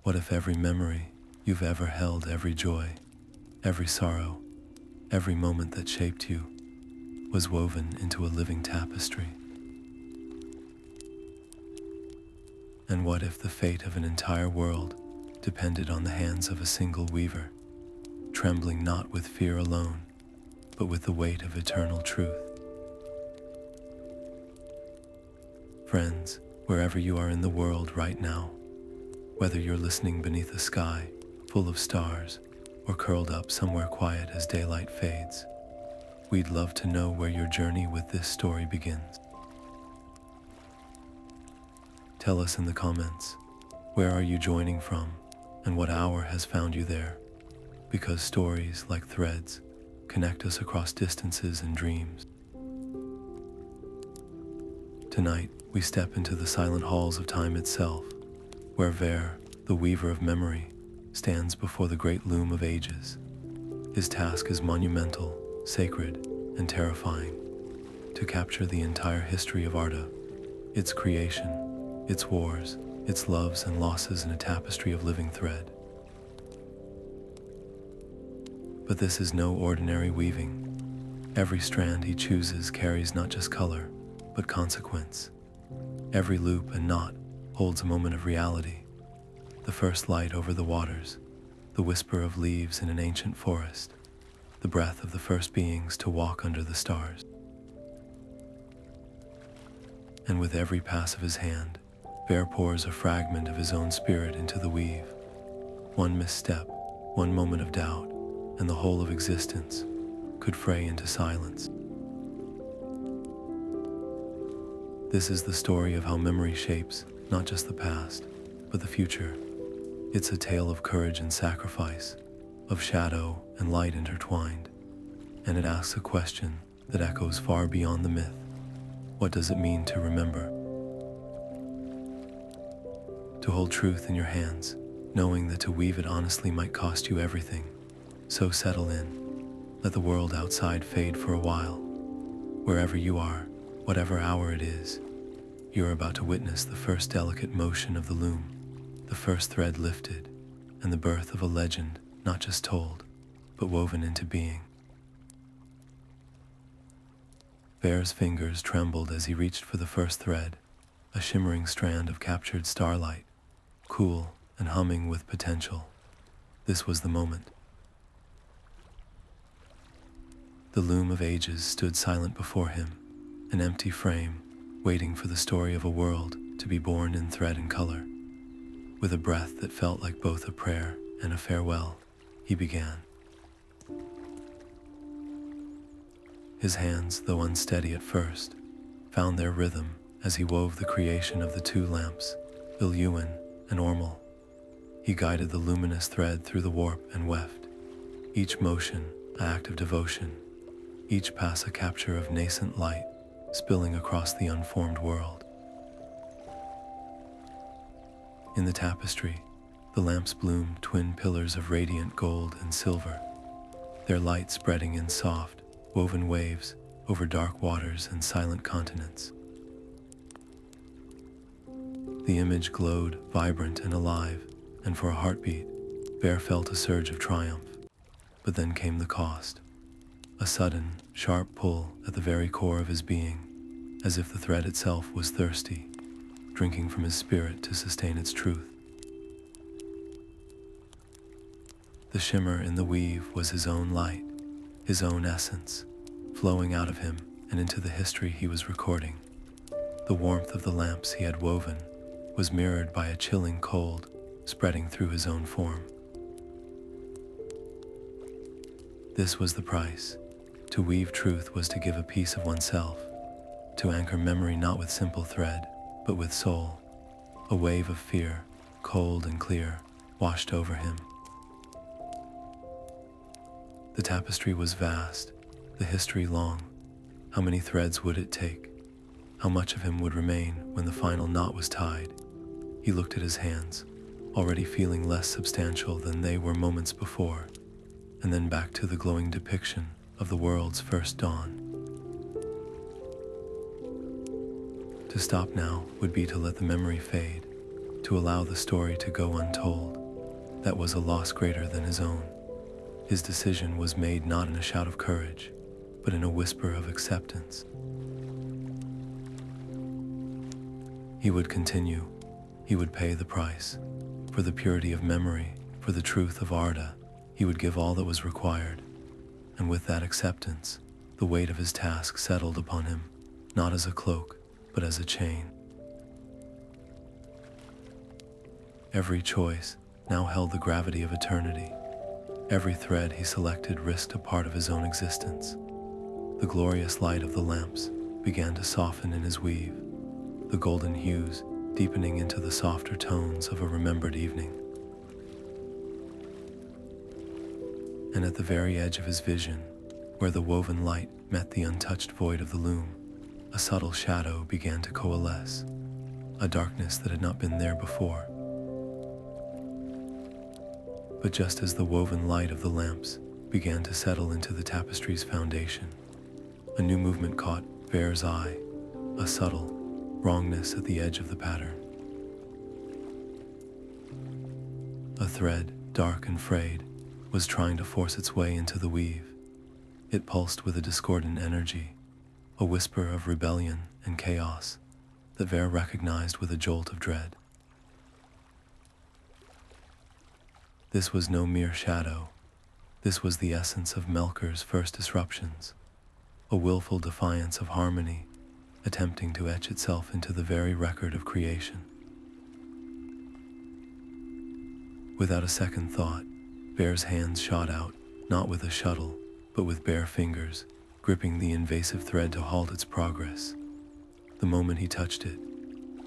What if every memory you've ever held, every joy, every sorrow, every moment that shaped you, was woven into a living tapestry? And what if the fate of an entire world depended on the hands of a single weaver, trembling not with fear alone, but with the weight of eternal truth? Friends, wherever you are in the world right now, whether you're listening beneath a sky full of stars or curled up somewhere quiet as daylight fades, we'd love to know where your journey with this story begins. Tell us in the comments, where are you joining from and what hour has found you there? Because stories, like threads, connect us across distances and dreams. Tonight, we step into the silent halls of time itself, where Vair, the weaver of memory, stands before the great loom of ages. His task is monumental, sacred, and terrifying: to capture the entire history of Arda, its creation, its wars, its loves and losses in a tapestry of living thread. But this is no ordinary weaving. Every strand he chooses carries not just color, but consequence. Every loop and knot holds a moment of reality: the first light over the waters, the whisper of leaves in an ancient forest, the breath of the first beings to walk under the stars. And with every pass of his hand, Vair pours a fragment of his own spirit into the weave. One misstep, one moment of doubt, and the whole of existence could fray into silence. This is the story of how memory shapes not just the past, but the future. It's a tale of courage and sacrifice, of shadow and light intertwined, and it asks a question that echoes far beyond the myth. What does it mean to remember? To hold truth in your hands, knowing that to weave it honestly might cost you everything. So settle in, let the world outside fade for a while. Wherever you are, whatever hour it is, you're about to witness the first delicate motion of the loom, the first thread lifted, and the birth of a legend not just told, but woven into being. Vair's fingers trembled as he reached for the first thread, a shimmering strand of captured starlight, cool and humming with potential. This was the moment. The loom of ages stood silent before him, an empty frame, waiting for the story of a world to be born in thread and color. With a breath that felt like both a prayer and a farewell, he began. His hands, though unsteady at first, found their rhythm as he wove the creation of the two lamps, Éowyn and Ormel. He guided the luminous thread through the warp and weft, each motion an act of devotion, each pass a capture of nascent light spilling across the unformed world. In the tapestry, the lamps bloomed twin pillars of radiant gold and silver, their light spreading in soft, woven waves over dark waters and silent continents. The image glowed vibrant and alive, and for a heartbeat, Vair felt a surge of triumph. But then came the cost. A sudden, sharp pull at the very core of his being, as if the thread itself was thirsty, drinking from his spirit to sustain its truth. The shimmer in the weave was his own light, his own essence, flowing out of him and into the history he was recording. The warmth of the lamps he had woven was mirrored by a chilling cold spreading through his own form. This was the price. To weave truth was to give a piece of oneself, to anchor memory not with simple thread, but with soul. A wave of fear, cold and clear, washed over him. The tapestry was vast, the history long. How many threads would it take? How much of him would remain when the final knot was tied? He looked at his hands, already feeling less substantial than they were moments before, and then back to the glowing depiction of the world's first dawn. To stop now would be to let the memory fade, to allow the story to go untold. that was a loss greater than his own. His decision was made not in a shout of courage, but in a whisper of acceptance. He would continue. He would pay the price. For the purity of memory, for the truth of Arda, he would give all that was required. And with that acceptance, the weight of his task settled upon him, not as a cloak, but as a chain. Every choice now held the gravity of eternity. Every thread he selected risked a part of his own existence. The glorious light of the lamps began to soften in his weave, the golden hues deepening into the softer tones of a remembered evening. And at the very edge of his vision, where the woven light met the untouched void of the loom, a subtle shadow began to coalesce, a darkness that had not been there before. But just as the woven light of the lamps began to settle into the tapestry's foundation, a new movement caught Vair's eye, a subtle wrongness at the edge of the pattern. A thread, dark and frayed, was trying to force its way into the weave. It pulsed with a discordant energy, a whisper of rebellion and chaos that Vair recognized with a jolt of dread. This was no mere shadow. This was the essence of Melkor's first disruptions, a willful defiance of harmony, attempting to etch itself into the very record of creation. Without a second thought, Vair's hands shot out, not with a shuttle, but with bare fingers, gripping the invasive thread to halt its progress. The moment he touched it,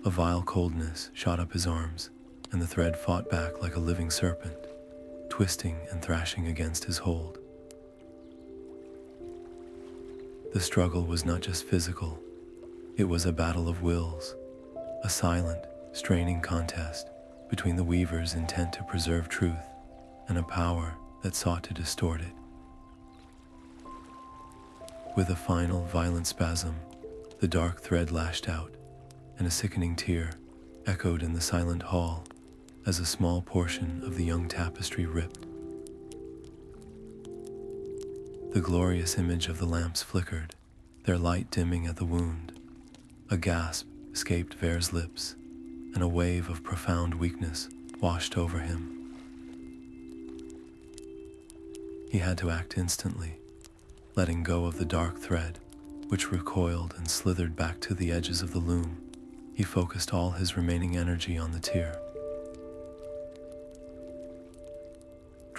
a vile coldness shot up his arms, and the thread fought back like a living serpent, twisting and thrashing against his hold. The struggle was not just physical, it was a battle of wills, a silent, straining contest between the weaver's intent to preserve truth and a power that sought to distort it. With a final violent spasm, the dark thread lashed out, and a sickening tear echoed in the silent hall as a small portion of the young tapestry ripped. The glorious image of the lamps flickered, their light dimming at the wound. A gasp escaped Vair's lips, and a wave of profound weakness washed over him. He had to act instantly, letting go of the dark thread, which recoiled and slithered back to the edges of the loom. He focused all his remaining energy on the tear.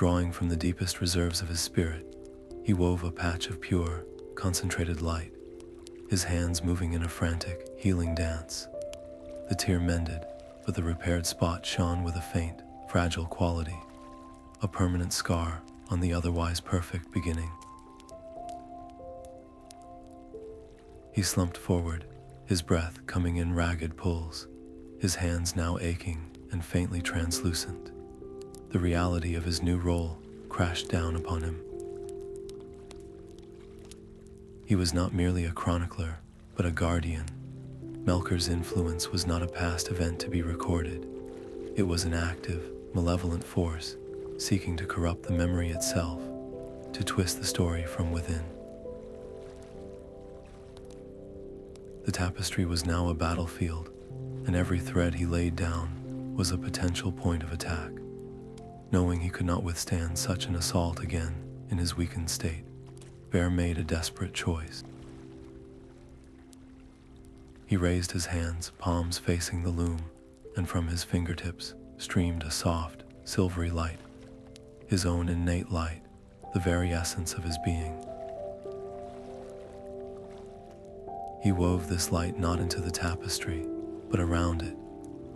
Drawing from the deepest reserves of his spirit, he wove a patch of pure, concentrated light, his hands moving in a frantic, healing dance. The tear mended, but the repaired spot shone with a faint, fragile quality, a permanent scar on the otherwise perfect beginning. He slumped forward, his breath coming in ragged pulls, his hands now aching and faintly translucent. The reality of his new role crashed down upon him. He was not merely a chronicler, but a guardian. Melkor's influence was not a past event to be recorded. It was an active, malevolent force, seeking to corrupt the memory itself, to twist the story from within. The tapestry was now a battlefield, and every thread he laid down was a potential point of attack. Knowing he could not withstand such an assault again in his weakened state, Vair made a desperate choice. He raised his hands, palms facing the loom, and from his fingertips streamed a soft, silvery light, his own innate light, the very essence of his being. He wove this light not into the tapestry, but around it,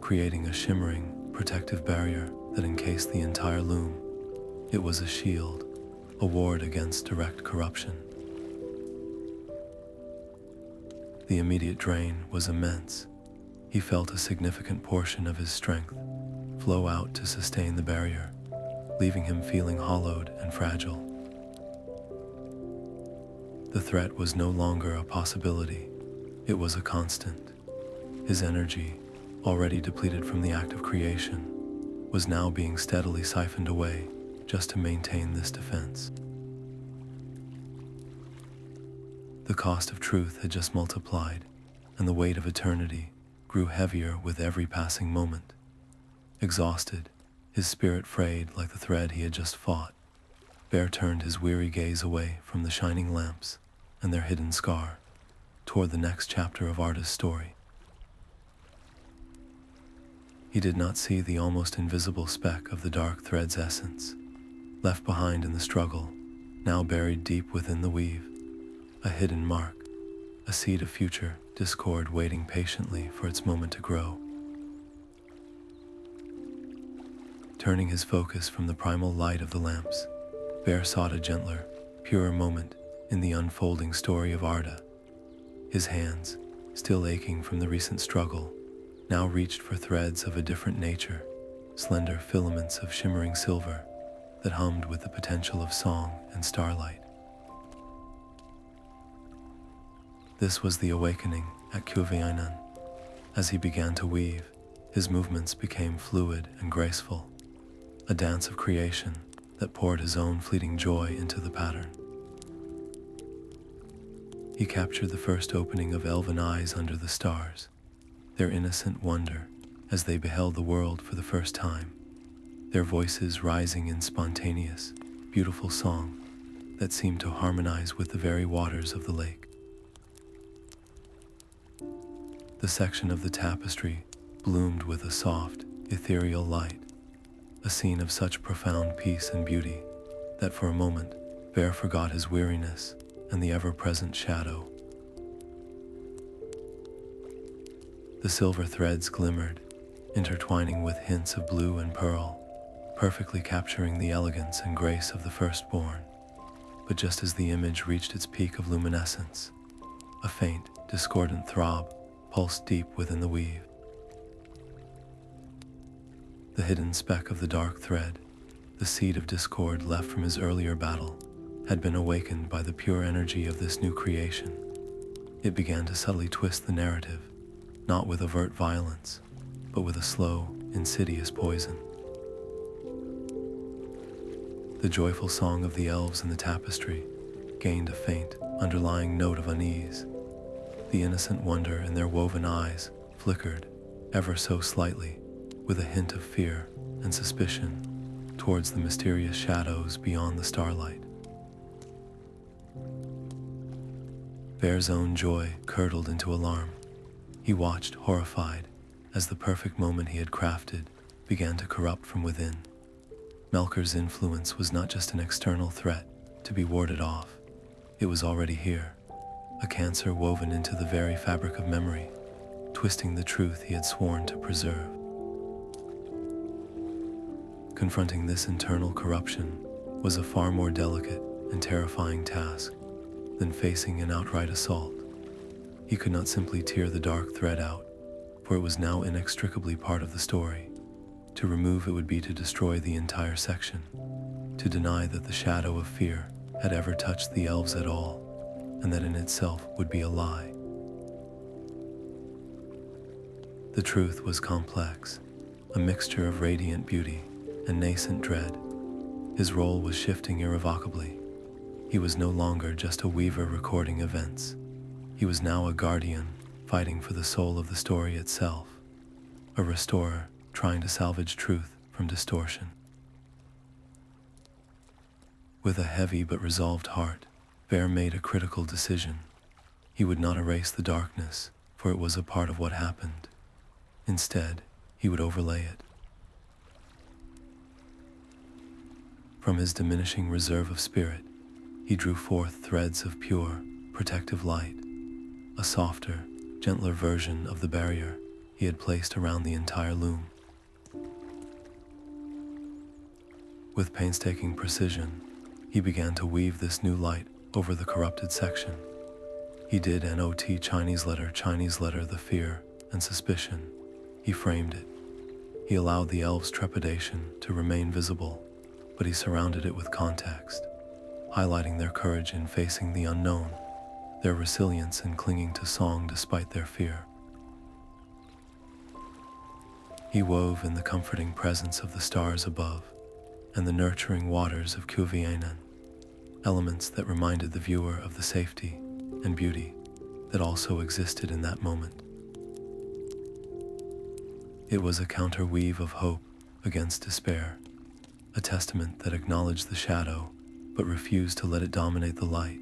creating a shimmering, protective barrier that encased the entire loom. It was a shield, a ward against direct corruption. The immediate drain was immense. He felt a significant portion of his strength flow out to sustain the barrier, leaving him feeling hollowed and fragile. The threat was no longer a possibility, it was a constant. His energy, already depleted from the act of creation, was now being steadily siphoned away just to maintain this defense. The cost of truth had just multiplied, and the weight of eternity grew heavier with every passing moment. Exhausted, his spirit frayed like the thread he had just fought, Vair turned his weary gaze away from the shining lamps and their hidden scar toward the next chapter of Arda's story. He did not see the almost invisible speck of the dark thread's essence, left behind in the struggle, now buried deep within the weave, a hidden mark, a seed of future discord waiting patiently for its moment to grow. Turning his focus from the primal light of the lamps, Vair sought a gentler, purer moment in the unfolding story of Arda. His hands, still aching from the recent struggle, now reached for threads of a different nature, slender filaments of shimmering silver that hummed with the potential of song and starlight. This was the awakening at Cuiviénen. As he began to weave, his movements became fluid and graceful, a dance of creation that poured his own fleeting joy into the pattern. He captured the first opening of elven eyes under the stars, their innocent wonder as they beheld the world for the first time, their voices rising in spontaneous, beautiful song that seemed to harmonize with the very waters of the lake. The section of the tapestry bloomed with a soft, ethereal light, a scene of such profound peace and beauty that for a moment Vair forgot his weariness and the ever-present shadow. The silver threads glimmered, intertwining with hints of blue and pearl, perfectly capturing the elegance and grace of the firstborn. But just as the image reached its peak of luminescence, a faint, discordant throb pulsed deep within the weave. The hidden speck of the dark thread, the seed of discord left from his earlier battle, had been awakened by the pure energy of this new creation. It began to subtly twist the narrative, not with overt violence, but with a slow, insidious poison. The joyful song of the elves in the tapestry gained a faint, underlying note of unease. The innocent wonder in their woven eyes flickered, ever so slightly, with a hint of fear and suspicion towards the mysterious shadows beyond the starlight. Vair's own joy curdled into alarm. He watched, horrified, as the perfect moment he had crafted began to corrupt from within. Melkor's influence was not just an external threat to be warded off. It was already here, a cancer woven into the very fabric of memory, twisting the truth he had sworn to preserve. Confronting this internal corruption was a far more delicate and terrifying task than facing an outright assault. He could not simply tear the dark thread out, for it was now inextricably part of the story. To remove it would be to destroy the entire section, to deny that the shadow of fear had ever touched the elves at all, and that in itself would be a lie. The truth was complex, a mixture of radiant beauty and nascent dread. His role was shifting irrevocably. He was no longer just a weaver recording events. He was now a guardian, fighting for the soul of the story itself, a restorer trying to salvage truth from distortion. With a heavy but resolved heart, Vair made a critical decision. He would not erase the darkness, for it was a part of what happened. Instead, he would overlay it. From his diminishing reserve of spirit, he drew forth threads of pure, protective light, a softer, gentler version of the barrier he had placed around the entire loom. With painstaking precision, he began to weave this new light over the corrupted section. He did not Chinese letter, the fear and suspicion. He framed it. He allowed the elves' trepidation to remain visible, but he surrounded it with context, highlighting their courage in facing the unknown, their resilience in clinging to song despite their fear. He wove in the comforting presence of the stars above and the nurturing waters of Cuiviénen, elements that reminded the viewer of the safety and beauty that also existed in that moment. It was a counterweave of hope against despair, a testament that acknowledged the shadow but refused to let it dominate the light.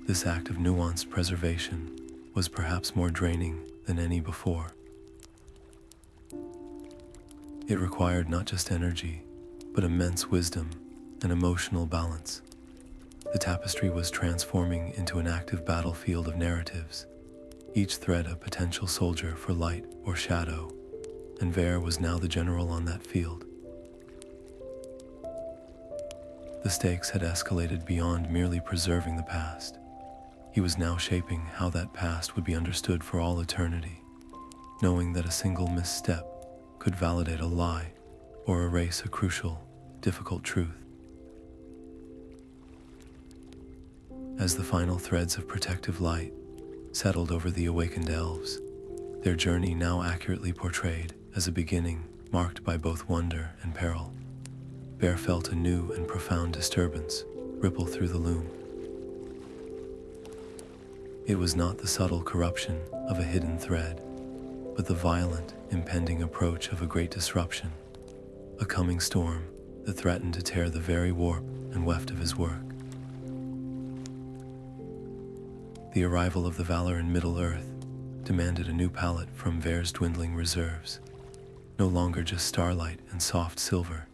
This act of nuanced preservation was perhaps more draining than any before. It required not just energy, but immense wisdom and emotional balance. The tapestry was transforming into an active battlefield of narratives, each thread a potential soldier for light or shadow, and Vair was now the general on that field. The stakes had escalated beyond merely preserving the past. He was now shaping how that past would be understood for all eternity, knowing that a single misstep could validate a lie or erase a crucial, difficult truth. As the final threads of protective light settled over the awakened elves, their journey now accurately portrayed as a beginning marked by both wonder and peril, Vair felt a new and profound disturbance ripple through the Loom. It was not the subtle corruption of a hidden thread, but the violent, impending approach of a great disruption, a coming storm that threatened to tear the very warp and weft of his work. The arrival of the Valor in Middle-earth demanded a new palette from Vair's dwindling reserves. No longer just starlight and soft silver,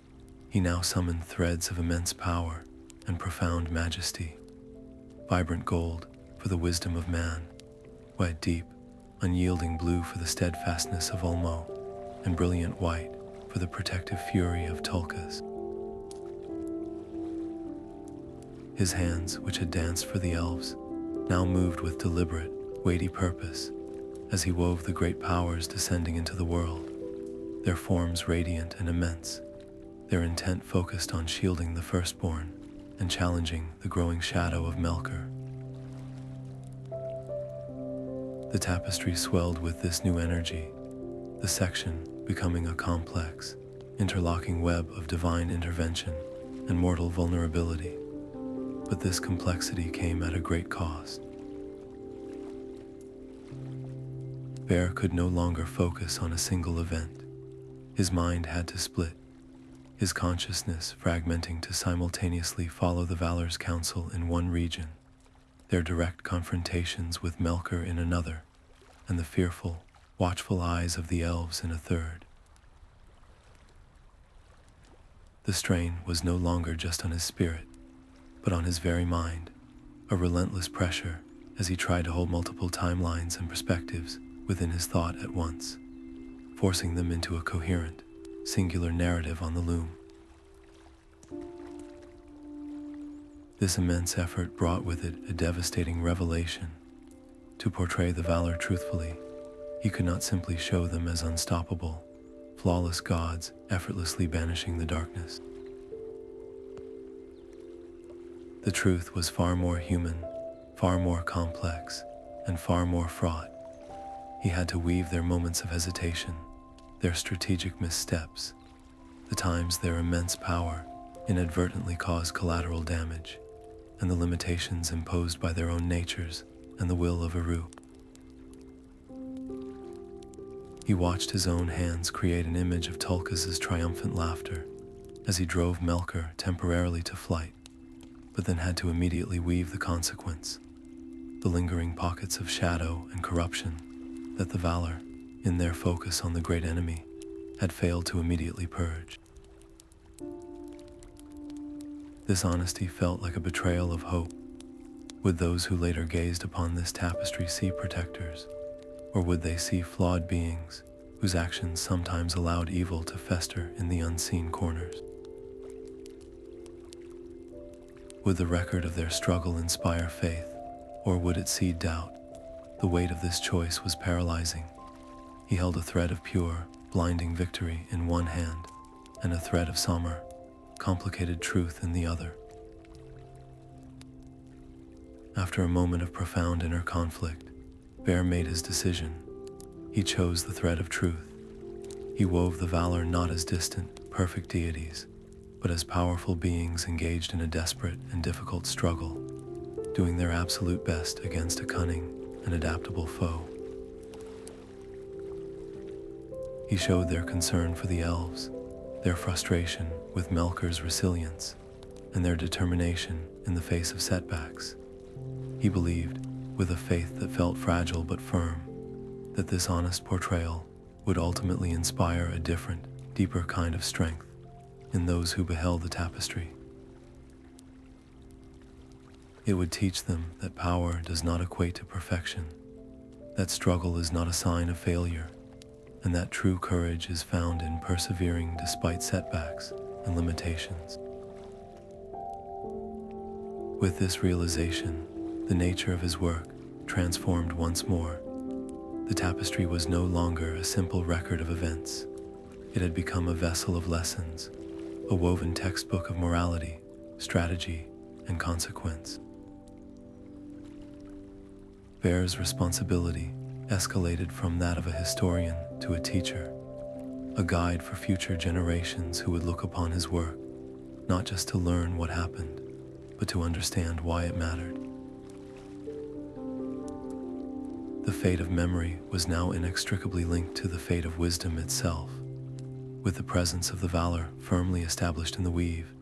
he now summoned threads of immense power and profound majesty. Vibrant gold for the wisdom of man, wet deep, unyielding blue for the steadfastness of Ulmo, and brilliant white for the protective fury of Tulkas. His hands, which had danced for the elves, now moved with deliberate, weighty purpose as he wove the great powers descending into the world, their forms radiant and immense, their intent focused on shielding the firstborn and challenging the growing shadow of Melkor. The tapestry swelled with this new energy, the section becoming a complex, interlocking web of divine intervention and mortal vulnerability. But this complexity came at a great cost. Vair could no longer focus on a single event. His mind had to split, his consciousness fragmenting to simultaneously follow the Valor's counsel in one region, their direct confrontations with Melkor in another, and the fearful, watchful eyes of the elves in a third. The strain was no longer just on his spirit, but on his very mind, a relentless pressure as he tried to hold multiple timelines and perspectives within his thought at once, forcing them into a coherent, singular narrative on the Loom. This immense effort brought with it a devastating revelation. To portray the Valor truthfully, he could not simply show them as unstoppable, flawless gods effortlessly banishing the darkness. The truth was far more human, far more complex, and far more fraught. He had to weave their moments of hesitation, their strategic missteps, the times their immense power inadvertently caused collateral damage, and the limitations imposed by their own natures and the will of Eru. He watched his own hands create an image of Tulkas' triumphant laughter as he drove Melkor temporarily to flight, but then had to immediately weave the consequence, the lingering pockets of shadow and corruption that the Valor, in their focus on the great enemy, had failed to immediately purge. This honesty felt like a betrayal of hope. Would those who later gazed upon this tapestry see protectors, or would they see flawed beings whose actions sometimes allowed evil to fester in the unseen corners? Would the record of their struggle inspire faith, or would it seed doubt? The weight of this choice was paralyzing. He held a thread of pure, blinding victory in one hand, and a thread of somber, complicated truth in the other. After a moment of profound inner conflict, Vair made his decision. He chose the thread of truth. He wove the Valor not as distant, perfect deities, but as powerful beings engaged in a desperate and difficult struggle, doing their absolute best against a cunning and adaptable foe. He showed their concern for the Elves, their frustration with Melkor's resilience, and their determination in the face of setbacks. He believed, with a faith that felt fragile but firm, that this honest portrayal would ultimately inspire a different, deeper kind of strength in those who beheld the tapestry. It would teach them that power does not equate to perfection, that struggle is not a sign of failure, and that true courage is found in persevering despite setbacks and limitations. With this realization, the nature of his work transformed once more. The tapestry was no longer a simple record of events. It had become a vessel of lessons, a woven textbook of morality, strategy, and consequence. Vair's responsibility escalated from that of a historian to a teacher, a guide for future generations who would look upon his work, not just to learn what happened, but to understand why it mattered. The fate of memory was now inextricably linked to the fate of wisdom itself. With the presence of the Valor firmly established in the weave,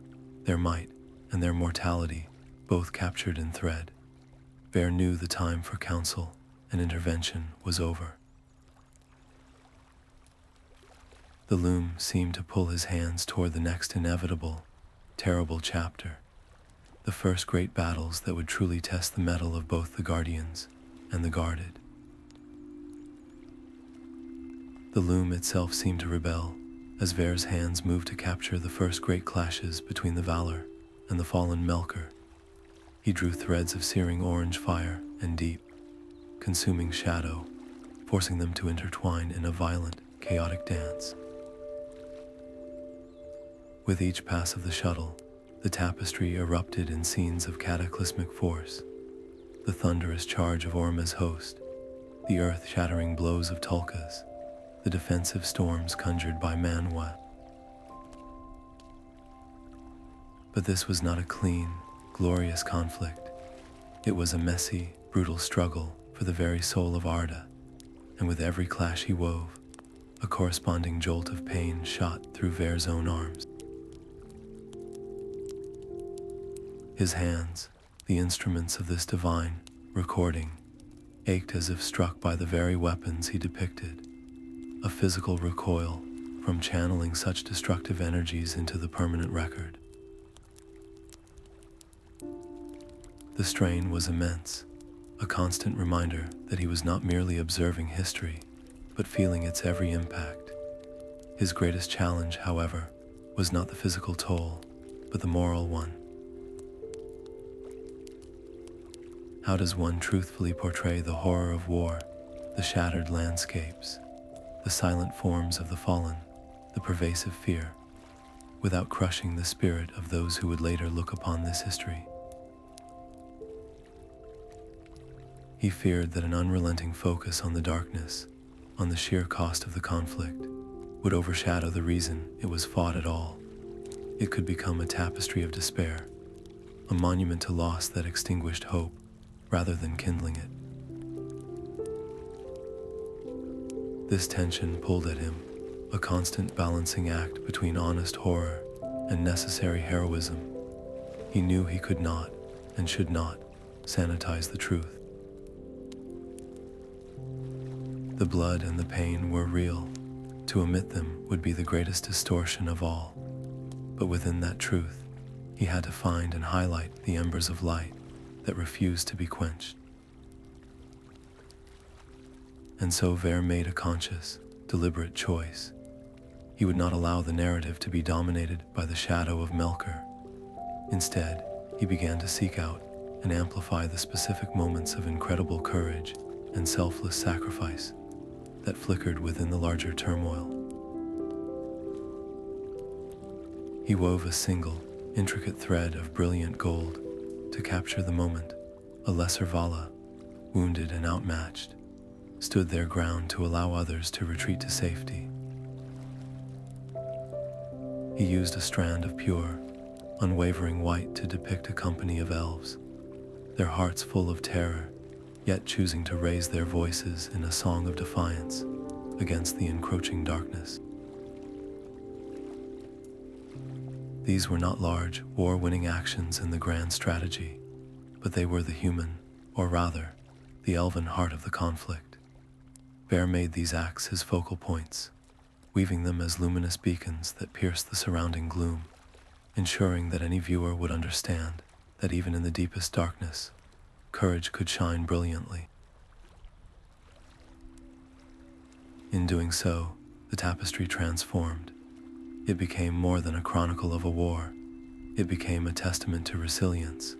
their might and their mortality both captured in thread, Vair knew the time for counsel and intervention was over. The Loom seemed to pull his hands toward the next inevitable, terrible chapter, the first great battles that would truly test the mettle of both the Guardians and the Guarded. The Loom itself seemed to rebel as Vair's hands moved to capture the first great clashes between the Valor and the fallen Melkor. He drew threads of searing orange fire and deep, consuming shadow, forcing them to intertwine in a violent, chaotic dance. With each pass of the shuttle, the tapestry erupted in scenes of cataclysmic force, the thunderous charge of Orma's host, the earth-shattering blows of Tulkas, the defensive storms conjured by Manwë. But this was not a clean, glorious conflict. It was a messy, brutal struggle for the very soul of Arda, and with every clash he wove, a corresponding jolt of pain shot through Vair's own arms. His hands, the instruments of this divine recording, ached as if struck by the very weapons he depicted, a physical recoil from channeling such destructive energies into the permanent record. The strain was immense, a constant reminder that he was not merely observing history, but feeling its every impact. His greatest challenge, however, was not the physical toll, but the moral one. How does one truthfully portray the horror of war, the shattered landscapes, the silent forms of the fallen, the pervasive fear, without crushing the spirit of those who would later look upon this history? He feared that an unrelenting focus on the darkness, on the sheer cost of the conflict, would overshadow the reason it was fought at all. It could become a tapestry of despair, a monument to loss that extinguished hope rather than kindling it. This tension pulled at him, a constant balancing act between honest horror and necessary heroism. He knew he could not and should not sanitize the truth. The blood and the pain were real. To omit them would be the greatest distortion of all. But within that truth, he had to find and highlight the embers of light that refused to be quenched. And so Vair made a conscious, deliberate choice. He would not allow the narrative to be dominated by the shadow of Melkor. Instead, he began to seek out and amplify the specific moments of incredible courage and selfless sacrifice that flickered within the larger turmoil. He wove a single, intricate thread of brilliant gold to capture the moment. A lesser Vala, wounded and outmatched, stood their ground to allow others to retreat to safety. He used a strand of pure, unwavering white to depict a company of elves, their hearts full of terror, yet choosing to raise their voices in a song of defiance against the encroaching darkness. These were not large, war-winning actions in the grand strategy, but they were the human, or rather, the elven heart of the conflict. Vair made these acts his focal points, weaving them as luminous beacons that pierced the surrounding gloom, ensuring that any viewer would understand that even in the deepest darkness, courage could shine brilliantly. In doing so, the tapestry transformed. It became more than a chronicle of a war. It became a testament to resilience,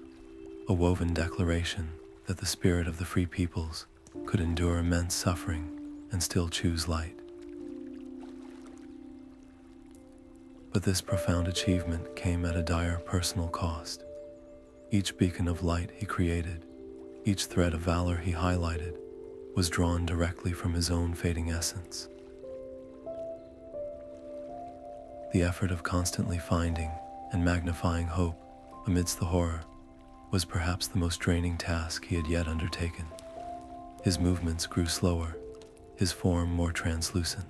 a woven declaration that the spirit of the free peoples could endure immense suffering and still choose light. But this profound achievement came at a dire personal cost. Each beacon of light he created, each thread of valor he highlighted, was drawn directly from his own fading essence. The effort of constantly finding and magnifying hope amidst the horror was perhaps the most draining task he had yet undertaken. His movements grew slower, his form more translucent.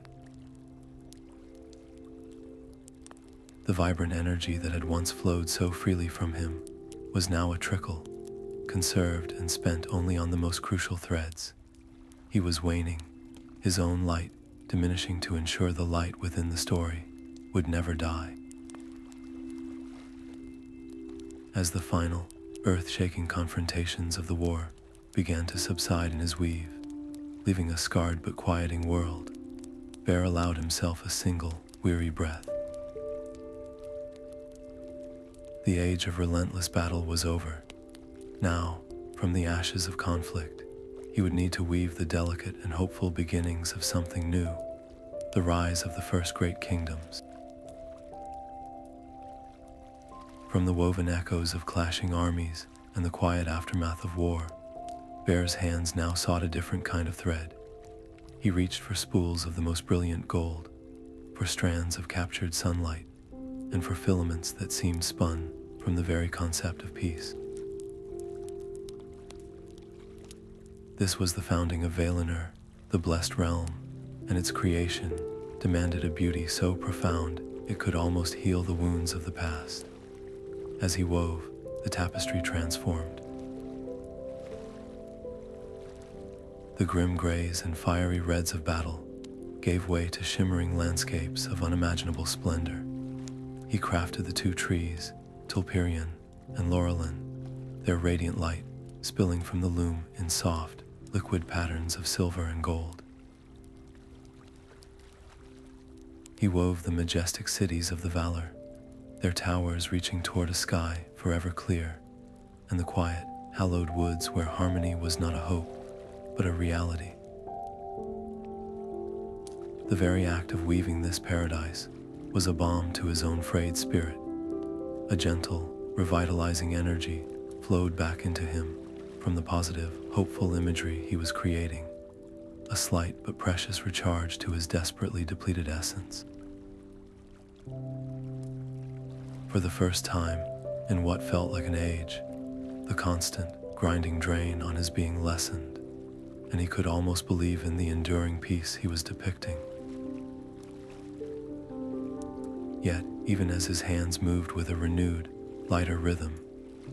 The vibrant energy that had once flowed so freely from him was now a trickle, conserved and spent only on the most crucial threads. He was waning, his own light diminishing to ensure the light within the story would never die. As the final, earth-shaking confrontations of the war began to subside in his weave, leaving a scarred but quieting world, Vair allowed himself a single, weary breath. The age of relentless battle was over. Now, from the ashes of conflict, he would need to weave the delicate and hopeful beginnings of something new, the rise of the first great kingdoms. From the woven echoes of clashing armies and the quiet aftermath of war, Vair's hands now sought a different kind of thread. He reached for spools of the most brilliant gold, for strands of captured sunlight, and for filaments that seemed spun from the very concept of peace. This was the founding of Valinor, the blessed realm, and its creation demanded a beauty so profound it could almost heal the wounds of the past. As he wove, the tapestry transformed. The grim grays and fiery reds of battle gave way to shimmering landscapes of unimaginable splendor. He crafted the two trees, Tulpirion and Laurelin, their radiant light spilling from the loom in soft, liquid patterns of silver and gold. He wove the majestic cities of the Valor, their towers reaching toward a sky forever clear, and the quiet, hallowed woods where harmony was not a hope, but a reality. The very act of weaving this paradise was a balm to his own frayed spirit. A gentle, revitalizing energy flowed back into him from the positive, hopeful imagery he was creating, a slight but precious recharge to his desperately depleted essence. For the first time, in what felt like an age, the constant, grinding drain on his being lessened, and he could almost believe in the enduring peace he was depicting. Yet, even as his hands moved with a renewed, lighter rhythm,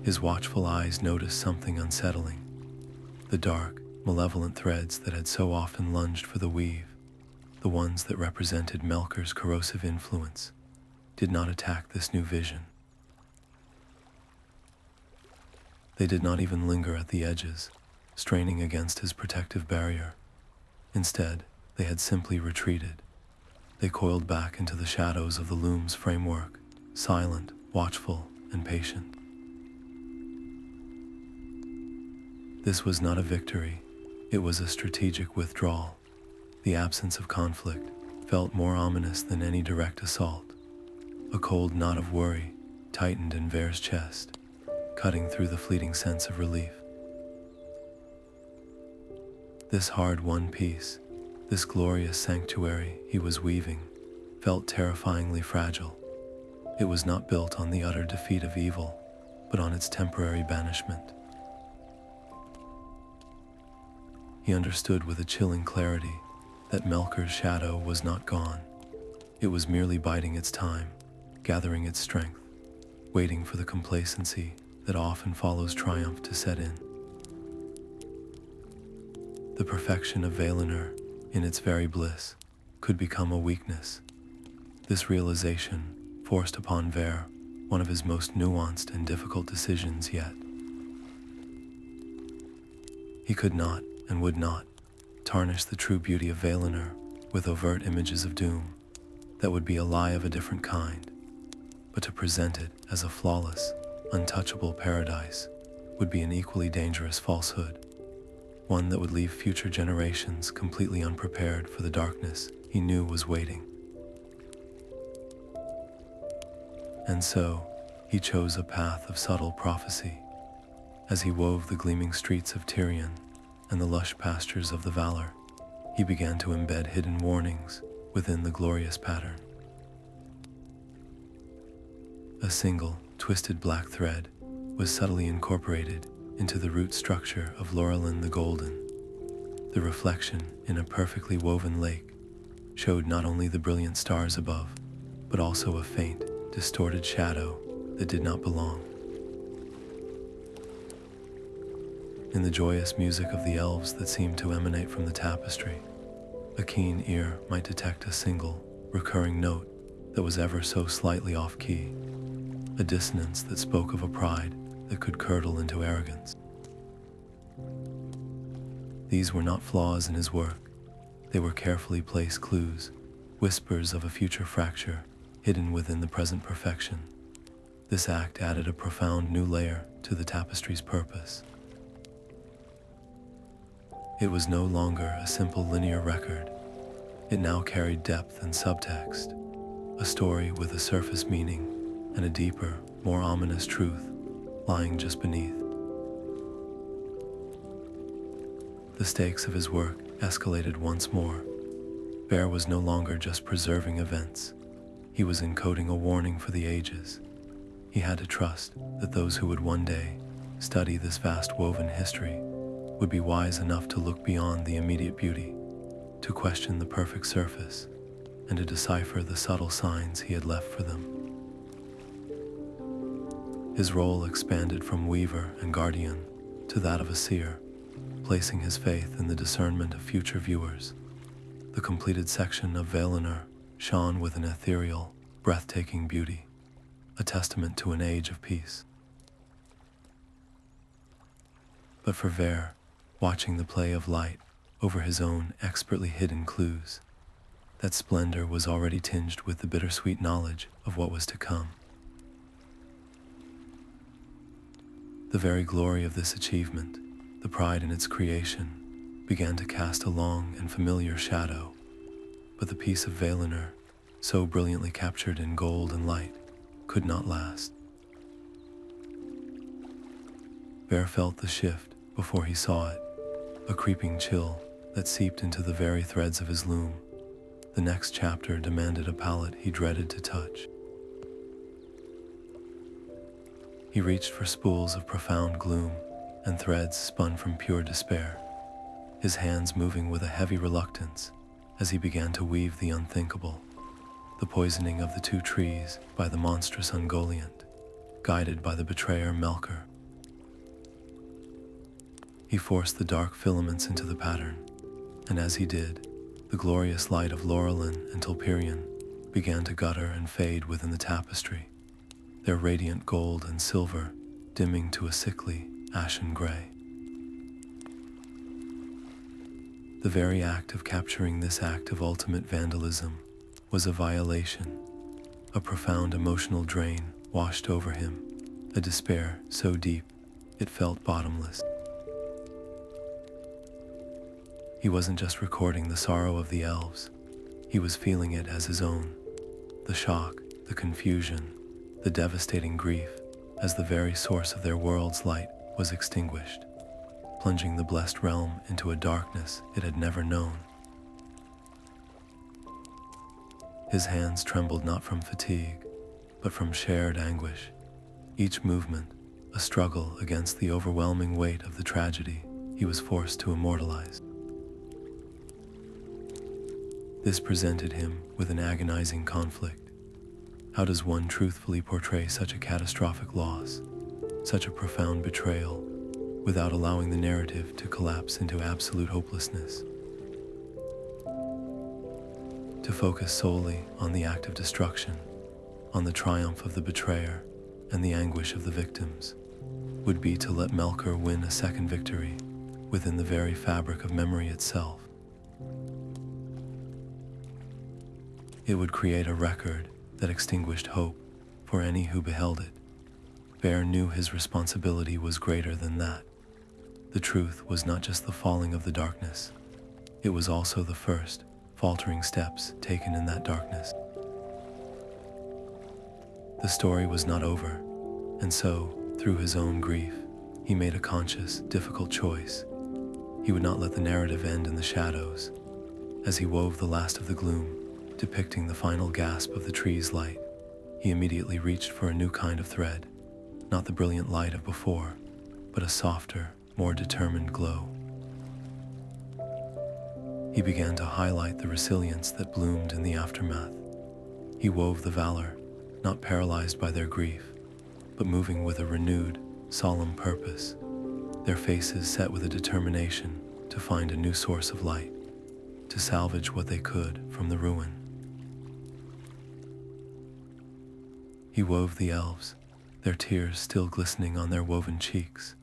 his watchful eyes noticed something unsettling. The dark, malevolent threads that had so often lunged for the weave, the ones that represented Melkor's corrosive influence, did not attack this new vision. They did not even linger at the edges, straining against his protective barrier. Instead, they had simply retreated. They coiled back into the shadows of the loom's framework, silent, watchful, and patient. This was not a victory, it was a strategic withdrawal. The absence of conflict felt more ominous than any direct assault. A cold knot of worry tightened in Vair's chest, cutting through the fleeting sense of relief. This hard-won peace, this glorious sanctuary he was weaving, felt terrifyingly fragile. It was not built on the utter defeat of evil, but on its temporary banishment. He understood with a chilling clarity that Melkor's shadow was not gone. It was merely biding its time, gathering its strength, waiting for the complacency that often follows triumph to set in. The perfection of Valinor, in its very bliss, could become a weakness. This realization forced upon Vair one of his most nuanced and difficult decisions yet. He could not and would not tarnish the true beauty of Valinor with overt images of doom that would be a lie of a different kind, but to present it as a flawless, untouchable paradise would be an equally dangerous falsehood, one that would leave future generations completely unprepared for the darkness he knew was waiting. And so, he chose a path of subtle prophecy. As he wove the gleaming streets of Tirion and the lush pastures of the Valor, he began to embed hidden warnings within the glorious pattern. A single, twisted black thread was subtly incorporated into the root structure of Lorelin the Golden. The reflection in a perfectly woven lake showed not only the brilliant stars above, but also a faint, distorted shadow that did not belong. In the joyous music of the elves that seemed to emanate from the tapestry, a keen ear might detect a single, recurring note that was ever so slightly off-key, a dissonance that spoke of a pride that could curdle into arrogance. These were not flaws in his work. They were carefully placed clues, whispers of a future fracture hidden within the present perfection. This act added a profound new layer to the tapestry's purpose. It was no longer a simple linear record. It now carried depth and subtext, a story with a surface meaning and a deeper, more ominous truth lying just beneath. The stakes of his work escalated once more. Vair was no longer just preserving events. He was encoding a warning for the ages. He had to trust that those who would one day study this vast woven history would be wise enough to look beyond the immediate beauty, to question the perfect surface, and to decipher the subtle signs he had left for them. His role expanded from weaver and guardian to that of a seer, placing his faith in the discernment of future viewers. The completed section of Valinor shone with an ethereal, breathtaking beauty, a testament to an age of peace. But for Vair, watching the play of light over his own expertly hidden clues, that splendor was already tinged with the bittersweet knowledge of what was to come. The very glory of this achievement, the pride in its creation, began to cast a long and familiar shadow, but the peace of Valinor, so brilliantly captured in gold and light, could not last. Vair felt the shift before he saw it, a creeping chill that seeped into the very threads of his loom. The next chapter demanded a palette he dreaded to touch. He reached for spools of profound gloom and threads spun from pure despair, his hands moving with a heavy reluctance as he began to weave the unthinkable, the poisoning of the two trees by the monstrous Ungoliant, guided by the betrayer Melkor. He forced the dark filaments into the pattern, and as he did, the glorious light of Lorelin and Tulperion began to gutter and fade within the tapestry, their radiant gold and silver dimming to a sickly, ashen gray. The very act of capturing this act of ultimate vandalism was a violation. A profound emotional drain washed over him, a despair so deep it felt bottomless. He wasn't just recording the sorrow of the elves, he was feeling it as his own. The shock, the confusion, the devastating grief as the very source of their world's light was extinguished, plunging the blessed realm into a darkness it had never known. His hands trembled not from fatigue, but from shared anguish, each movement a struggle against the overwhelming weight of the tragedy he was forced to immortalize. This presented him with an agonizing conflict. How does one truthfully portray such a catastrophic loss, such a profound betrayal, without allowing the narrative to collapse into absolute hopelessness? To focus solely on the act of destruction, on the triumph of the betrayer and the anguish of the victims, would be to let Melkor win a second victory within the very fabric of memory itself. It would create a record that extinguished hope for any who beheld it. Vair knew his responsibility was greater than that. The truth was not just the falling of the darkness, it was also the first, faltering steps taken in that darkness. The story was not over, and so, through his own grief, he made a conscious, difficult choice. He would not let the narrative end in the shadows. As he wove the last of the gloom, depicting the final gasp of the tree's light, he immediately reached for a new kind of thread, not the brilliant light of before, but a softer, more determined glow. He began to highlight the resilience that bloomed in the aftermath. He wove the Valor, not paralyzed by their grief, but moving with a renewed, solemn purpose, their faces set with a determination to find a new source of light, to salvage what they could from the ruin. He wove the Elves, their tears still glistening on their woven cheeks,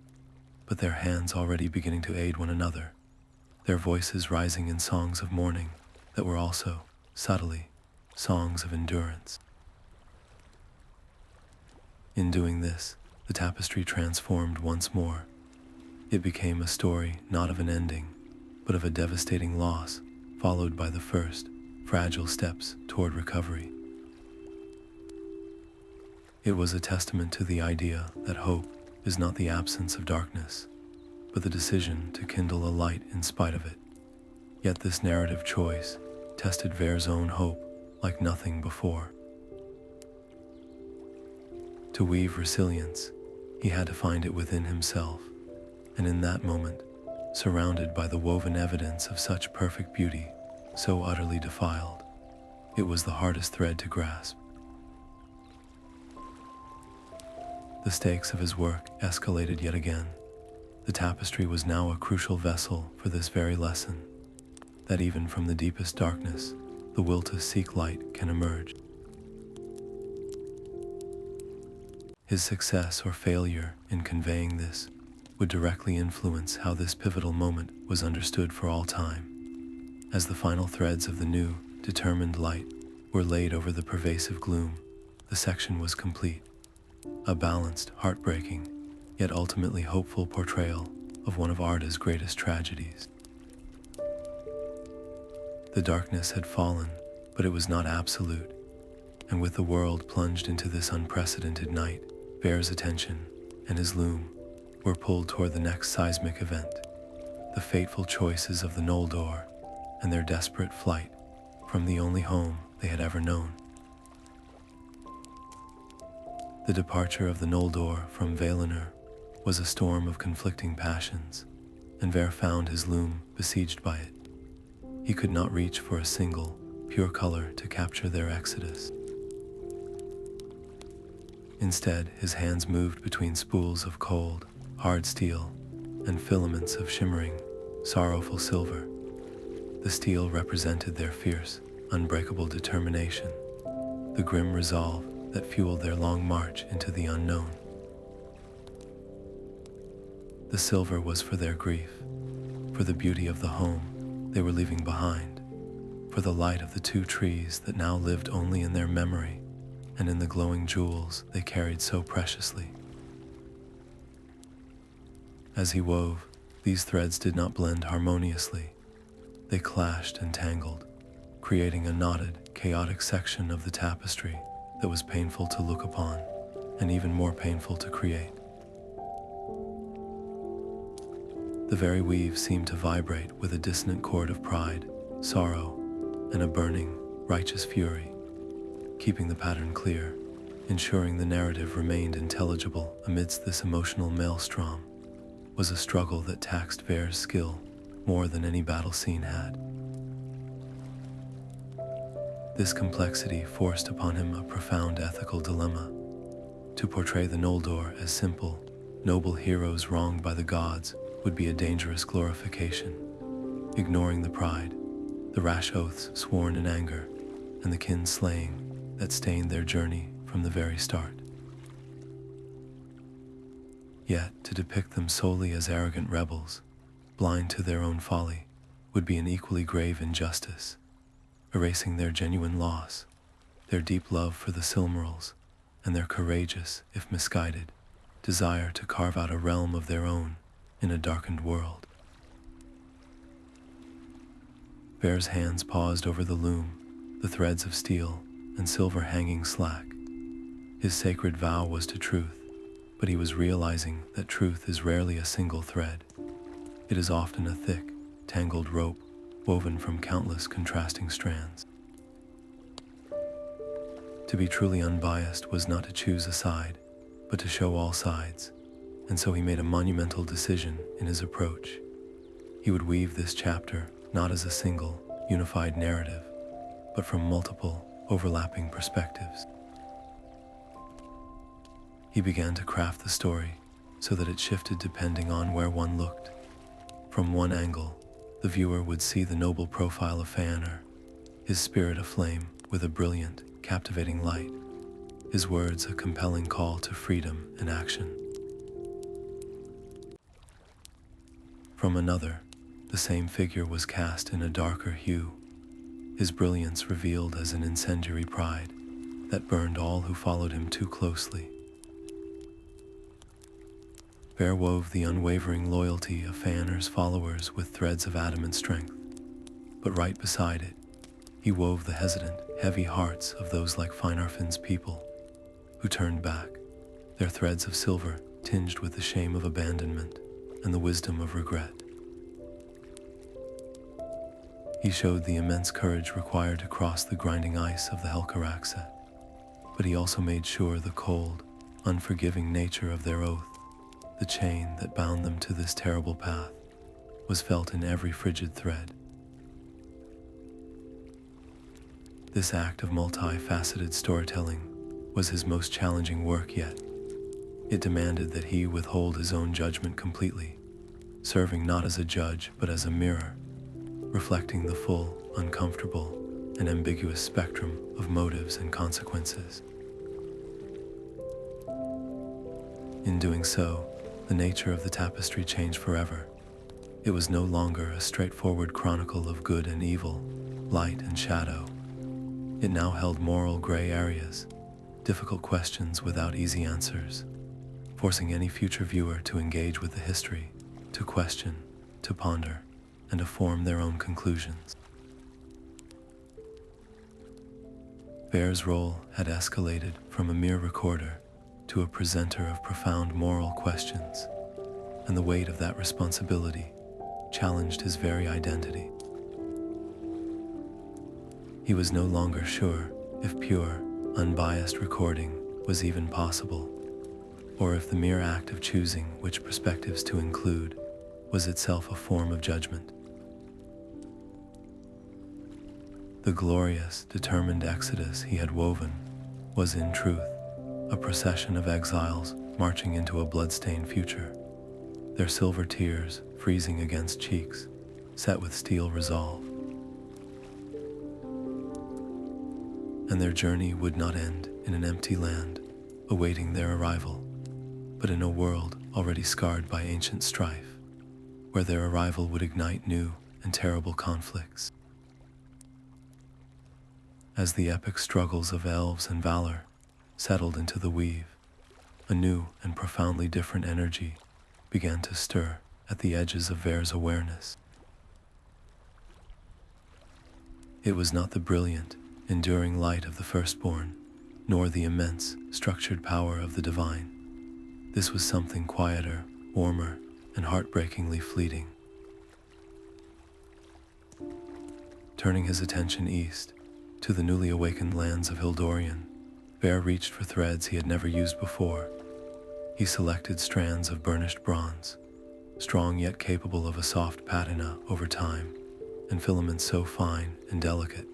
but their hands already beginning to aid one another, their voices rising in songs of mourning that were also, subtly, songs of endurance. In doing this, the tapestry transformed once more. It became a story not of an ending, but of a devastating loss, followed by the first, fragile steps toward recovery. It was a testament to the idea that hope is not the absence of darkness, but the decision to kindle a light in spite of it. Yet this narrative choice tested Vair's own hope like nothing before. To weave resilience, he had to find it within himself, and in that moment, surrounded by the woven evidence of such perfect beauty, so utterly defiled, it was the hardest thread to grasp. The stakes of his work escalated yet again. The tapestry was now a crucial vessel for this very lesson, that even from the deepest darkness, the will to seek light can emerge. His success or failure in conveying this would directly influence how this pivotal moment was understood for all time. As the final threads of the new, determined light were laid over the pervasive gloom, the section was complete. A balanced, heartbreaking, yet ultimately hopeful portrayal of one of Arda's greatest tragedies. The darkness had fallen, but it was not absolute, and with the world plunged into this unprecedented night, Vair's attention and his loom were pulled toward the next seismic event, the fateful choices of the Noldor and their desperate flight from the only home they had ever known. The departure of the Noldor from Valinor was a storm of conflicting passions, and Vair found his loom besieged by it. He could not reach for a single, pure color to capture their exodus. Instead, his hands moved between spools of cold, hard steel and filaments of shimmering, sorrowful silver. The steel represented their fierce, unbreakable determination, the grim resolve that fueled their long march into the unknown. The silver was for their grief, for the beauty of the home they were leaving behind, for the light of the two trees that now lived only in their memory and in the glowing jewels they carried so preciously. As he wove, these threads did not blend harmoniously. They clashed and tangled, creating a knotted, chaotic section of the tapestry that was painful to look upon, and even more painful to create. The very weave seemed to vibrate with a dissonant chord of pride, sorrow, and a burning, righteous fury, keeping the pattern clear, ensuring the narrative remained intelligible amidst this emotional maelstrom, was a struggle that taxed Vair's skill more than any battle scene had. This complexity forced upon him a profound ethical dilemma: to portray the Noldor as simple, noble heroes wronged by the gods would be a dangerous glorification, ignoring the pride, the rash oaths sworn in anger, and the kin-slaying that stained their journey from the very start. Yet, to depict them solely as arrogant rebels, blind to their own folly, would be an equally grave injustice, erasing their genuine loss, their deep love for the Silmarils, and their courageous, if misguided, desire to carve out a realm of their own in a darkened world. Vair's hands paused over the loom, the threads of steel and silver hanging slack. His sacred vow was to truth, but he was realizing that truth is rarely a single thread. It is often a thick, tangled rope woven from countless contrasting strands. To be truly unbiased was not to choose a side, but to show all sides, and so he made a monumental decision in his approach. He would weave this chapter not as a single, unified narrative, but from multiple, overlapping perspectives. He began to craft the story so that it shifted depending on where one looked. From one angle, the viewer would see the noble profile of Feanor, his spirit aflame with a brilliant, captivating light, his words a compelling call to freedom and action. From another, the same figure was cast in a darker hue, his brilliance revealed as an incendiary pride that burned all who followed him too closely. Vair wove the unwavering loyalty of Feanor's followers with threads of adamant strength, but right beside it, he wove the hesitant, heavy hearts of those like Finarfin's people, who turned back, their threads of silver tinged with the shame of abandonment and the wisdom of regret. He showed the immense courage required to cross the grinding ice of the Helcaraxet, but he also made sure the cold, unforgiving nature of their oath, the chain that bound them to this terrible path, was felt in every frigid thread. This act of multifaceted storytelling was his most challenging work yet. It demanded that he withhold his own judgment completely, serving not as a judge but as a mirror, reflecting the full, uncomfortable, and ambiguous spectrum of motives and consequences. In doing so, the nature of the tapestry changed forever. It was no longer a straightforward chronicle of good and evil, light and shadow. It now held moral gray areas, difficult questions without easy answers, forcing any future viewer to engage with the history, to question, to ponder, and to form their own conclusions. Vair's role had escalated from a mere recorder to a presenter of profound moral questions, and the weight of that responsibility challenged his very identity. He was no longer sure if pure, unbiased recording was even possible, or if the mere act of choosing which perspectives to include was itself a form of judgment. The glorious, determined exodus he had woven was in truth a procession of exiles marching into a blood-stained future, their silver tears freezing against cheeks set with steel resolve. And their journey would not end in an empty land awaiting their arrival, but in a world already scarred by ancient strife, where their arrival would ignite new and terrible conflicts. As the epic struggles of Elves and Valor settled into the weave, a new and profoundly different energy began to stir at the edges of Vair's awareness. It was not the brilliant, enduring light of the firstborn, nor the immense, structured power of the divine. This was something quieter, warmer, and heartbreakingly fleeting. Turning his attention east, to the newly awakened lands of Hildorian, Vair reached for threads he had never used before. He selected strands of burnished bronze, strong yet capable of a soft patina over time, and filaments so fine and delicate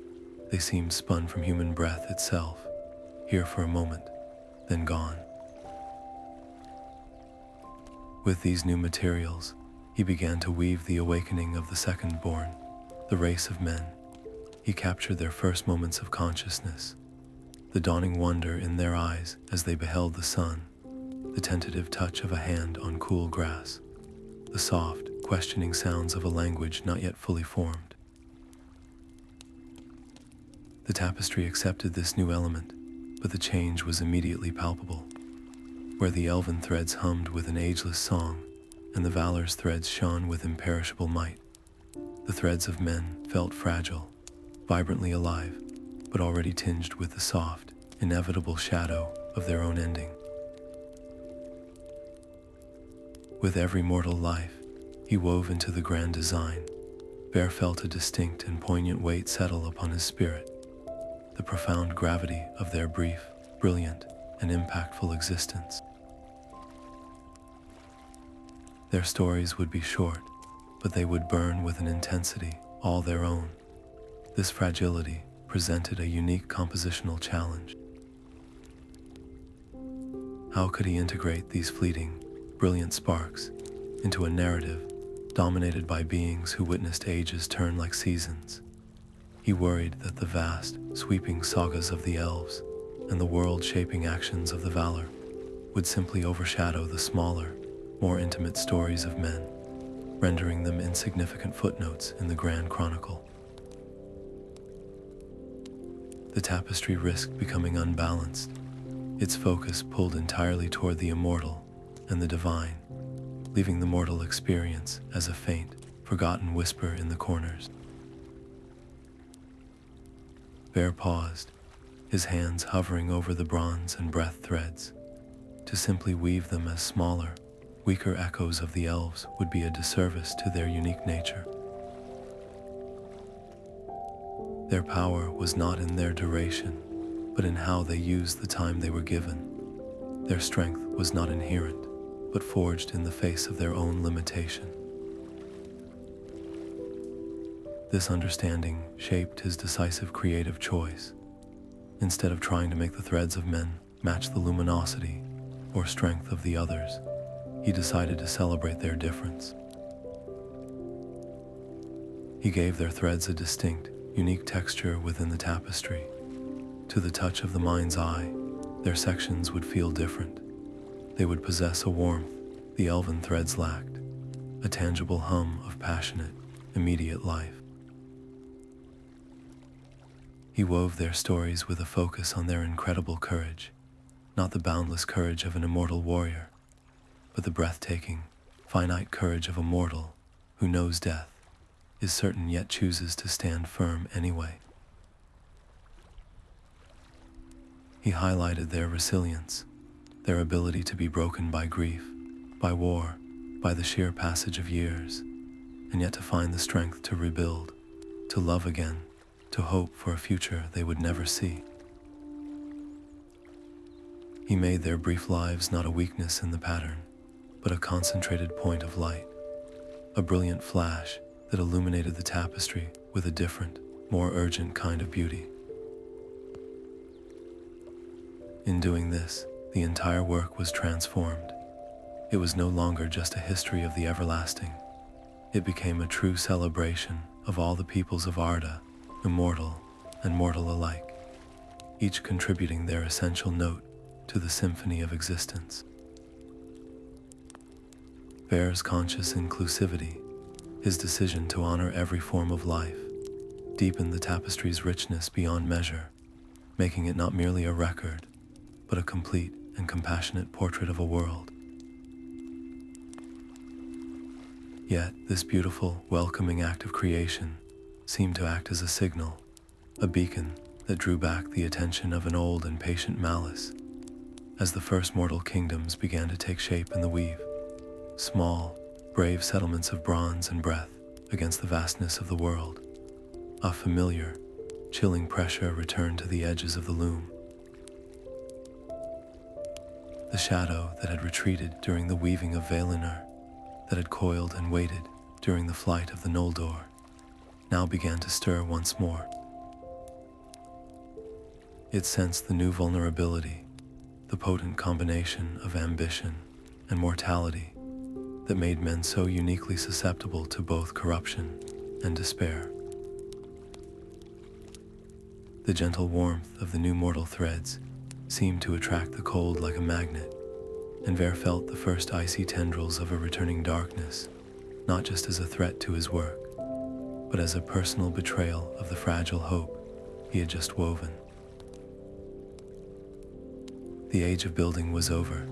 they seemed spun from human breath itself, here for a moment, then gone. With these new materials, he began to weave the awakening of the second-born, the race of men. He captured their first moments of consciousness, the dawning wonder in their eyes as they beheld the sun, the tentative touch of a hand on cool grass, the soft, questioning sounds of a language not yet fully formed. The tapestry accepted this new element, but the change was immediately palpable. Where the elven threads hummed with an ageless song, and the Valor's threads shone with imperishable might, the threads of men felt fragile, vibrantly alive, but already tinged with the soft, inevitable shadow of their own ending. With every mortal life he wove into the grand design, Vair felt a distinct and poignant weight settle upon his spirit, the profound gravity of their brief, brilliant, and impactful existence. Their stories would be short, but they would burn with an intensity all their own. This fragility presented a unique compositional challenge. How could he integrate these fleeting, brilliant sparks into a narrative dominated by beings who witnessed ages turn like seasons? He worried that the vast, sweeping sagas of the Elves and the world-shaping actions of the Valor would simply overshadow the smaller, more intimate stories of men, rendering them insignificant footnotes in the grand chronicle. The tapestry risked becoming unbalanced, its focus pulled entirely toward the immortal and the divine, leaving the mortal experience as a faint, forgotten whisper in the corners. Vair paused, his hands hovering over the bronze and breath threads. To simply weave them as smaller, weaker echoes of the Elves would be a disservice to their unique nature. Their power was not in their duration, but in how they used the time they were given. Their strength was not inherent, but forged in the face of their own limitation. This understanding shaped his decisive creative choice. Instead of trying to make the threads of men match the luminosity or strength of the others, he decided to celebrate their difference. He gave their threads a distinct, unique texture within the tapestry. To the touch of the mind's eye, their sections would feel different. They would possess a warmth the elven threads lacked, a tangible hum of passionate, immediate life. He wove their stories with a focus on their incredible courage, not the boundless courage of an immortal warrior, but the breathtaking, finite courage of a mortal who knows death, is certain yet chooses to stand firm anyway. He highlighted their resilience, their ability to be broken by grief, by war, by the sheer passage of years, and yet to find the strength to rebuild, to love again, to hope for a future they would never see. He made their brief lives not a weakness in the pattern, but a concentrated point of light, a brilliant flash that illuminated the tapestry with a different, more urgent kind of beauty. In doing this, the entire work was transformed. It was no longer just a history of the everlasting. It became a true celebration of all the peoples of Arda, immortal and mortal alike, each contributing their essential note to the symphony of existence. Vair's conscious inclusivity, his decision to honor every form of life, deepened the tapestry's richness beyond measure, making it not merely a record, but a complete and compassionate portrait of a world. Yet, this beautiful, welcoming act of creation seemed to act as a signal, a beacon that drew back the attention of an old and patient malice. As the first mortal kingdoms began to take shape in the weave, small, brave settlements of bronze and breath against the vastness of the world, a familiar, chilling pressure returned to the edges of the loom. The shadow that had retreated during the weaving of Valinor, that had coiled and waited during the flight of the Noldor, now began to stir once more. It sensed the new vulnerability, the potent combination of ambition and mortality that made men so uniquely susceptible to both corruption and despair. The gentle warmth of the new mortal threads seemed to attract the cold like a magnet, and Vair felt the first icy tendrils of a returning darkness, not just as a threat to his work, but as a personal betrayal of the fragile hope he had just woven. The age of building was over.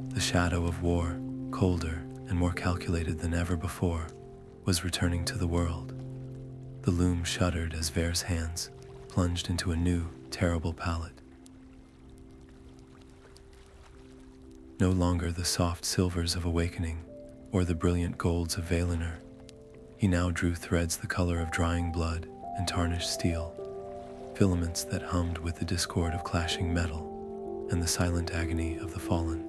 The shadow of war, colder and more calculated than ever before, was returning to the world. The loom shuddered as Vair's hands plunged into a new, terrible palette. No longer the soft silvers of awakening or the brilliant golds of Valinor. He now drew threads the color of drying blood and tarnished steel, filaments that hummed with the discord of clashing metal and the silent agony of the fallen.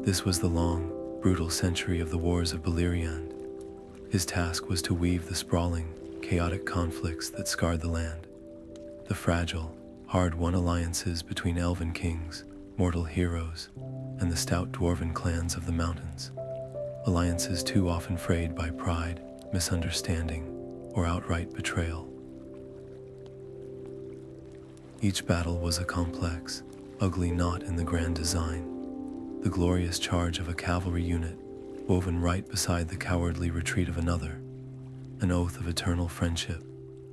This was the long, brutal century of the Wars of Beleriand. His task was to weave the sprawling, chaotic conflicts that scarred the land. The fragile, hard-won alliances between elven kings, mortal heroes, and the stout dwarven clans of the mountains. Alliances too often frayed by pride, misunderstanding, or outright betrayal. Each battle was a complex, ugly knot in the grand design. The glorious charge of a cavalry unit, woven right beside the cowardly retreat of another. An oath of eternal friendship,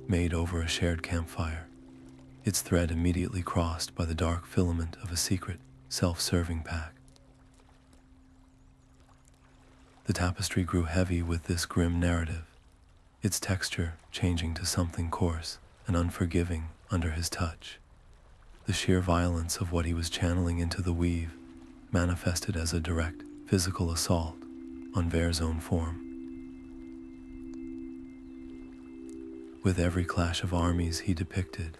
made over a shared campfire. Its thread immediately crossed by the dark filament of a secret, self-serving pact. The tapestry grew heavy with this grim narrative, its texture changing to something coarse and unforgiving under his touch. The sheer violence of what he was channeling into the weave manifested as a direct, physical assault on Vair's own form. With every clash of armies he depicted,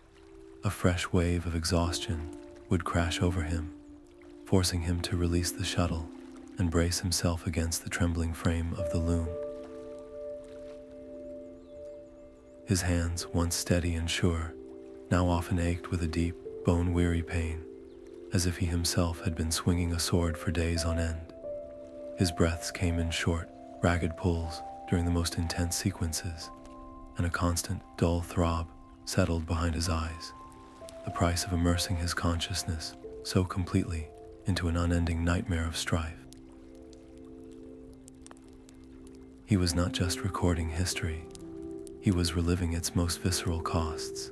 a fresh wave of exhaustion would crash over him, forcing him to release the shuttle and brace himself against the trembling frame of the loom. His hands, once steady and sure, now often ached with a deep, bone-weary pain, as if he himself had been swinging a sword for days on end. His breaths came in short, ragged pulls during the most intense sequences, and a constant, dull throb settled behind his eyes, the price of immersing his consciousness so completely into an unending nightmare of strife. He was not just recording history, he was reliving its most visceral costs,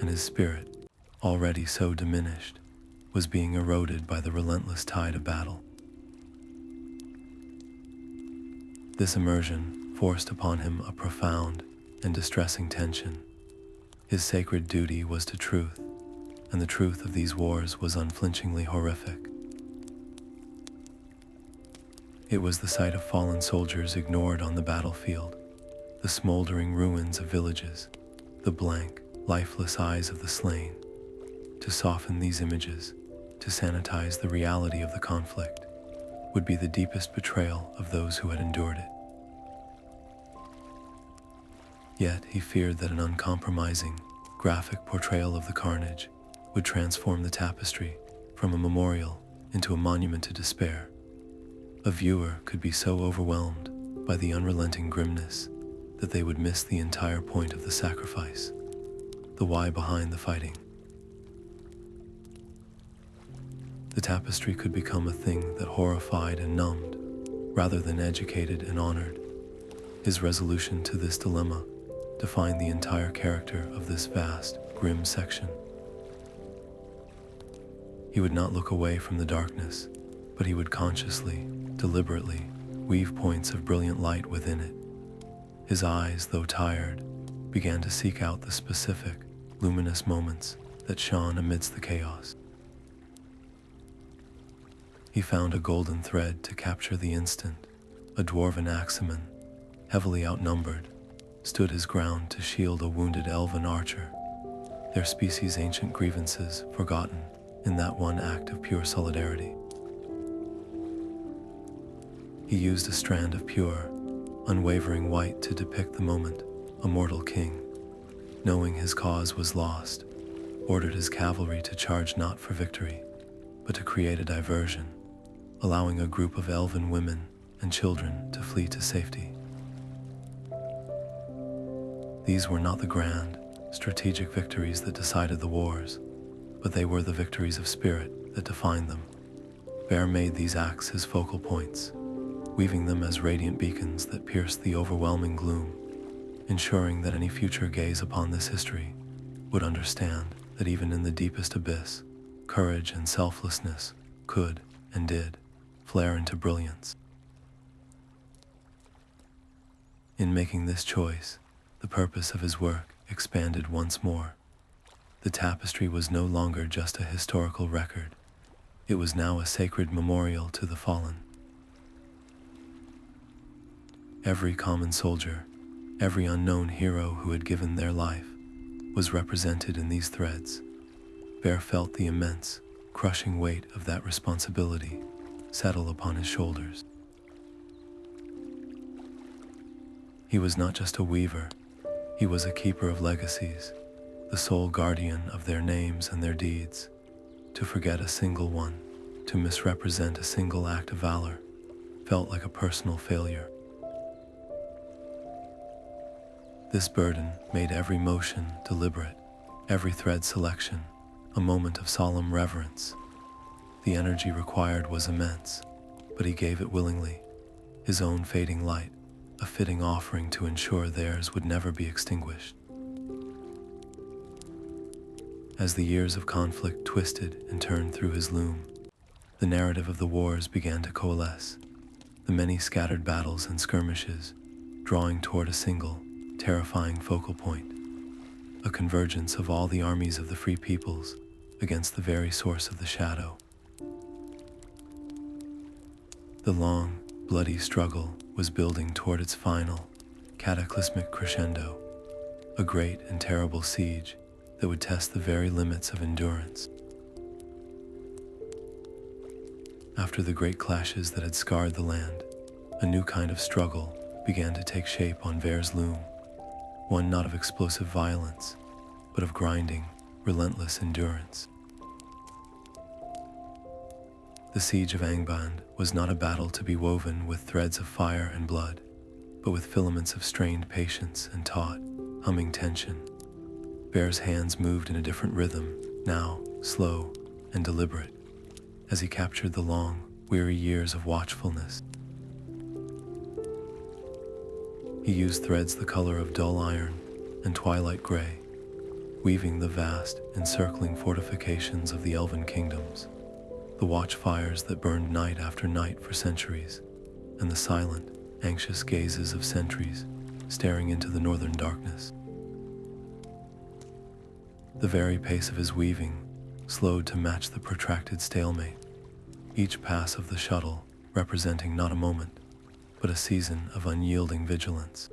and his spirit, already so diminished, was being eroded by the relentless tide of battle. This immersion forced upon him a profound and distressing tension. His sacred duty was to truth, and the truth of these wars was unflinchingly horrific. It was the sight of fallen soldiers ignored on the battlefield, the smoldering ruins of villages, the blank, lifeless eyes of the slain. To soften these images, to sanitize the reality of the conflict, would be the deepest betrayal of those who had endured it. Yet he feared that an uncompromising, graphic portrayal of the carnage would transform the tapestry from a memorial into a monument to despair. A viewer could be so overwhelmed by the unrelenting grimness that they would miss the entire point of the sacrifice, the why behind the fighting. The tapestry could become a thing that horrified and numbed, rather than educated and honored. His resolution to this dilemma defined the entire character of this vast, grim section. He would not look away from the darkness, but he would consciously, deliberately, weave points of brilliant light within it. His eyes, though tired, began to seek out the specific, luminous moments that shone amidst the chaos. He found a golden thread to capture the instant. A dwarven axeman, heavily outnumbered, stood his ground to shield a wounded elven archer, their species' ancient grievances forgotten in that one act of pure solidarity. He used a strand of pure, unwavering white to depict the moment a mortal king, knowing his cause was lost, ordered his cavalry to charge not for victory, but to create a diversion, allowing a group of elven women and children to flee to safety. These were not the grand, strategic victories that decided the wars, but they were the victories of spirit that defined them. Vair made these acts his focal points, weaving them as radiant beacons that pierced the overwhelming gloom, ensuring that any future gaze upon this history would understand that even in the deepest abyss, courage and selflessness could, and did, flare into brilliance. In making this choice, the purpose of his work expanded once more. The tapestry was no longer just a historical record. It was now a sacred memorial to the fallen. Every common soldier, every unknown hero who had given their life, was represented in these threads. Vair felt the immense, crushing weight of that responsibility settle upon his shoulders. He was not just a weaver, he was a keeper of legacies, the sole guardian of their names and their deeds. To forget a single one, to misrepresent a single act of valor, felt like a personal failure. This burden made every motion deliberate, every thread selection, a moment of solemn reverence. The energy required was immense, but he gave it willingly, his own fading light, a fitting offering to ensure theirs would never be extinguished. As the years of conflict twisted and turned through his loom, the narrative of the wars began to coalesce, the many scattered battles and skirmishes drawing toward a single, terrifying focal point, a convergence of all the armies of the free peoples against the very source of the shadow. The long, bloody struggle was building toward its final, cataclysmic crescendo, a great and terrible siege that would test the very limits of endurance. After the great clashes that had scarred the land, a new kind of struggle began to take shape on Vair's loom, one not of explosive violence, but of grinding, relentless endurance. The Siege of Angband was not a battle to be woven with threads of fire and blood, but with filaments of strained patience and taut, humming tension. Vair's hands moved in a different rhythm, now slow and deliberate, as he captured the long, weary years of watchfulness. He used threads the color of dull iron and twilight gray, weaving the vast, encircling fortifications of the elven kingdoms, the watchfires that burned night after night for centuries, and the silent, anxious gazes of sentries staring into the northern darkness. The very pace of his weaving slowed to match the protracted stalemate, each pass of the shuttle representing not a moment, but a season of unyielding vigilance.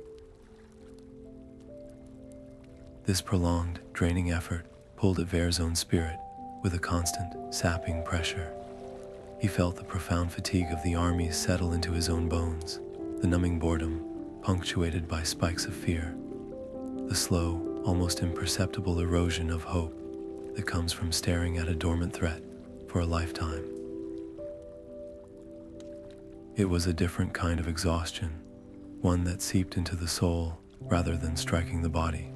This prolonged, draining effort pulled at Vair's own spirit with a constant, sapping pressure. He felt the profound fatigue of the armies settle into his own bones, the numbing boredom punctuated by spikes of fear, the slow, almost imperceptible erosion of hope that comes from staring at a dormant threat for a lifetime. It was a different kind of exhaustion, one that seeped into the soul rather than striking the body.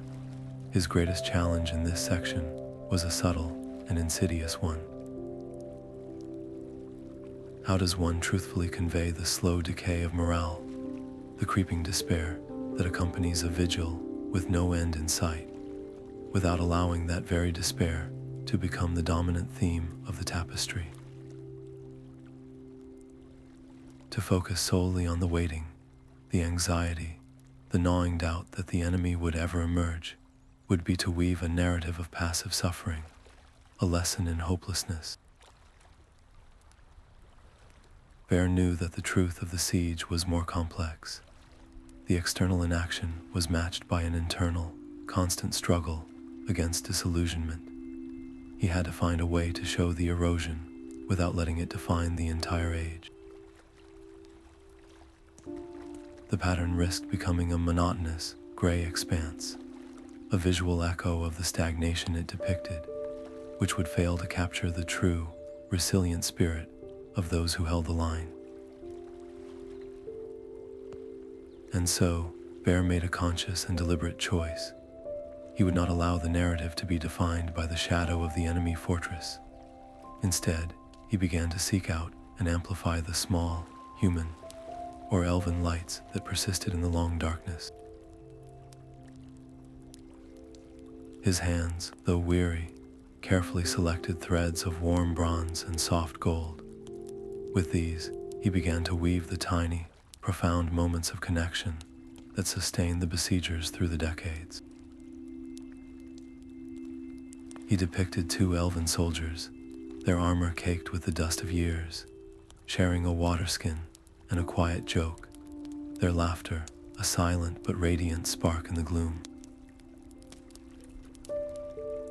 His greatest challenge in this section was a subtle and insidious one. How does one truthfully convey the slow decay of morale, the creeping despair that accompanies a vigil with no end in sight, without allowing that very despair to become the dominant theme of the tapestry? To focus solely on the waiting, the anxiety, the gnawing doubt that the enemy would ever emerge, would be to weave a narrative of passive suffering, a lesson in hopelessness. Vair knew that the truth of the siege was more complex. The external inaction was matched by an internal, constant struggle against disillusionment. He had to find a way to show the erosion without letting it define the entire age. The pattern risked becoming a monotonous, gray expanse, a visual echo of the stagnation it depicted, which would fail to capture the true, resilient spirit of those who held the line. And so, Vair made a conscious and deliberate choice. He would not allow the narrative to be defined by the shadow of the enemy fortress. Instead, he began to seek out and amplify the small, human, or elven lights that persisted in the long darkness. His hands, though weary, carefully selected threads of warm bronze and soft gold. With these, he began to weave the tiny, profound moments of connection that sustained the besiegers through the decades. He depicted two elven soldiers, their armor caked with the dust of years, sharing a waterskin and a quiet joke, their laughter a silent but radiant spark in the gloom.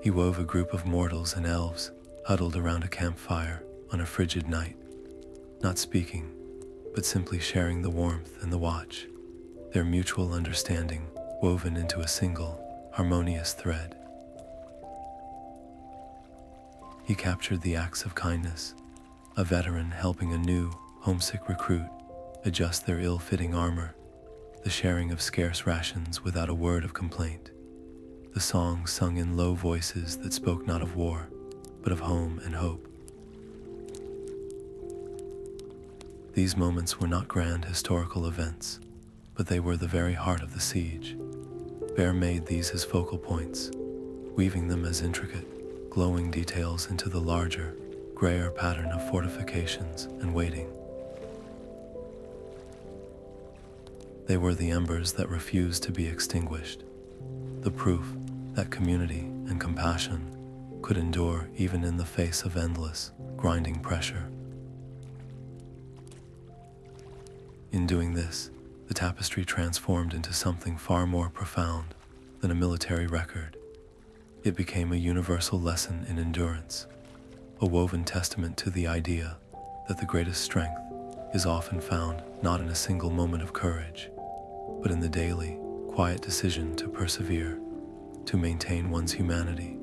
He wove a group of mortals and elves huddled around a campfire on a frigid night, not speaking, but simply sharing the warmth and the watch, their mutual understanding woven into a single, harmonious thread. He captured the acts of kindness, a veteran helping a new, homesick recruit adjust their ill-fitting armor, the sharing of scarce rations without a word of complaint, the songs sung in low voices that spoke not of war, but of home and hope. These moments were not grand historical events, but they were the very heart of the siege. Vair made these his focal points, weaving them as intricate, glowing details into the larger, grayer pattern of fortifications and waiting. They were the embers that refused to be extinguished, the proof that community and compassion could endure even in the face of endless, grinding pressure. In doing this, the tapestry transformed into something far more profound than a military record. It became a universal lesson in endurance, a woven testament to the idea that the greatest strength is often found not in a single moment of courage, but in the daily, quiet decision to persevere, to maintain one's humanity,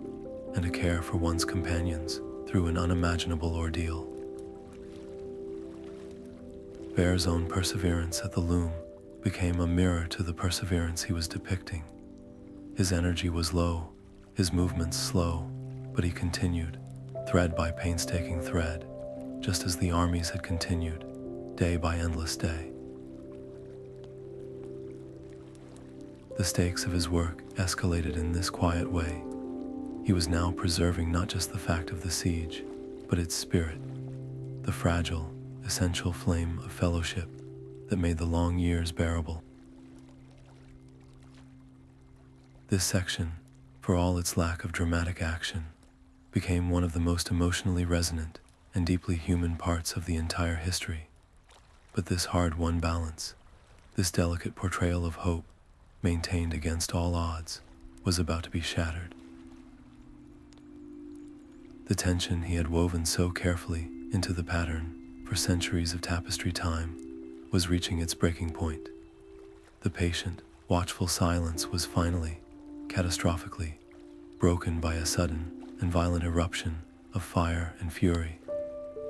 and to care for one's companions through an unimaginable ordeal. Vair's own perseverance at the Loom became a mirror to the perseverance he was depicting. His energy was low, his movements slow, but he continued, thread by painstaking thread, just as the armies had continued, day by endless day. The stakes of his work escalated in this quiet way. He was now preserving not just the fact of the siege, but its spirit, the fragile, essential flame of fellowship that made the long years bearable. This section, for all its lack of dramatic action, became one of the most emotionally resonant and deeply human parts of the entire history. But this hard-won balance, this delicate portrayal of hope, maintained against all odds, was about to be shattered. The tension he had woven so carefully into the pattern for centuries of tapestry time was reaching its breaking point. The patient, watchful silence was finally, catastrophically, broken by a sudden and violent eruption of fire and fury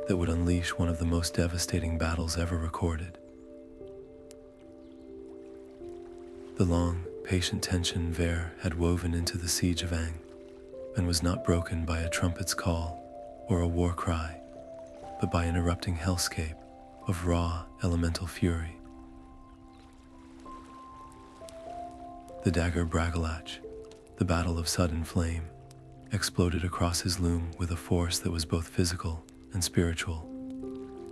that would unleash one of the most devastating battles ever recorded. The long, patient tension Vair had woven into the Siege of Angband was not broken by a trumpet's call or a war cry, but by an erupting hellscape of raw, elemental fury. The dagger Bragalach, the battle of sudden flame, exploded across his loom with a force that was both physical and spiritual.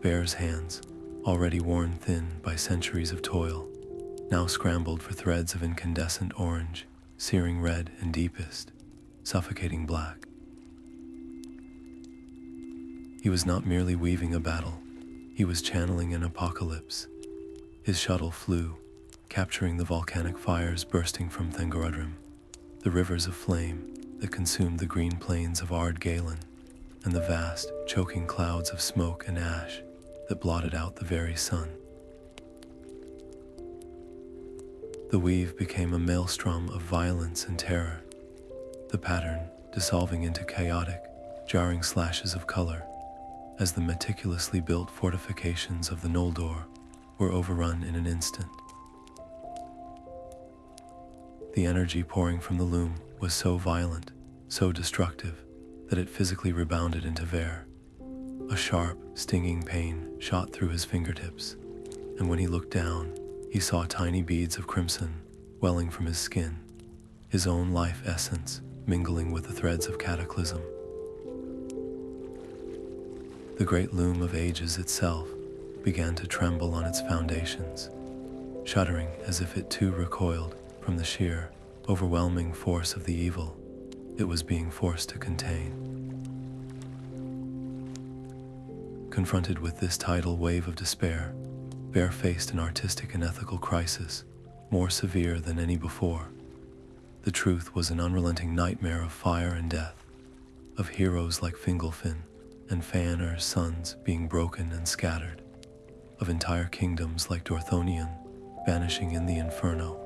Vair's hands, already worn thin by centuries of toil, now scrambled for threads of incandescent orange, searing red and deepest, suffocating black. He was not merely weaving a battle, he was channeling an apocalypse. His shuttle flew, capturing the volcanic fires bursting from Thangorudrim, the rivers of flame that consumed the green plains of Ardgalen, and the vast, choking clouds of smoke and ash that blotted out the very sun. The weave became a maelstrom of violence and terror, the pattern dissolving into chaotic, jarring slashes of color as the meticulously built fortifications of the Noldor were overrun in an instant. The energy pouring from the Loom was so violent, so destructive, that it physically rebounded into Vair. A sharp, stinging pain shot through his fingertips, and when he looked down, he saw tiny beads of crimson welling from his skin, his own life essence mingling with the threads of cataclysm. The great loom of ages itself began to tremble on its foundations, shuddering as if it too recoiled from the sheer, overwhelming force of the evil it was being forced to contain. Confronted with this tidal wave of despair, Vair faced an artistic and ethical crisis more severe than any before. The truth was an unrelenting nightmare of fire and death, of heroes like Fingolfin and Feanor's sons being broken and scattered, of entire kingdoms like Dorthonion vanishing in the Inferno.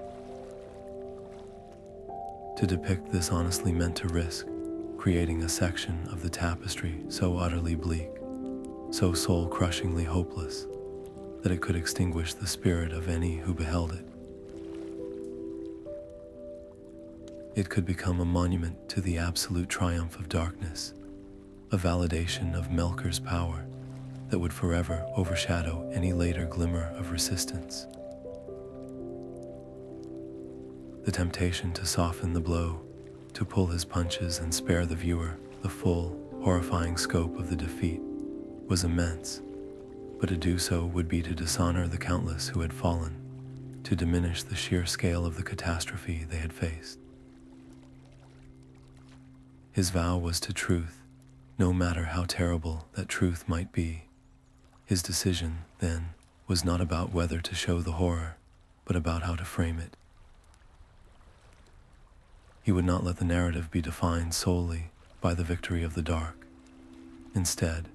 To depict this honestly meant to risk creating a section of the tapestry so utterly bleak, so soul-crushingly hopeless, that it could extinguish the spirit of any who beheld it. It could become a monument to the absolute triumph of darkness, a validation of Melkor's power that would forever overshadow any later glimmer of resistance. The temptation to soften the blow, to pull his punches and spare the viewer the full, horrifying scope of the defeat, was immense, but to do so would be to dishonor the countless who had fallen, to diminish the sheer scale of the catastrophe they had faced. His vow was to truth, no matter how terrible that truth might be. His decision, then, was not about whether to show the horror, but about how to frame it. He would not let the narrative be defined solely by the victory of the dark. Instead,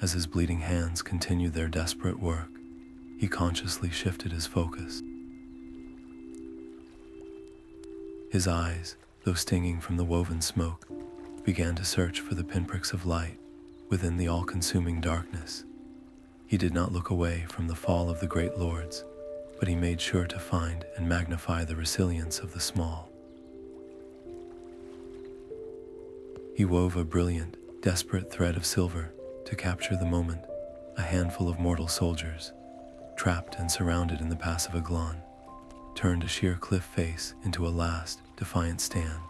as his bleeding hands continued their desperate work, he consciously shifted his focus. His eyes, though stinging from the woven smoke, began to search for the pinpricks of light within the all-consuming darkness. He did not look away from the fall of the great lords, but he made sure to find and magnify the resilience of the small. He wove a brilliant, desperate thread of silver to capture the moment a handful of mortal soldiers, trapped and surrounded in the pass of Aglan, turned a sheer cliff face into a last, defiant stand,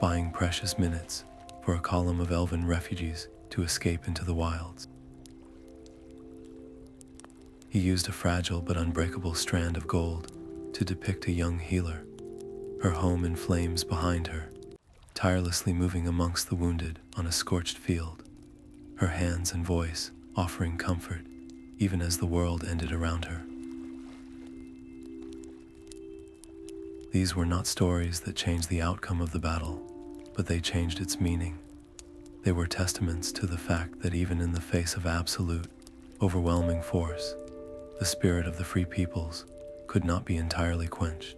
buying precious minutes for a column of elven refugees to escape into the wilds. He used a fragile but unbreakable strand of gold to depict a young healer, her home in flames behind her, tirelessly moving amongst the wounded on a scorched field, her hands and voice offering comfort even as the world ended around her. These were not stories that changed the outcome of the battle, but they changed its meaning. They were testaments to the fact that even in the face of absolute, overwhelming force, the spirit of the free peoples could not be entirely quenched.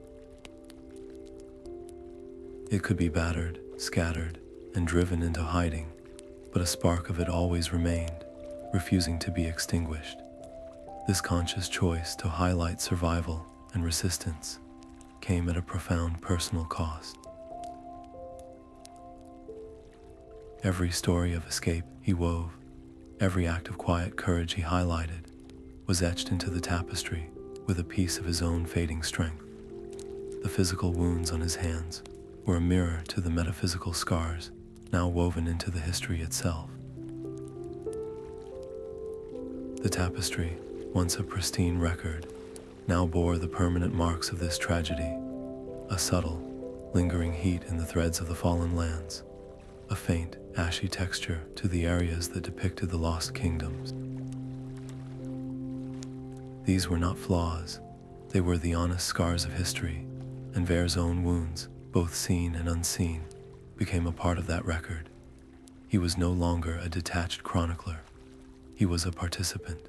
It could be battered, scattered, and driven into hiding, but a spark of it always remained, refusing to be extinguished. This conscious choice to highlight survival and resistance came at a profound personal cost. Every story of escape he wove, every act of quiet courage he highlighted, was etched into the tapestry with a piece of his own fading strength. The physical wounds on his hands were a mirror to the metaphysical scars now woven into the history itself. The tapestry, once a pristine record, now bore the permanent marks of this tragedy, a subtle, lingering heat in the threads of the fallen lands, a faint, ashy texture to the areas that depicted the lost kingdoms. These were not flaws, they were the honest scars of history, and Vair's own wounds, both seen and unseen, became a part of that record. He was no longer a detached chronicler. He was a participant,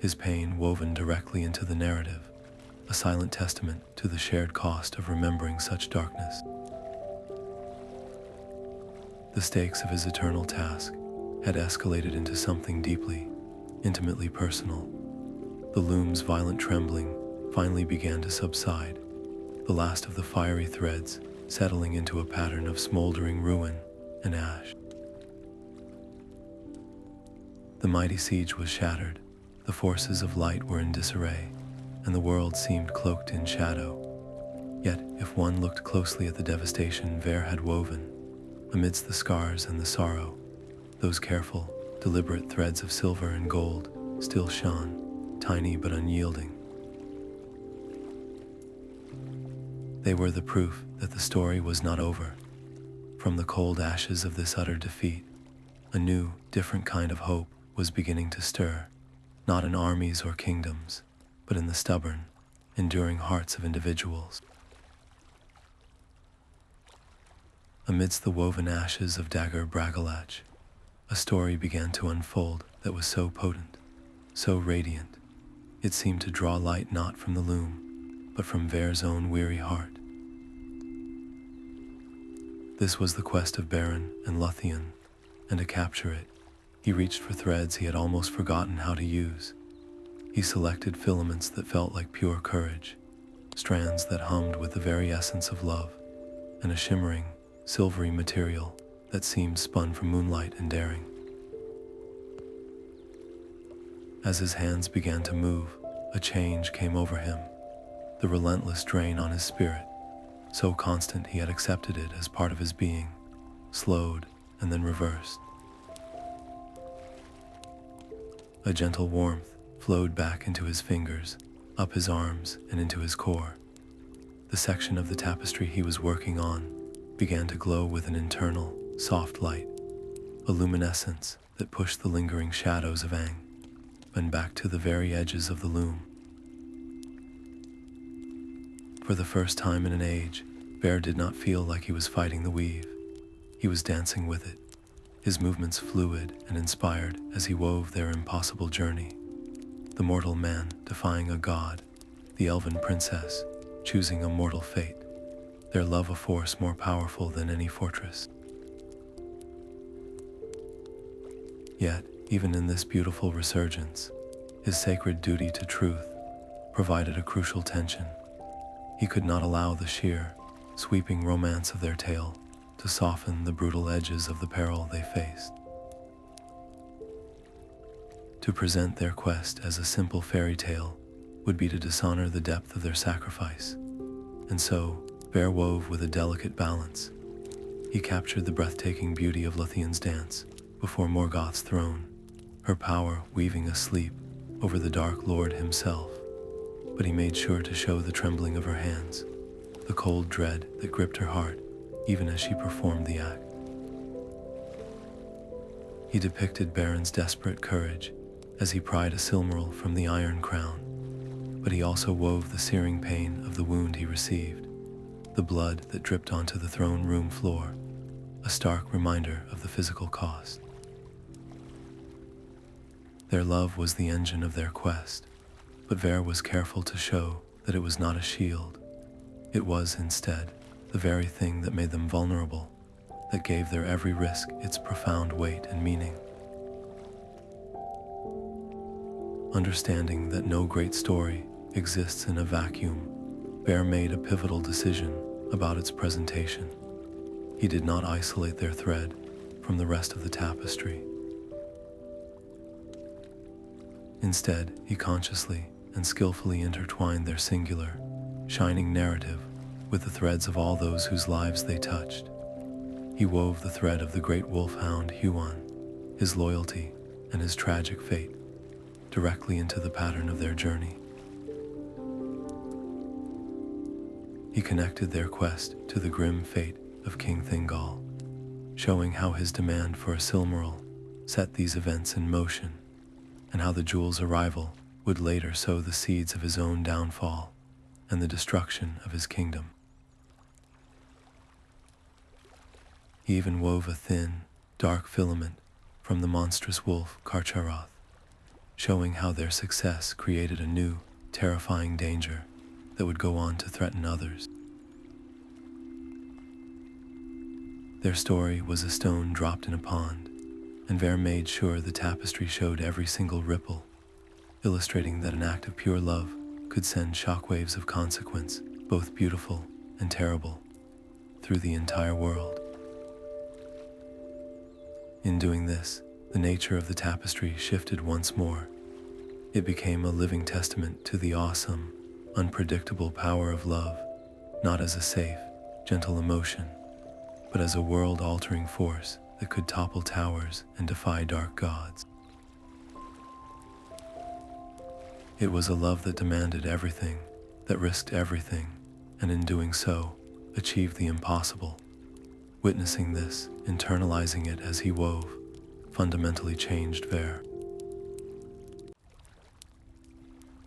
his pain woven directly into the narrative, a silent testament to the shared cost of remembering such darkness. The stakes of his eternal task had escalated into something deeply, intimately personal. The loom's violent trembling finally began to subside, the last of the fiery threads settling into a pattern of smoldering ruin and ash. The mighty siege was shattered, the forces of light were in disarray, and the world seemed cloaked in shadow. Yet, if one looked closely at the devastation Vair had woven, amidst the scars and the sorrow, those careful, deliberate threads of silver and gold still shone, tiny but unyielding. They were the proof that the story was not over. From the cold ashes of this utter defeat, a new, different kind of hope was beginning to stir, not in armies or kingdoms, but in the stubborn, enduring hearts of individuals. Amidst the woven ashes of Dagorlad, a story began to unfold that was so potent, so radiant, it seemed to draw light not from the loom, but from Vair's own weary heart. This was the quest of Beren and Lúthien, and to capture it, he reached for threads he had almost forgotten how to use. He selected filaments that felt like pure courage, strands that hummed with the very essence of love, and a shimmering, silvery material that seemed spun from moonlight and daring. As his hands began to move, a change came over him, the relentless drain on his spirit, so constant he had accepted it as part of his being, slowed and then reversed. A gentle warmth flowed back into his fingers, up his arms and into his core. The section of the tapestry he was working on began to glow with an internal, soft light, a luminescence that pushed the lingering shadows of Angband back to the very edges of the loom. For the first time in an age, Vair did not feel like he was fighting the weave. He was dancing with it, his movements fluid and inspired as he wove their impossible journey. The mortal man defying a god, the elven princess choosing a mortal fate, their love a force more powerful than any fortress. Yet, even in this beautiful resurgence, his sacred duty to truth provided a crucial tension. He could not allow the sheer, sweeping romance of their tale to soften the brutal edges of the peril they faced. To present their quest as a simple fairy tale would be to dishonor the depth of their sacrifice, and so Vair wove with a delicate balance. He captured the breathtaking beauty of Lúthien's dance before Morgoth's throne, her power weaving asleep over the Dark Lord himself, but he made sure to show the trembling of her hands, the cold dread that gripped her heart even as she performed the act. He depicted Beren's desperate courage as he pried a silmaril from the iron crown, but he also wove the searing pain of the wound he received, the blood that dripped onto the throne room floor, a stark reminder of the physical cost. Their love was the engine of their quest, but Vair was careful to show that it was not a shield. It was, instead, the very thing that made them vulnerable, that gave their every risk its profound weight and meaning. Understanding that no great story exists in a vacuum, Vair made a pivotal decision about its presentation. He did not isolate their thread from the rest of the tapestry. Instead, he consciously and skillfully intertwined their singular, shining narrative with the threads of all those whose lives they touched. He wove the thread of the great wolfhound Éowyn, his loyalty and his tragic fate, directly into the pattern of their journey. He connected their quest to the grim fate of King Thingol, showing how his demand for a silmaril set these events in motion, and how the jewel's arrival would later sow the seeds of his own downfall and the destruction of his kingdom. He even wove a thin, dark filament from the monstrous wolf Carcharoth, showing how their success created a new, terrifying danger that would go on to threaten others. Their story was a stone dropped in a pond, and Vair made sure the tapestry showed every single ripple, illustrating that an act of pure love could send shockwaves of consequence, both beautiful and terrible, through the entire world. In doing this, the nature of the tapestry shifted once more. It became a living testament to the awesome, unpredictable power of love, not as a safe, gentle emotion, but as a world-altering force that could topple towers and defy dark gods. It was a love that demanded everything, that risked everything, and in doing so, achieved the impossible. Witnessing this, internalizing it as he wove, fundamentally changed Vair.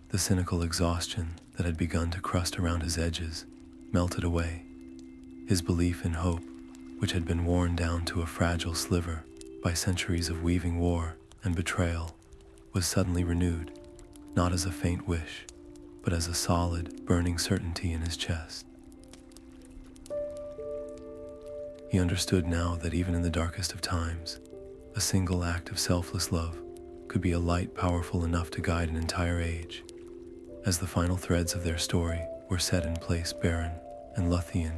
The cynical exhaustion that had begun to crust around his edges melted away. His belief in hope, which had been worn down to a fragile sliver by centuries of weaving war and betrayal, was suddenly renewed, not as a faint wish, but as a solid, burning certainty in his chest. He understood now that even in the darkest of times, a single act of selfless love could be a light powerful enough to guide an entire age. As the final threads of their story were set in place, Beren and Lúthien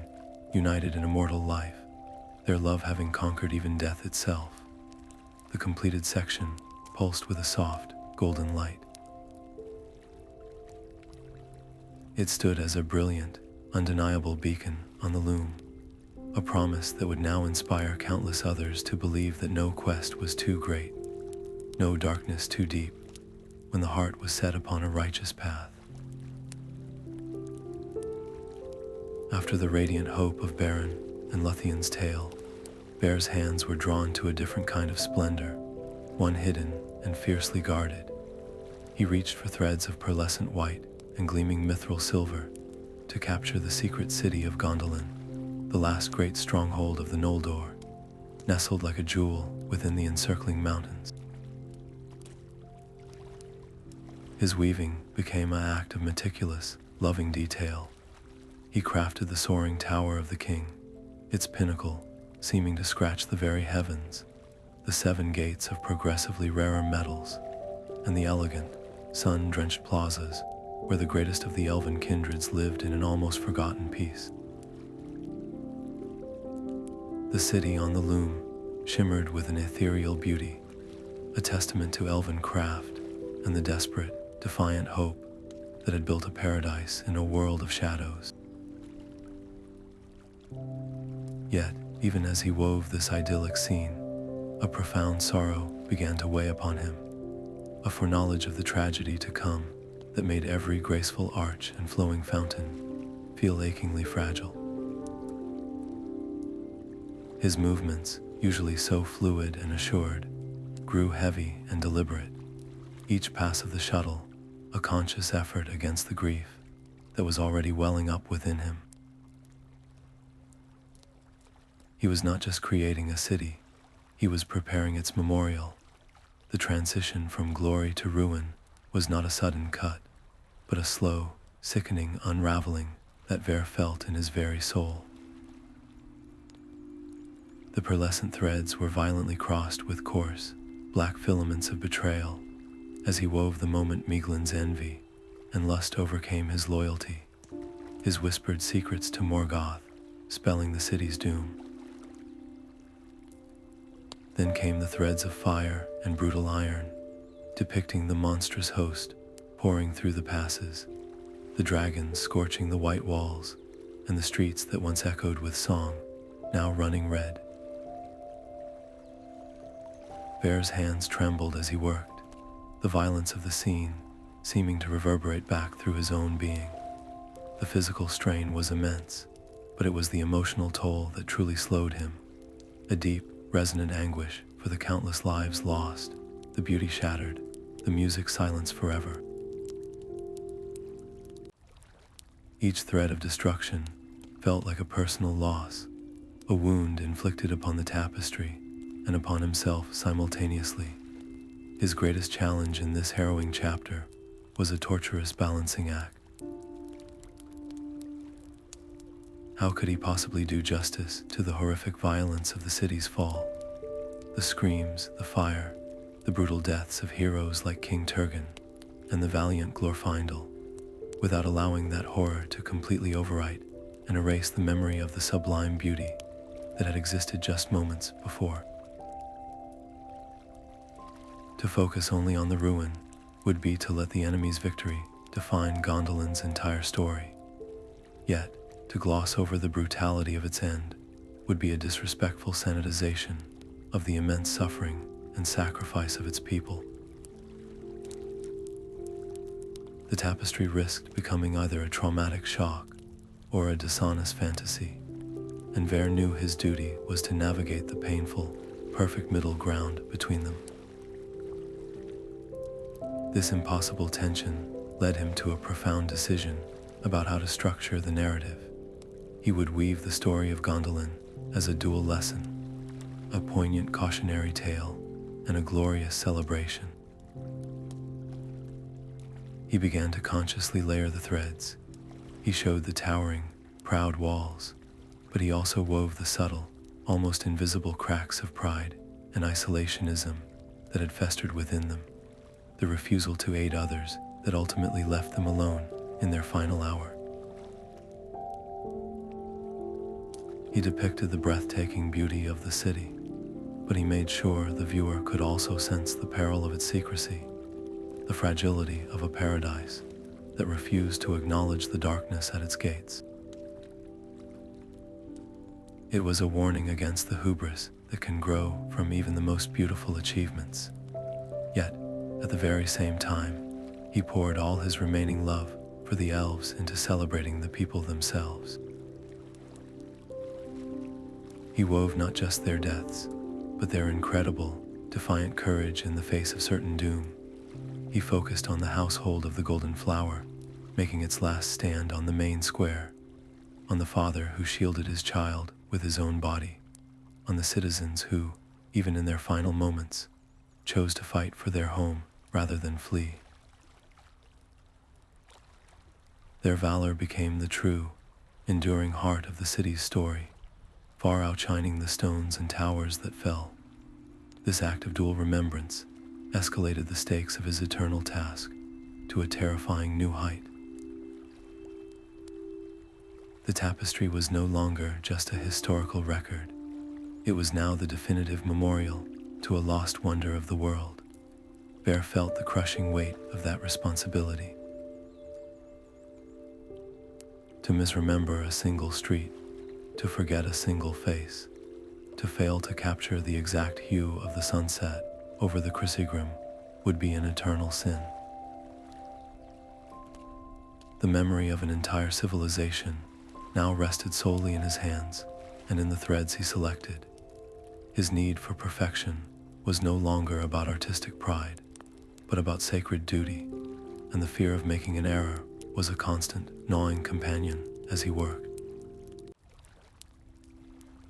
united in immortal life, their love having conquered even death itself. The completed section pulsed with a soft, golden light. It stood as a brilliant, undeniable beacon on the Loom, a promise that would now inspire countless others to believe that no quest was too great, no darkness too deep, when the heart was set upon a righteous path. After the radiant hope of Beren and Lúthien's tale, Vair's hands were drawn to a different kind of splendor, one hidden and fiercely guarded. He reached for threads of pearlescent white and gleaming mithril silver to capture the secret city of Gondolin, the last great stronghold of the Noldor, nestled like a jewel within the encircling mountains. His weaving became an act of meticulous, loving detail. He crafted the soaring tower of the king, its pinnacle seeming to scratch the very heavens, the 7 gates of progressively rarer metals, and the elegant, sun-drenched plazas where the greatest of the elven kindreds lived in an almost forgotten peace. The city on the Loom shimmered with an ethereal beauty, a testament to elven craft and the desperate, defiant hope that had built a paradise in a world of shadows. Yet, even as he wove this idyllic scene, a profound sorrow began to weigh upon him, a foreknowledge of the tragedy to come that made every graceful arch and flowing fountain feel achingly fragile. His movements, usually so fluid and assured, grew heavy and deliberate, each pass of the shuttle a conscious effort against the grief that was already welling up within him. He was not just creating a city, he was preparing its memorial. The transition from glory to ruin was not a sudden cut, but a slow, sickening unraveling that Vair felt in his very soul. The pearlescent threads were violently crossed with coarse, black filaments of betrayal as he wove the moment Miglin's envy and lust overcame his loyalty, his whispered secrets to Morgoth, spelling the city's doom. Then came the threads of fire and brutal iron, depicting the monstrous host pouring through the passes, the dragons scorching the white walls, and the streets that once echoed with song, now running red. Vair's hands trembled as he worked, the violence of the scene seeming to reverberate back through his own being. The physical strain was immense, but it was the emotional toll that truly slowed him, a deep, resonant anguish for the countless lives lost, the beauty shattered, the music silenced forever. Each thread of destruction felt like a personal loss, a wound inflicted upon the tapestry and upon himself simultaneously. His greatest challenge in this harrowing chapter was a torturous balancing act. How could he possibly do justice to the horrific violence of the city's fall? The screams, the fire, the brutal deaths of heroes like King Turgon and the valiant Glorfindel, without allowing that horror to completely overwrite and erase the memory of the sublime beauty that had existed just moments before. To focus only on the ruin would be to let the enemy's victory define Gondolin's entire story. Yet, to gloss over the brutality of its end would be a disrespectful sanitization of the immense suffering and sacrifice of its people. The tapestry risked becoming either a traumatic shock or a dishonest fantasy, and Vair knew his duty was to navigate the painful, perfect middle ground between them. This impossible tension led him to a profound decision about how to structure the narrative. He would weave the story of Gondolin as a dual lesson, a poignant cautionary tale, and a glorious celebration. He began to consciously layer the threads. He showed the towering, proud walls, but he also wove the subtle, almost invisible cracks of pride and isolationism that had festered within them, the refusal to aid others that ultimately left them alone in their final hour. He depicted the breathtaking beauty of the city, but he made sure the viewer could also sense the peril of its secrecy, the fragility of a paradise that refused to acknowledge the darkness at its gates. It was a warning against the hubris that can grow from even the most beautiful achievements. Yet, at the very same time, he poured all his remaining love for the elves into celebrating the people themselves. He wove not just their deaths, but their incredible, defiant courage in the face of certain doom. He focused on the household of the Golden Flower, making its last stand on the main square, on the father who shielded his child with his own body, on the citizens who, even in their final moments, chose to fight for their home rather than flee. Their valor became the true, enduring heart of the city's story, far outshining the stones and towers that fell. This act of dual remembrance escalated the stakes of his eternal task to a terrifying new height. The tapestry was no longer just a historical record. It was now the definitive memorial to a lost wonder of the world. Vair felt the crushing weight of that responsibility. To misremember a single street, to forget a single face, to fail to capture the exact hue of the sunset over the Crissigrim would be an eternal sin. The memory of an entire civilization now rested solely in his hands and in the threads he selected. His need for perfection was no longer about artistic pride, but about sacred duty, and the fear of making an error was a constant, gnawing companion as he worked.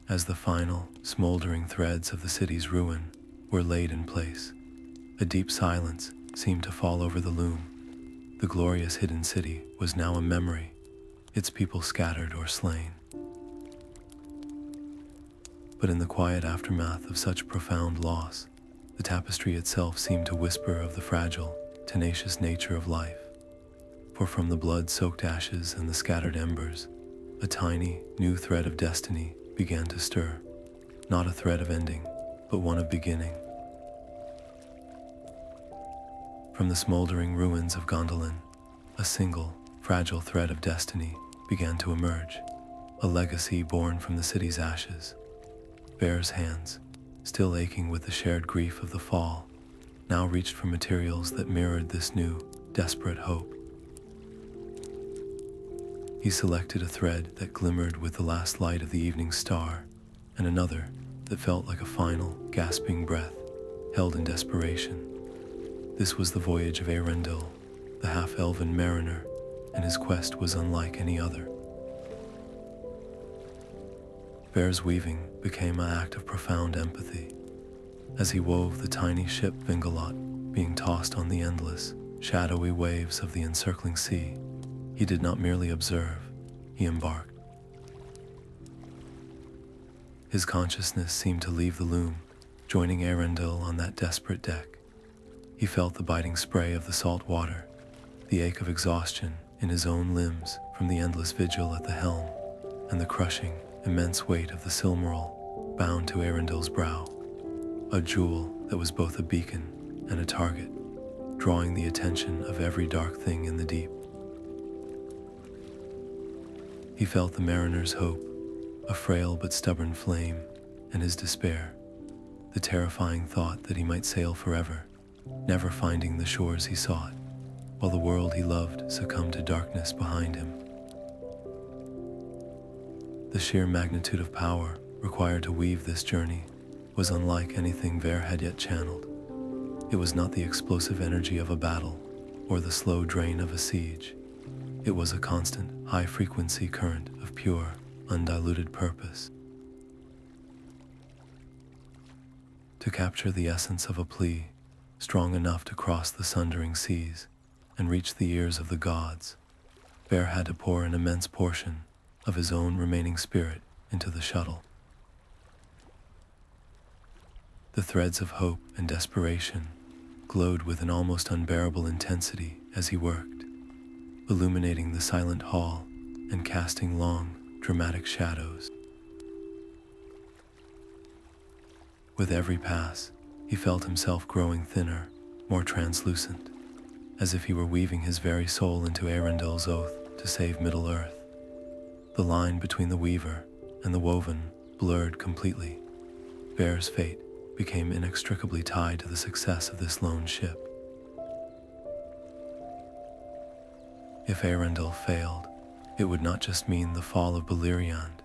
As the final, smoldering threads of the city's ruin were laid in place, a deep silence seemed to fall over the Loom. The glorious hidden city was now a memory, its people scattered or slain. But in the quiet aftermath of such profound loss, the tapestry itself seemed to whisper of the fragile, tenacious nature of life. For from the blood-soaked ashes and the scattered embers, a tiny, new thread of destiny began to stir, not a thread of ending, but one of beginning. From the smoldering ruins of Gondolin, a single, fragile thread of destiny began to emerge, a legacy born from the city's ashes. Vair's hands, still aching with the shared grief of the fall, now reached for materials that mirrored this new, desperate hope. He selected a thread that glimmered with the last light of the evening star, and another that felt like a final, gasping breath, held in desperation. This was the Voyage of Eärendil, the half-elven mariner, and his quest was unlike any other. Vair's weaving became an act of profound empathy. As he wove the tiny ship Gil-galad, being tossed on the endless, shadowy waves of the encircling sea, he did not merely observe, he embarked. His consciousness seemed to leave the Loom, joining Eärendil on that desperate deck. He felt the biting spray of the salt water, the ache of exhaustion in his own limbs from the endless vigil at the helm, and the crushing, immense weight of the Silmaril bound to Eärendil's brow, a jewel that was both a beacon and a target, drawing the attention of every dark thing in the deep. He felt the mariner's hope, a frail but stubborn flame, and his despair, the terrifying thought that he might sail forever, never finding the shores he sought, while the world he loved succumbed to darkness behind him. The sheer magnitude of power required to weave this journey was unlike anything Vair had yet channeled. It was not the explosive energy of a battle or the slow drain of a siege. It was a constant, high-frequency current of pure, undiluted purpose. To capture the essence of a plea, strong enough to cross the sundering seas and reach the ears of the gods, Vair had to pour an immense portion of his own remaining spirit into the shuttle. The threads of hope and desperation glowed with an almost unbearable intensity as he worked, illuminating the silent hall and casting long, dramatic shadows. With every pass, he felt himself growing thinner, more translucent, as if he were weaving his very soul into Eärendil's oath to save Middle-earth. The line between the weaver and the woven blurred completely. Vair's fate became inextricably tied to the success of this lone ship. If Eärendil failed, it would not just mean the fall of Beleriand.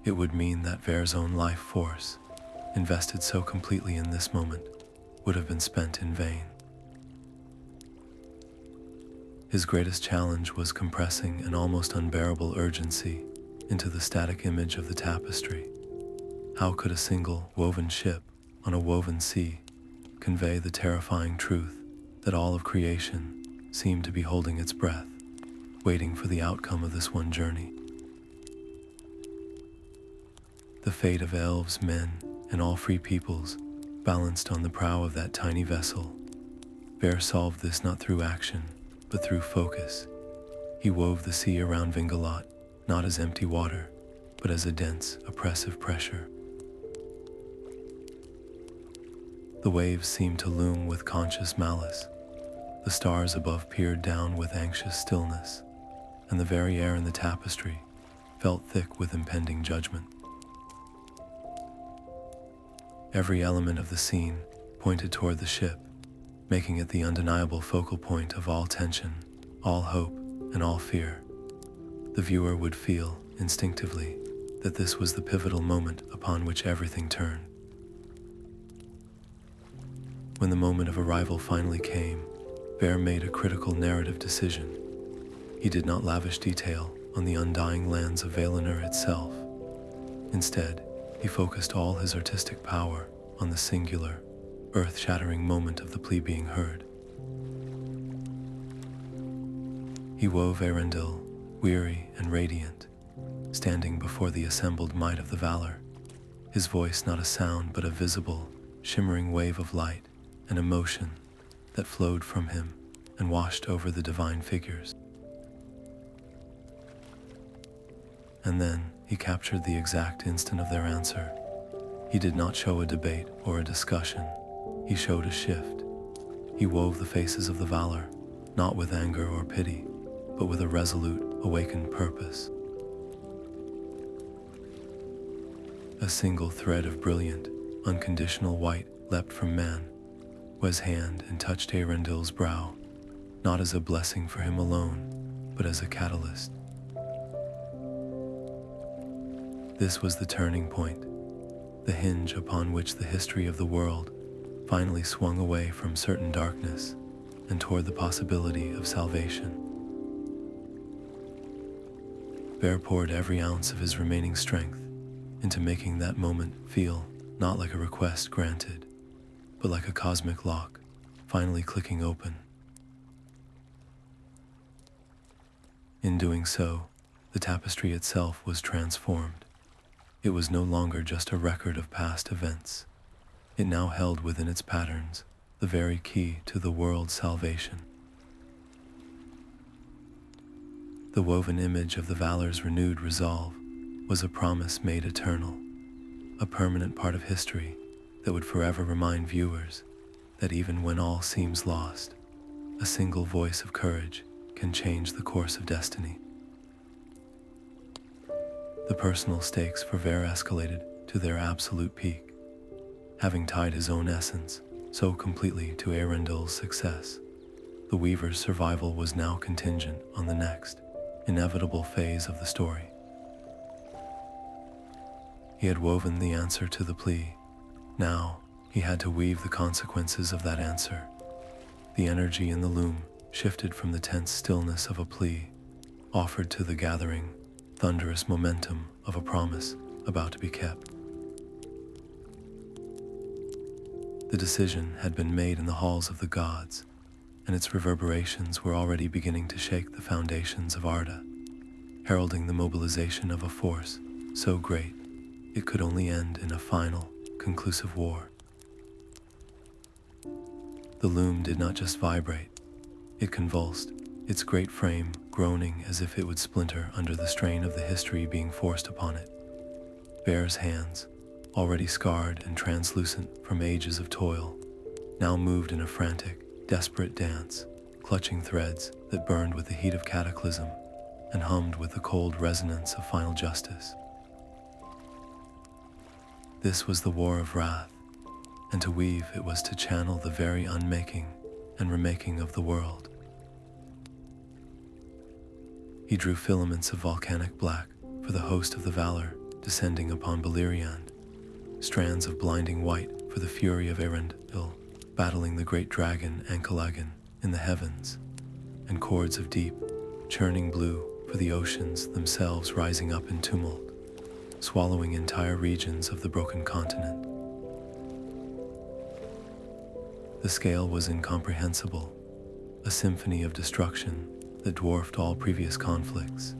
It would mean that Vair's own life force, invested so completely in this moment, would have been spent in vain. His greatest challenge was compressing an almost unbearable urgency into the static image of the tapestry. How could a single woven ship on a woven sea convey the terrifying truth that all of creation seemed to be holding its breath, waiting for the outcome of this one journey? The fate of elves, men, and all free peoples balanced on the prow of that tiny vessel. Vair solved this not through action, but through focus. He wove the sea around Gil-galad, not as empty water, but as a dense, oppressive pressure. The waves seemed to loom with conscious malice. The stars above peered down with anxious stillness, and the very air in the tapestry felt thick with impending judgment. Every element of the scene pointed toward the ship, making it the undeniable focal point of all tension, all hope, and all fear. The viewer would feel, instinctively, that this was the pivotal moment upon which everything turned. When the moment of arrival finally came, Vair made a critical narrative decision. He did not lavish detail on the undying lands of Valinor itself. Instead, he focused all his artistic power on the singular, earth-shattering moment of the plea being heard. He wove Eärendil, weary and radiant, standing before the assembled might of the Valor, his voice not a sound but a visible, shimmering wave of light and emotion that flowed from him and washed over the divine figures. And then he captured the exact instant of their answer. He did not show a debate or a discussion. He showed a shift. He wove the faces of the Valor, not with anger or pity, but with a resolute, awakened purpose. A single thread of brilliant, unconditional white leapt from man, was hand and touched Eärendil's brow, not as a blessing for him alone, but as a catalyst. This was the turning point, the hinge upon which the history of the world finally swung away from certain darkness and toward the possibility of salvation. Vair poured every ounce of his remaining strength, into making that moment feel not like a request granted, but like a cosmic lock finally clicking open. In doing so, the tapestry itself was transformed. It was no longer just a record of past events. It now held within its patterns the very key to the world's salvation. The woven image of the Valor's renewed resolve was a promise made eternal, a permanent part of history that would forever remind viewers that even when all seems lost, a single voice of courage can change the course of destiny. The personal stakes for Vair escalated to their absolute peak. Having tied his own essence so completely to Eärendil's success, the Weaver's survival was now contingent on the next, inevitable phase of the story. He had woven the answer to the plea. Now, he had to weave the consequences of that answer. The energy in the loom shifted from the tense stillness of a plea, offered to the gathering, thunderous momentum of a promise about to be kept. The decision had been made in the halls of the gods, and its reverberations were already beginning to shake the foundations of Arda, heralding the mobilization of a force so great it could only end in a final, conclusive war. The loom did not just vibrate, it convulsed, its great frame groaning as if it would splinter under the strain of the history being forced upon it. Vair's hands, already scarred and translucent from ages of toil, now moved in a frantic, desperate dance, clutching threads that burned with the heat of cataclysm and hummed with the cold resonance of final justice. This was the war of wrath, and to weave it was to channel the very unmaking and remaking of the world. He drew filaments of volcanic black for the host of the Valor descending upon Beleriand, strands of blinding white for the fury of Eärendil battling the great dragon Ankalagan in the heavens, and cords of deep, churning blue for the oceans themselves rising up in tumult, swallowing entire regions of the broken continent. The scale was incomprehensible, a symphony of destruction that dwarfed all previous conflicts,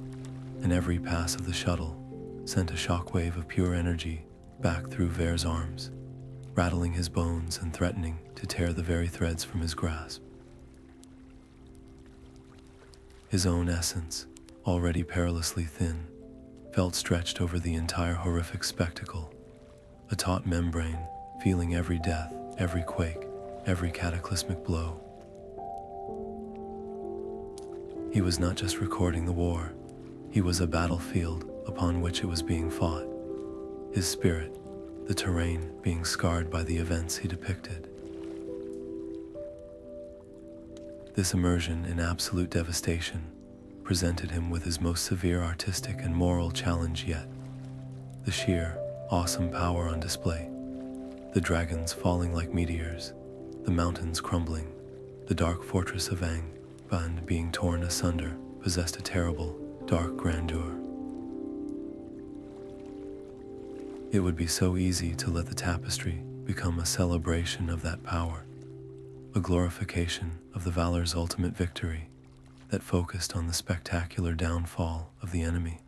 and every pass of the shuttle sent a shockwave of pure energy back through Vair's arms, rattling his bones and threatening to tear the very threads from his grasp. His own essence, already perilously thin, felt stretched over the entire horrific spectacle, a taut membrane feeling every death, every quake, every cataclysmic blow. He was not just recording the war, he was a battlefield upon which it was being fought, his spirit, the terrain being scarred by the events he depicted. This immersion in absolute devastation presented him with his most severe artistic and moral challenge yet. The sheer, awesome power on display, the dragons falling like meteors, the mountains crumbling, the dark fortress of Angband being torn asunder possessed a terrible, dark grandeur. It would be so easy to let the tapestry become a celebration of that power, a glorification of the Valor's ultimate victory that focused on the spectacular downfall of the enemy.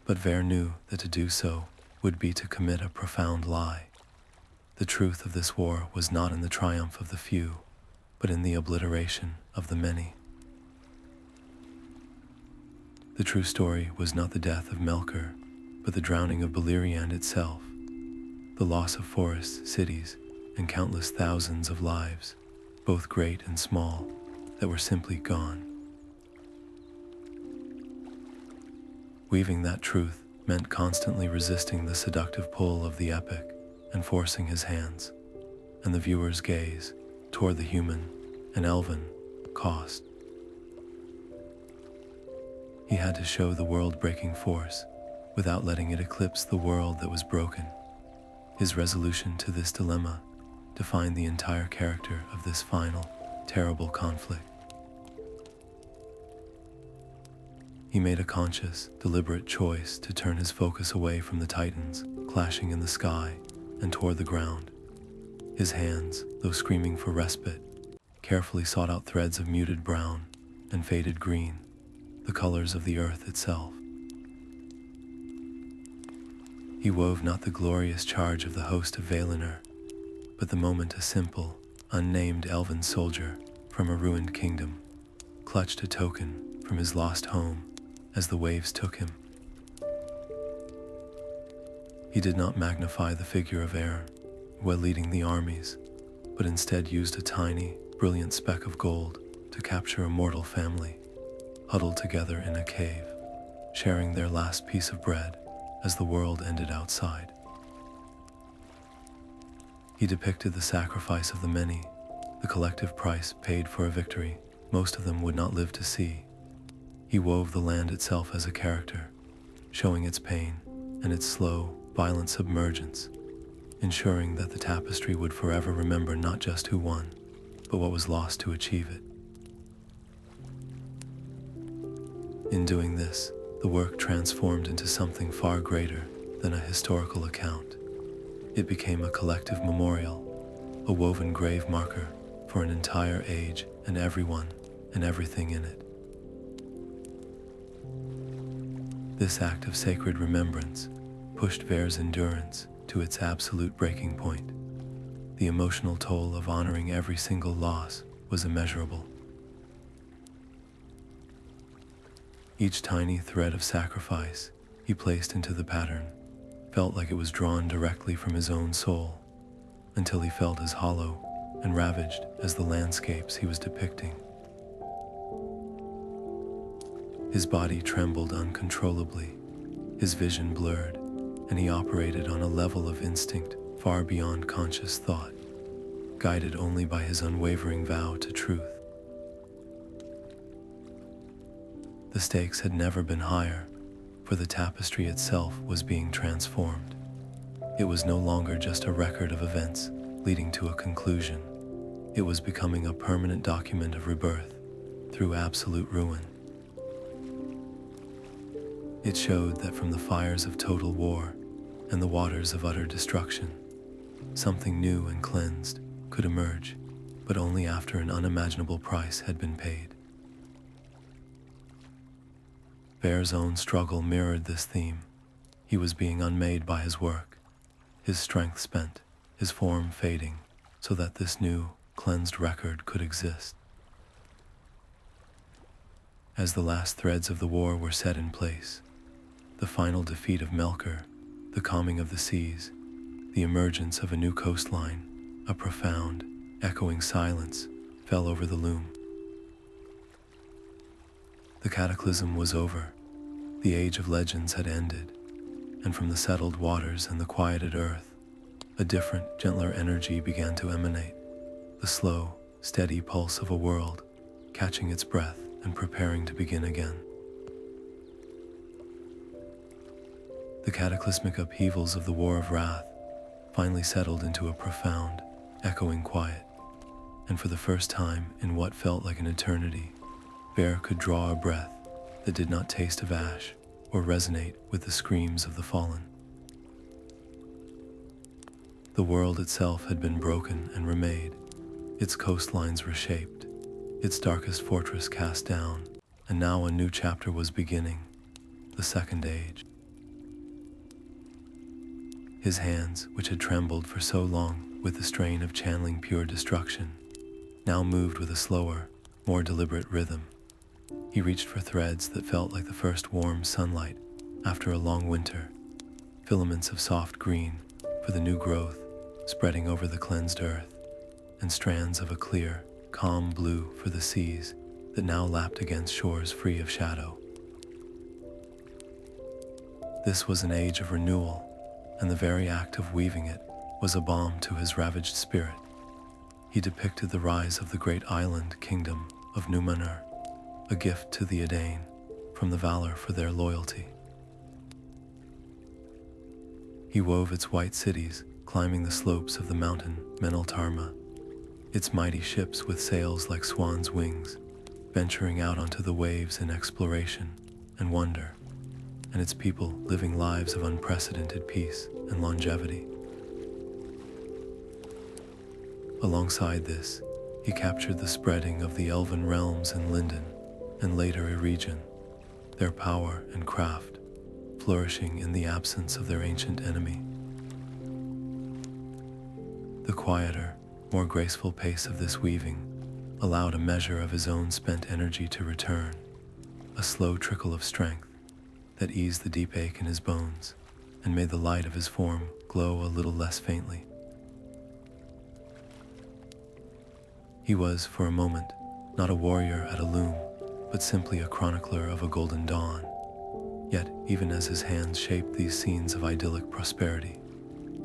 But Vair knew that to do so would be to commit a profound lie. The truth of this war was not in the triumph of the few, but in the obliteration of the many. The true story was not the death of Melkor, but the drowning of Beleriand itself, the loss of forests, cities, and countless thousands of lives, both great and small, that were simply gone. Weaving that truth meant constantly resisting the seductive pull of the epic and forcing his hands, and the viewer's gaze, toward the human and elven cost. He had to show the world-breaking force without letting it eclipse the world that was broken. His resolution to this dilemma defined the entire character of this final, terrible conflict. He made a conscious, deliberate choice to turn his focus away from the titans clashing in the sky and toward the ground. His hands, though screaming for respite, carefully sought out threads of muted brown and faded green, the colors of the earth itself. He wove not the glorious charge of the host of Valinor, but the moment a simple, unnamed elven soldier from a ruined kingdom clutched a token from his lost home as the waves took him. He did not magnify the figure of Beren while leading the armies, but instead used a tiny, brilliant speck of gold to capture a mortal family, huddled together in a cave, sharing their last piece of bread as the world ended outside. He depicted the sacrifice of the many, the collective price paid for a victory most of them would not live to see. He wove the land itself as a character, showing its pain and its slow, violent submergence, ensuring that the tapestry would forever remember not just who won, but what was lost to achieve it. In doing this, the work transformed into something far greater than a historical account. It became a collective memorial, a woven grave marker for an entire age and everyone and everything in it. This act of sacred remembrance pushed Vair's endurance to its absolute breaking point. The emotional toll of honoring every single loss was immeasurable. Each tiny thread of sacrifice he placed into the pattern felt like it was drawn directly from his own soul, until he felt as hollow and ravaged as the landscapes he was depicting. His body trembled uncontrollably, his vision blurred, and he operated on a level of instinct far beyond conscious thought, guided only by his unwavering vow to truth. The stakes had never been higher, for the tapestry itself was being transformed. It was no longer just a record of events leading to a conclusion. It was becoming a permanent document of rebirth through absolute ruin. It showed that from the fires of total war and the waters of utter destruction, something new and cleansed could emerge, but only after an unimaginable price had been paid. Vair's own struggle mirrored this theme. He was being unmade by his work, his strength spent, his form fading, so that this new, cleansed record could exist. As the last threads of the war were set in place, the final defeat of Melkor, the calming of the seas, the emergence of a new coastline, a profound, echoing silence fell over the Loom. The cataclysm was over, the age of legends had ended, and from the settled waters and the quieted earth, a different, gentler energy began to emanate, the slow, steady pulse of a world catching its breath and preparing to begin again. The cataclysmic upheavals of the War of Wrath finally settled into a profound, echoing quiet, and for the first time in what felt like an eternity, Vair could draw a breath that did not taste of ash or resonate with the screams of the fallen. The world itself had been broken and remade, its coastlines reshaped, its darkest fortress cast down, and now a new chapter was beginning, the Second Age. His hands, which had trembled for so long with the strain of channeling pure destruction, now moved with a slower, more deliberate rhythm. He reached for threads that felt like the first warm sunlight after a long winter, filaments of soft green for the new growth spreading over the cleansed earth, and strands of a clear, calm blue for the seas that now lapped against shores free of shadow. This was an age of renewal, and the very act of weaving it was a balm to his ravaged spirit. He depicted the rise of the great island kingdom of Númenor, a gift to the Edain from the Valor for their loyalty. He wove its white cities climbing the slopes of the mountain Meneltarma, its mighty ships with sails like swans' wings, venturing out onto the waves in exploration and wonder, and its people living lives of unprecedented peace and longevity. Alongside this, he captured the spreading of the elven realms in Lindon and later Eärendil, their power and craft flourishing in the absence of their ancient enemy. The quieter, more graceful pace of this weaving allowed a measure of his own spent energy to return, a slow trickle of strength that eased the deep ache in his bones and made the light of his form glow a little less faintly. He was, for a moment, not a warrior at a loom, but simply a chronicler of a golden dawn. Yet, even as his hands shaped these scenes of idyllic prosperity,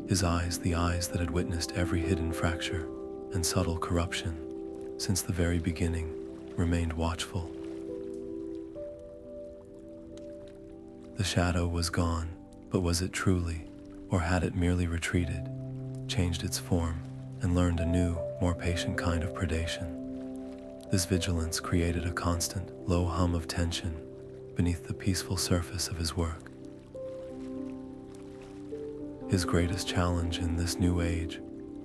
his eyes, the eyes that had witnessed every hidden fracture and subtle corruption since the very beginning, remained watchful. The shadow was gone, but was it truly, or had it merely retreated, changed its form, and learned a new, more patient kind of predation? This vigilance created a constant, low hum of tension beneath the peaceful surface of his work. His greatest challenge in this new age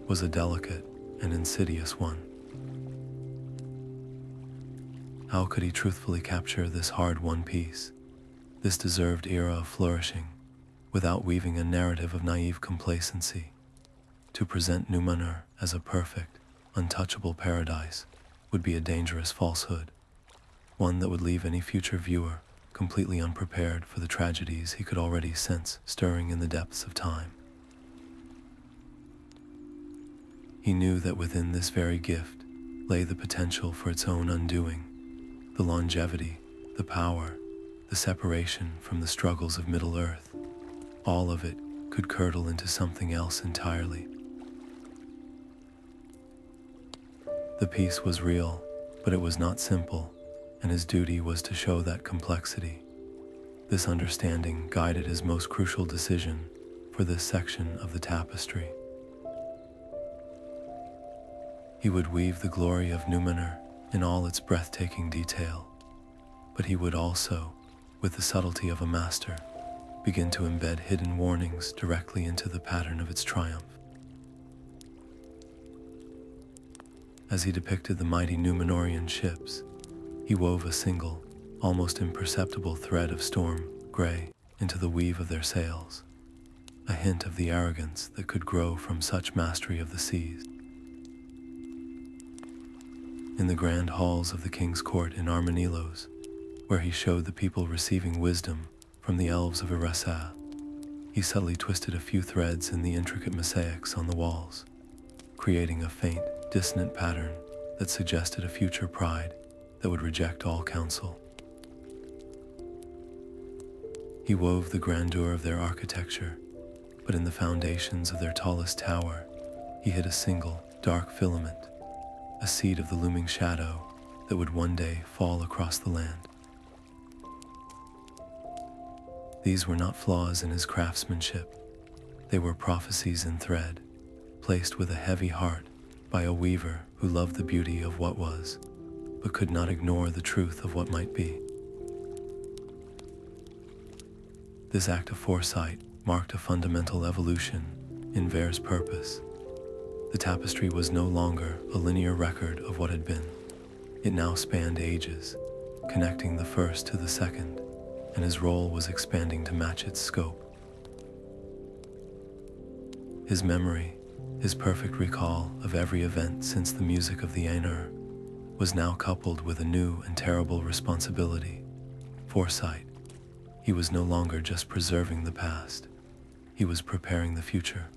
was a delicate and insidious one. How could he truthfully capture this hard-won peace, this deserved era of flourishing, without weaving a narrative of naive complacency? To present Númenor as a perfect, untouchable paradise would be a dangerous falsehood, one that would leave any future viewer completely unprepared for the tragedies he could already sense stirring in the depths of time. He knew that within this very gift lay the potential for its own undoing, the longevity, the power, the separation from the struggles of Middle-earth. All of it could curdle into something else entirely. The peace was real, but it was not simple, and his duty was to show that complexity. This understanding guided his most crucial decision for this section of the tapestry. He would weave the glory of Númenor in all its breathtaking detail, but he would also, with the subtlety of a master, begin to embed hidden warnings directly into the pattern of its triumph. As he depicted the mighty Númenorian ships, he wove a single, almost imperceptible thread of storm gray into the weave of their sails, a hint of the arrogance that could grow from such mastery of the seas. In the grand halls of the king's court in Armanelos, where he showed the people receiving wisdom from the Elves of Eärendil, he subtly twisted a few threads in the intricate mosaics on the walls, creating a faint, dissonant pattern that suggested a future pride that would reject all counsel. He wove the grandeur of their architecture, but in the foundations of their tallest tower, he hid a single, dark filament, a seed of the looming shadow that would one day fall across the land. These were not flaws in his craftsmanship. They were prophecies in thread, placed with a heavy heart by a weaver who loved the beauty of what was, but could not ignore the truth of what might be. This act of foresight marked a fundamental evolution in Vair's purpose. The tapestry was no longer a linear record of what had been. It now spanned ages, connecting the first to the second, and his role was expanding to match its scope. His memory, his perfect recall of every event since the music of the Ainur, was now coupled with a new and terrible responsibility: foresight. He was no longer just preserving the past, he was preparing the future.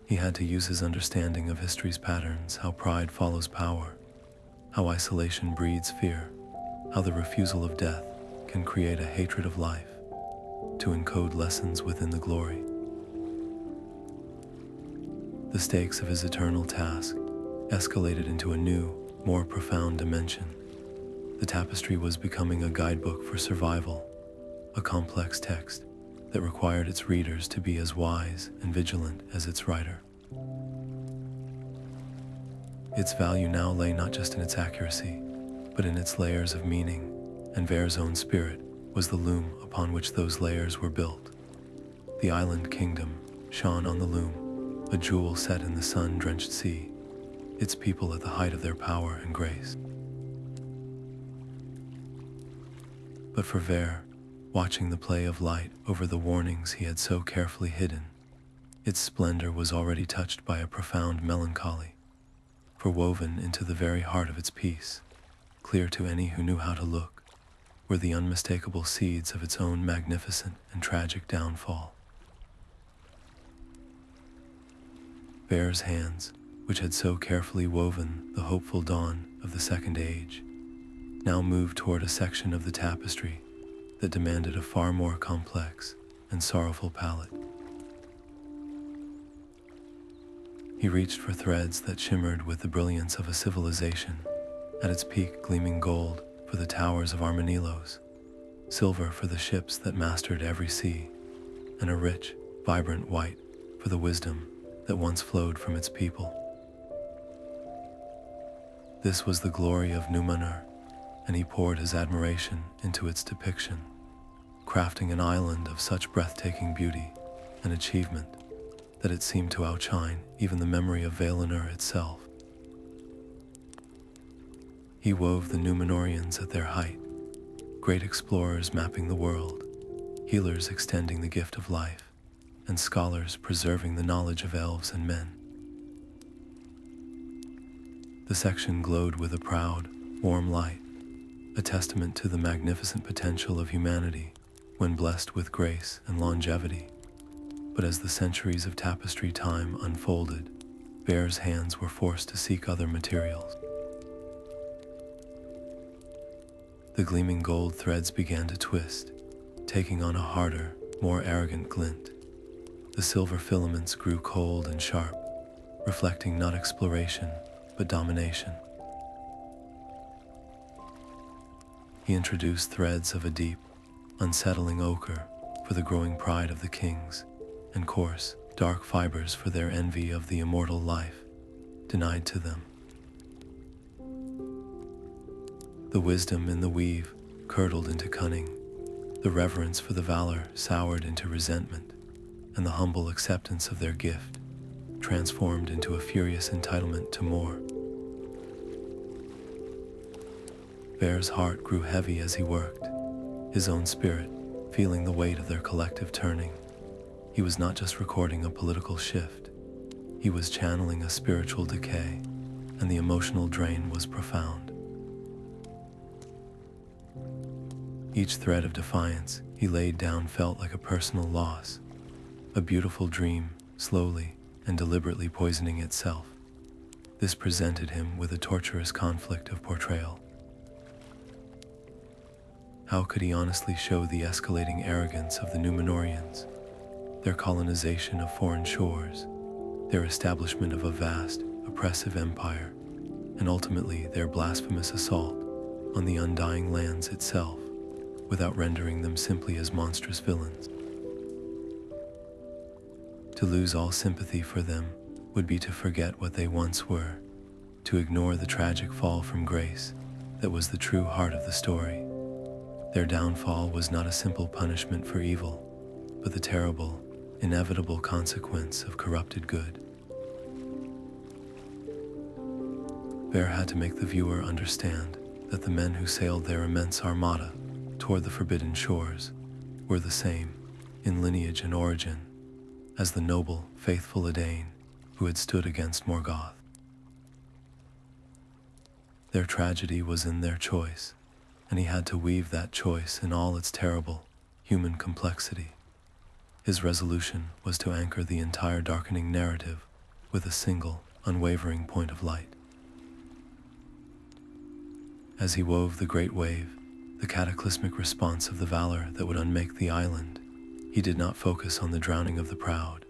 He had to use his understanding of history's patterns, how pride follows power, how isolation breeds fear, how the refusal of death can create a hatred of life, to encode lessons within the glory. The stakes of his eternal task escalated into a new, more profound dimension. The tapestry was becoming a guidebook for survival, a complex text that required its readers to be as wise and vigilant as its writer. Its value now lay not just in its accuracy, but in its layers of meaning, and Vair's own spirit was the loom upon which those layers were built. The island kingdom shone on the loom, a jewel set in the sun-drenched sea, its people at the height of their power and grace. But for Vair, watching the play of light over the warnings he had so carefully hidden, its splendor was already touched by a profound melancholy, for woven into the very heart of its piece, clear to any who knew how to look, were the unmistakable seeds of its own magnificent and tragic downfall. Vair's hands, which had so carefully woven the hopeful dawn of the Second Age, now moved toward a section of the tapestry that demanded a far more complex and sorrowful palette. He reached for threads that shimmered with the brilliance of a civilization, at its peak gleaming gold for the towers of Armenilos, silver for the ships that mastered every sea, and a rich, vibrant white for the wisdom that once flowed from its people. This was the glory of Númenor, and he poured his admiration into its depiction, crafting an island of such breathtaking beauty and achievement that it seemed to outshine even the memory of Valinor itself. He wove the Númenorians at their height, great explorers mapping the world, healers extending the gift of life, and scholars preserving the knowledge of elves and men. The section glowed with a proud, warm light, a testament to the magnificent potential of humanity when blessed with grace and longevity. But as the centuries of tapestry time unfolded, Vair's hands were forced to seek other materials. The gleaming gold threads began to twist, taking on a harder, more arrogant glint. The silver filaments grew cold and sharp, reflecting not exploration, but domination. He introduced threads of a deep, unsettling ochre for the growing pride of the kings, and coarse, dark fibers for their envy of the immortal life denied to them. The wisdom in the weave curdled into cunning, the reverence for the valor soured into resentment, and the humble acceptance of their gift transformed into a furious entitlement to more. Vair's heart grew heavy as he worked, his own spirit feeling the weight of their collective turning. He was not just recording a political shift, he was channeling a spiritual decay, and the emotional drain was profound. Each thread of defiance he laid down felt like a personal loss, a beautiful dream slowly and deliberately poisoning itself. This presented him with a torturous conflict of portrayal. How could he honestly show the escalating arrogance of the Númenorians, their colonization of foreign shores, their establishment of a vast, oppressive empire, and ultimately their blasphemous assault on the undying lands itself, without rendering them simply as monstrous villains? To lose all sympathy for them would be to forget what they once were, to ignore the tragic fall from grace that was the true heart of the story. Their downfall was not a simple punishment for evil, but the terrible, inevitable consequence of corrupted good. Vair had to make the viewer understand that the men who sailed their immense armada toward the forbidden shores were the same, in lineage and origin, as the noble, faithful Edain who had stood against Morgoth. Their tragedy was in their choice, and he had to weave that choice in all its terrible, human complexity. His resolution was to anchor the entire darkening narrative with a single, unwavering point of light. As he wove the great wave, the cataclysmic response of the valor that would unmake the island, he did not focus on the drowning of the proud.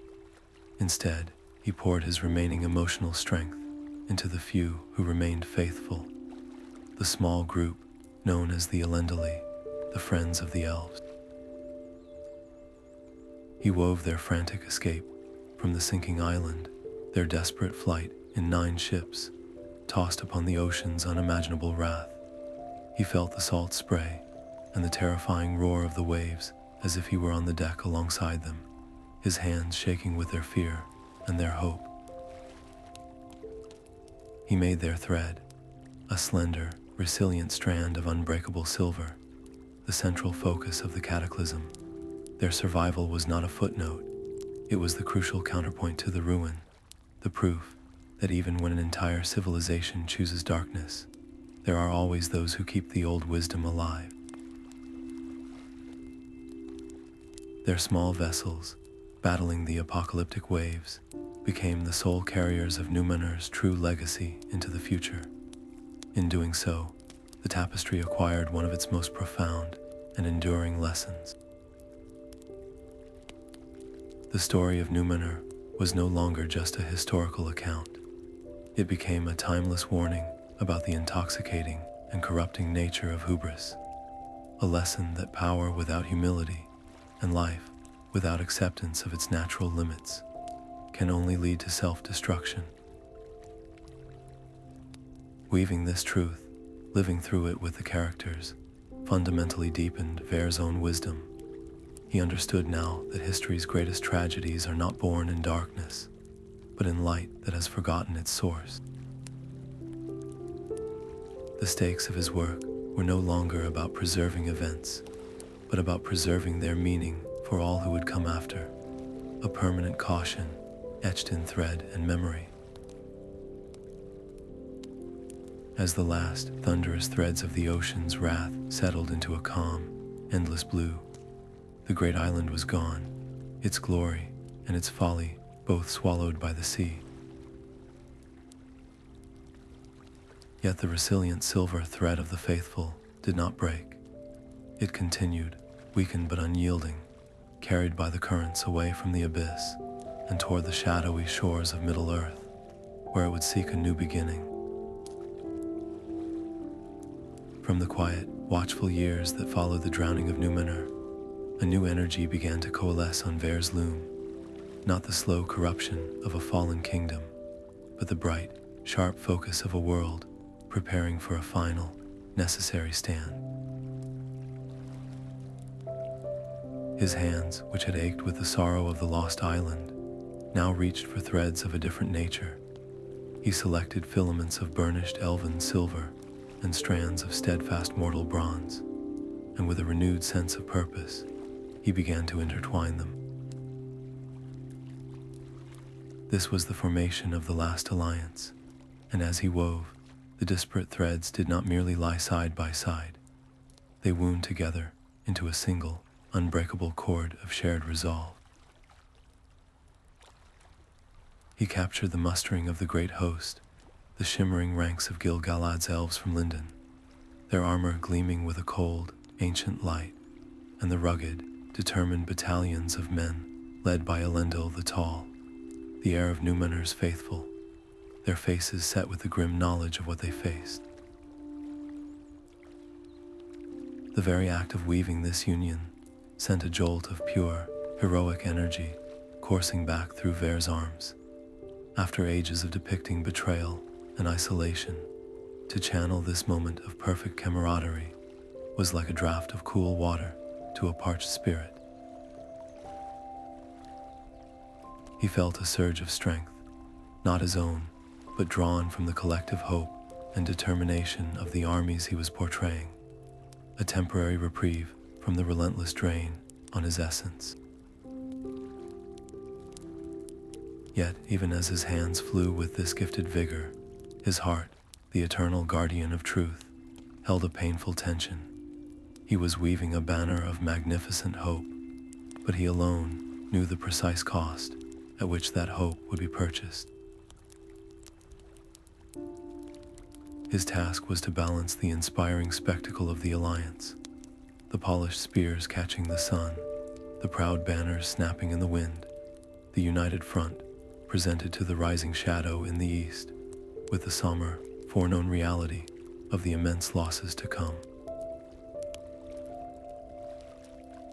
Instead, he poured his remaining emotional strength into the few who remained faithful, the small group known as the Elendil, the friends of the Elves. He wove their frantic escape from the sinking island, their desperate flight in 9 ships, tossed upon the ocean's unimaginable wrath, He felt the salt spray and the terrifying roar of the waves as if he were on the deck alongside them, his hands shaking with their fear and their hope. He made their thread, a slender, resilient strand of unbreakable silver, the central focus of the cataclysm. Their survival was not a footnote, it was the crucial counterpoint to the ruin, the proof that even when an entire civilization chooses darkness, there are always those who keep the old wisdom alive. Their small vessels, battling the apocalyptic waves, became the sole carriers of Númenor's true legacy into the future. In doing so, the Tapestry acquired one of its most profound and enduring lessons. The story of Númenor was no longer just a historical account. It became a timeless warning about the intoxicating and corrupting nature of hubris, a lesson that power without humility and life without acceptance of its natural limits can only lead to self-destruction. Weaving this truth, living through it with the characters, fundamentally deepened Vair's own wisdom. He understood now that history's greatest tragedies are not born in darkness, but in light that has forgotten its source. The stakes of his work were no longer about preserving events, but about preserving their meaning for all who would come after, a permanent caution etched in thread and memory. As the last thunderous threads of the ocean's wrath settled into a calm, endless blue, the great island was gone, its glory and its folly both swallowed by the sea. Yet the resilient silver thread of the faithful did not break. It continued, weakened but unyielding, carried by the currents away from the abyss and toward the shadowy shores of Middle-earth, where it would seek a new beginning. From the quiet, watchful years that followed the drowning of Númenor, a new energy began to coalesce on Vair's loom, not the slow corruption of a fallen kingdom, but the bright, sharp focus of a world preparing for a final, necessary stand. His hands, which had ached with the sorrow of the lost island, now reached for threads of a different nature. He selected filaments of burnished elven silver and strands of steadfast mortal bronze, and with a renewed sense of purpose, he began to intertwine them. This was the formation of the last alliance, and as he wove, the disparate threads did not merely lie side by side. They wound together into a single, unbreakable cord of shared resolve. He captured the mustering of the great host, the shimmering ranks of Gil-galad's elves from Lindon, their armor gleaming with a cold, ancient light, and the rugged, determined battalions of men led by Elendil the Tall, the heir of Númenor's faithful, their faces set with the grim knowledge of what they faced. The very act of weaving this union sent a jolt of pure, heroic energy coursing back through Vair's arms. After ages of depicting betrayal and isolation, to channel this moment of perfect camaraderie was like a draught of cool water to a parched spirit. He felt a surge of strength, not his own, but drawn from the collective hope and determination of the armies he was portraying, a temporary reprieve from the relentless drain on his essence. Yet, even as his hands flew with this gifted vigor, his heart, the eternal guardian of truth, held a painful tension. He was weaving a banner of magnificent hope, but he alone knew the precise cost at which that hope would be purchased. His task was to balance the inspiring spectacle of the alliance, the polished spears catching the sun, the proud banners snapping in the wind, the united front presented to the rising shadow in the east, with the somber, foreknown reality of the immense losses to come.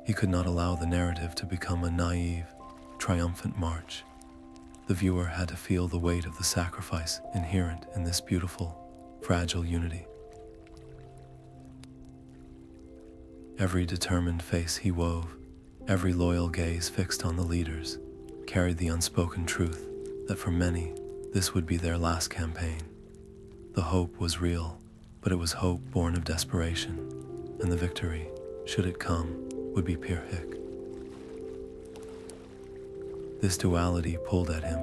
He could not allow the narrative to become a naive, triumphant march. The viewer had to feel the weight of the sacrifice inherent in this beautiful, fragile unity. Every determined face he wove, every loyal gaze fixed on the leaders, carried the unspoken truth that for many, this would be their last campaign. The hope was real, but it was hope born of desperation, and the victory, should it come, would be pure hic. This duality pulled at him,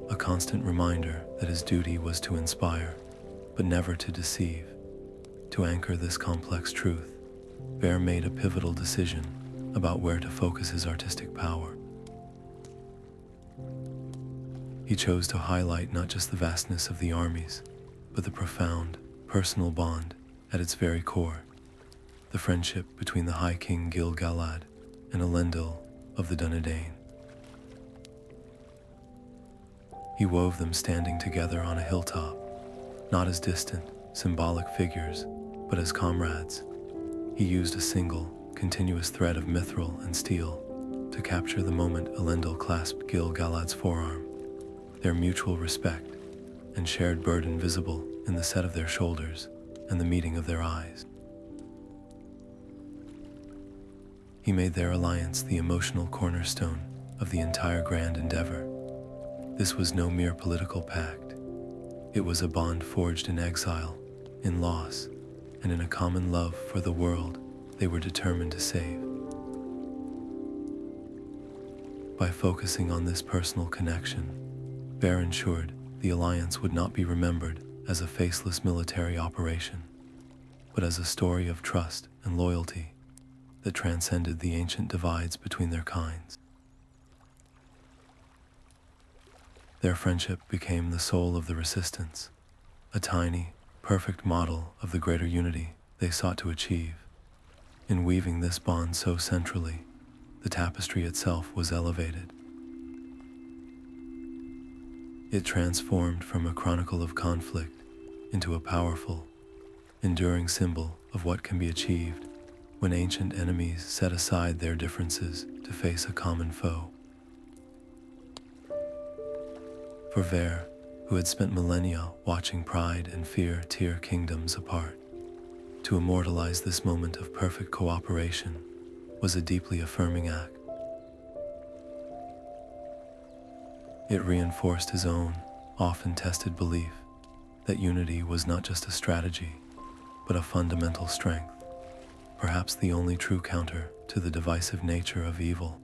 a constant reminder that his duty was to inspire, but never to deceive. To anchor this complex truth, Vair made a pivotal decision about where to focus his artistic power. He chose to highlight not just the vastness of the armies, but the profound, personal bond at its very core, the friendship between the High King Gil-galad and Elendil of the Dunedain. He wove them standing together on a hilltop, not as distant, symbolic figures, but as comrades. He used a single, continuous thread of mithril and steel to capture the moment Elendil clasped Gil-galad's forearm, their mutual respect and shared burden visible in the set of their shoulders and the meeting of their eyes. He made their alliance the emotional cornerstone of the entire grand endeavor. This was no mere political pact. It was a bond forged in exile, in loss, and in a common love for the world they were determined to save. By focusing on this personal connection, Vair ensured the alliance would not be remembered as a faceless military operation, but as a story of trust and loyalty that transcended the ancient divides between their kinds. Their friendship became the soul of the resistance, a tiny, perfect model of the greater unity they sought to achieve. In weaving this bond so centrally, the tapestry itself was elevated. It transformed from a chronicle of conflict into a powerful, enduring symbol of what can be achieved when ancient enemies set aside their differences to face a common foe. For Vair, who had spent millennia watching pride and fear tear kingdoms apart, to immortalize this moment of perfect cooperation was a deeply affirming act. It reinforced his own, often tested belief that unity was not just a strategy, but a fundamental strength, perhaps the only true counter to the divisive nature of evil.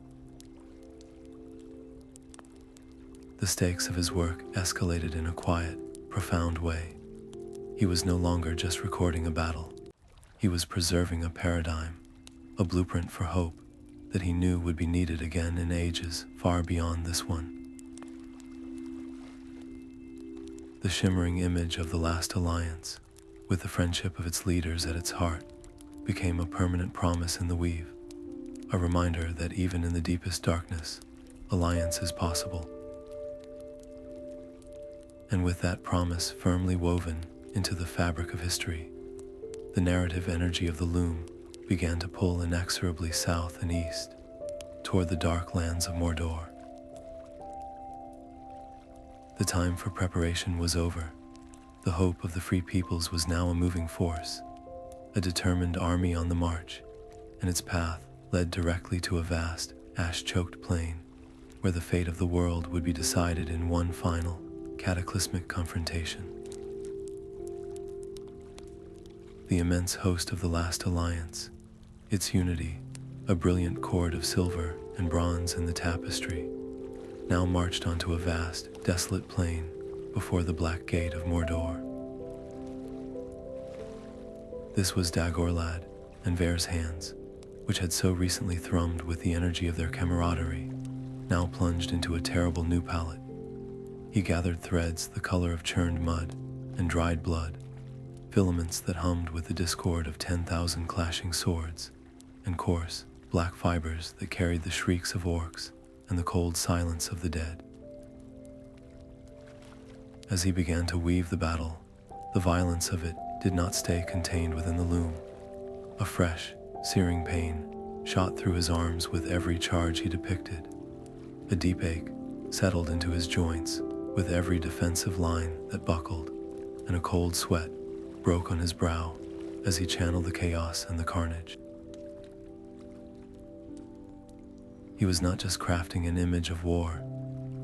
The stakes of his work escalated in a quiet, profound way. He was no longer just recording a battle. He was preserving a paradigm, a blueprint for hope that he knew would be needed again in ages far beyond this one. The shimmering image of the last alliance, with the friendship of its leaders at its heart, became a permanent promise in the weave, a reminder that even in the deepest darkness, alliance is possible. And with that promise firmly woven into the fabric of history, the narrative energy of the Loom began to pull inexorably south and east, toward the dark lands of Mordor. The time for preparation was over. The hope of the free peoples was now a moving force, a determined army on the march, and its path led directly to a vast, ash-choked plain, where the fate of the world would be decided in one final, cataclysmic confrontation. The immense host of the last alliance, its unity, a brilliant cord of silver and bronze in the tapestry, now marched onto a vast, desolate plain before the black gate of Mordor. This was Dagorlad and Vair's hands, which had so recently thrummed with the energy of their camaraderie, now plunged into a terrible new palette. He gathered threads the color of churned mud and dried blood, filaments that hummed with the discord of 10,000 clashing swords, and coarse, black fibers that carried the shrieks of orcs and the cold silence of the dead. As he began to weave the battle, the violence of it did not stay contained within the loom. A fresh, searing pain shot through his arms with every charge he depicted. A deep ache settled into his joints with every defensive line that buckled, and a cold sweat broke on his brow as he channeled the chaos and the carnage. He was not just crafting an image of war,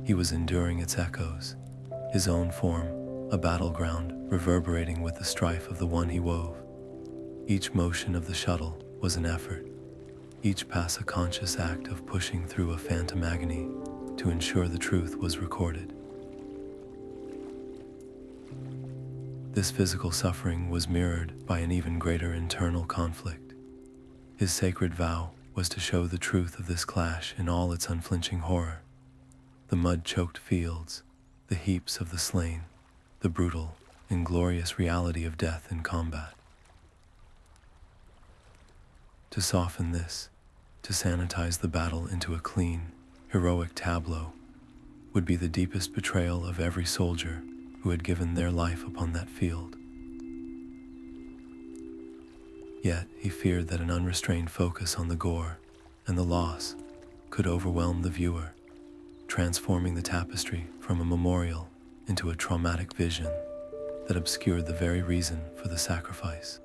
he was enduring its echoes, his own form, a battleground reverberating with the strife of the one he wove. Each motion of the shuttle was an effort, each pass a conscious act of pushing through a phantom agony to ensure the truth was recorded. This physical suffering was mirrored by an even greater internal conflict. His sacred vow was to show the truth of this clash in all its unflinching horror. The mud-choked fields, the heaps of the slain, the brutal, inglorious reality of death in combat. To soften this, to sanitize the battle into a clean, heroic tableau, would be the deepest betrayal of every soldier who had given their life upon that field. Yet he feared that an unrestrained focus on the gore and the loss could overwhelm the viewer, transforming the tapestry from a memorial into a traumatic vision that obscured the very reason for the sacrifice.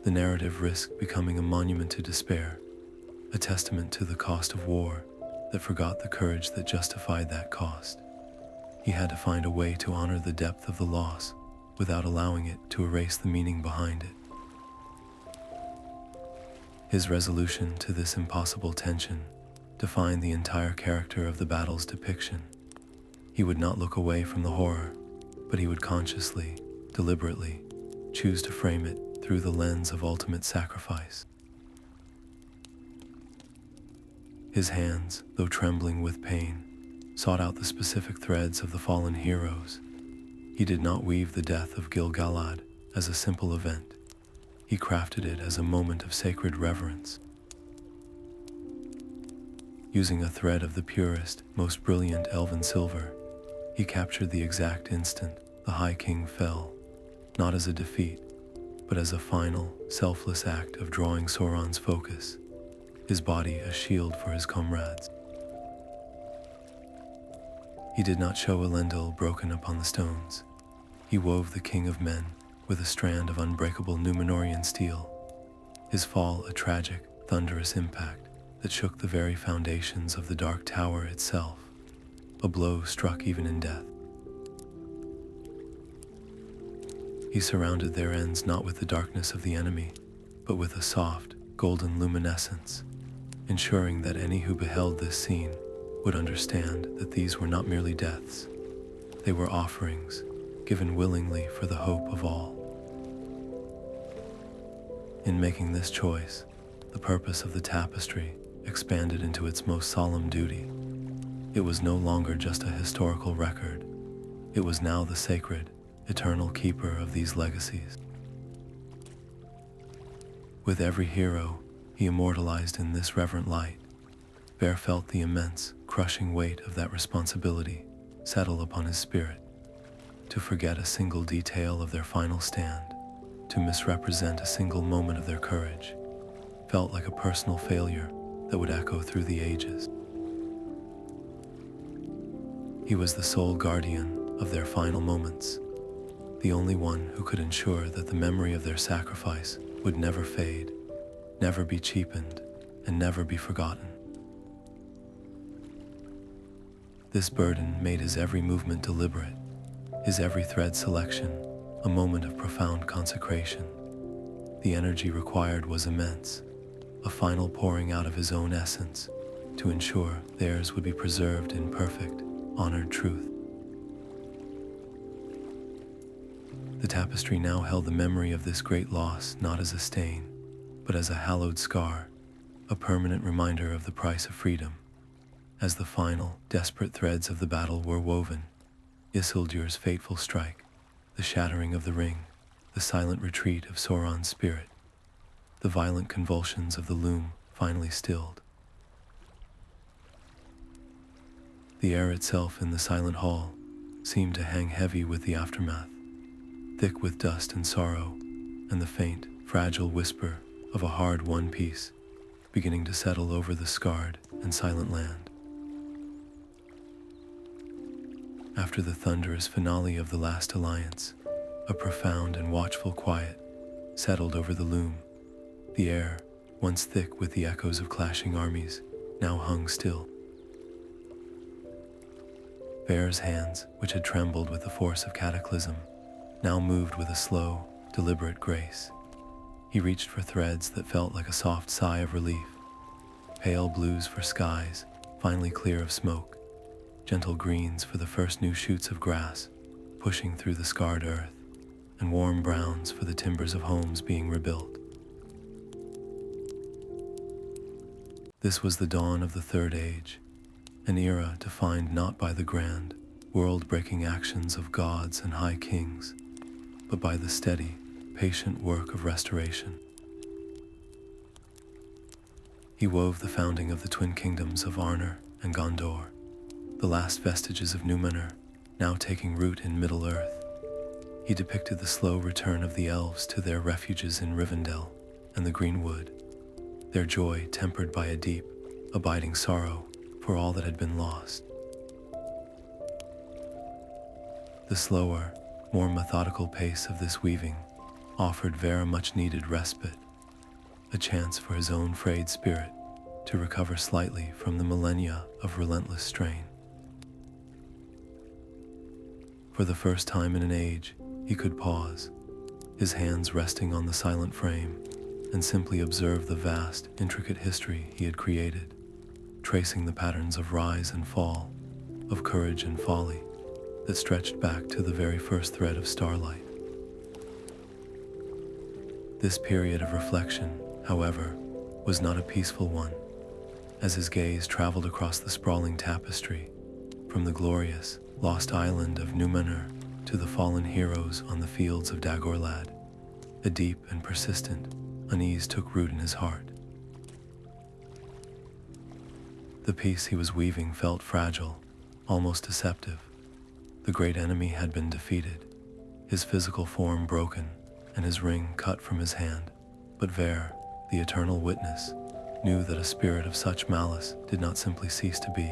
The narrative risked becoming a monument to despair, a testament to the cost of war that forgot the courage that justified that cost. He had to find a way to honor the depth of the loss without allowing it to erase the meaning behind it. His resolution to this impossible tension defined the entire character of the battle's depiction. He would not look away from the horror, but he would consciously, deliberately, choose to frame it through the lens of ultimate sacrifice. His hands, though trembling with pain, sought out the specific threads of the fallen heroes. He did not weave the death of Gil-galad as a simple event. He crafted it as a moment of sacred reverence. Using a thread of the purest, most brilliant elven silver, he captured the exact instant the High King fell, not as a defeat, but as a final, selfless act of drawing Sauron's focus, his body a shield for his comrades. He did not show Elendil broken upon the stones. He wove the King of Men with a strand of unbreakable Númenorian steel, his fall a tragic, thunderous impact that shook the very foundations of the Dark Tower itself, a blow struck even in death. He surrounded their ends not with the darkness of the enemy, but with a soft, golden luminescence, ensuring that any who beheld this scene would understand that these were not merely deaths. They were offerings, given willingly for the hope of all. In making this choice, the purpose of the tapestry expanded into its most solemn duty. It was no longer just a historical record. It was now the sacred, eternal keeper of these legacies. With every hero he immortalized in this reverent light, Vair felt the immense, crushing weight of that responsibility settle upon his spirit. To forget a single detail of their final stand, to misrepresent a single moment of their courage, felt like a personal failure that would echo through the ages. He was the sole guardian of their final moments, the only one who could ensure that the memory of their sacrifice would never fade, never be cheapened, and never be forgotten. This burden made his every movement deliberate, his every thread selection a moment of profound consecration. The energy required was immense, a final pouring out of his own essence to ensure theirs would be preserved in perfect, honored truth. The tapestry now held the memory of this great loss not as a stain, but as a hallowed scar, a permanent reminder of the price of freedom. As the final, desperate threads of the battle were woven, Isildur's fateful strike, the shattering of the ring, the silent retreat of Sauron's spirit, the violent convulsions of the Loom finally stilled. The air itself in the silent hall seemed to hang heavy with the aftermath, thick with dust and sorrow, and the faint, fragile whisper of a hard-won peace beginning to settle over the scarred and silent land. After the thunderous finale of the last alliance, a profound and watchful quiet settled over the Loom. The air, once thick with the echoes of clashing armies, now hung still. Vair's hands, which had trembled with the force of cataclysm, now moved with a slow, deliberate grace. He reached for threads that felt like a soft sigh of relief, pale blues for skies, finally clear of smoke, gentle greens for the first new shoots of grass pushing through the scarred earth, and warm browns for the timbers of homes being rebuilt. This was the dawn of the Third Age, an era defined not by the grand, world-breaking actions of gods and high kings, but by the steady, patient work of restoration. He wove the founding of the twin kingdoms of Arnor and Gondor, the last vestiges of Númenor, now taking root in Middle-earth. He depicted the slow return of the Elves to their refuges in Rivendell and the Greenwood, their joy tempered by a deep, abiding sorrow for all that had been lost. The slower, more methodical pace of this weaving offered Vair a much-needed respite, a chance for his own frayed spirit to recover slightly from the millennia of relentless strain. For the first time in an age, he could pause, his hands resting on the silent frame, and simply observe the vast, intricate history he had created, tracing the patterns of rise and fall, of courage and folly, that stretched back to the very first thread of Starlight. This period of reflection, however, was not a peaceful one, as his gaze traveled across the sprawling tapestry, from the glorious, lost island of Númenor to the fallen heroes on the fields of Dagorlad. A deep and persistent unease took root in his heart. The piece he was weaving felt fragile, almost deceptive. The great enemy had been defeated, his physical form broken, and his ring cut from his hand. But Vair, the eternal witness, knew that a spirit of such malice did not simply cease to be.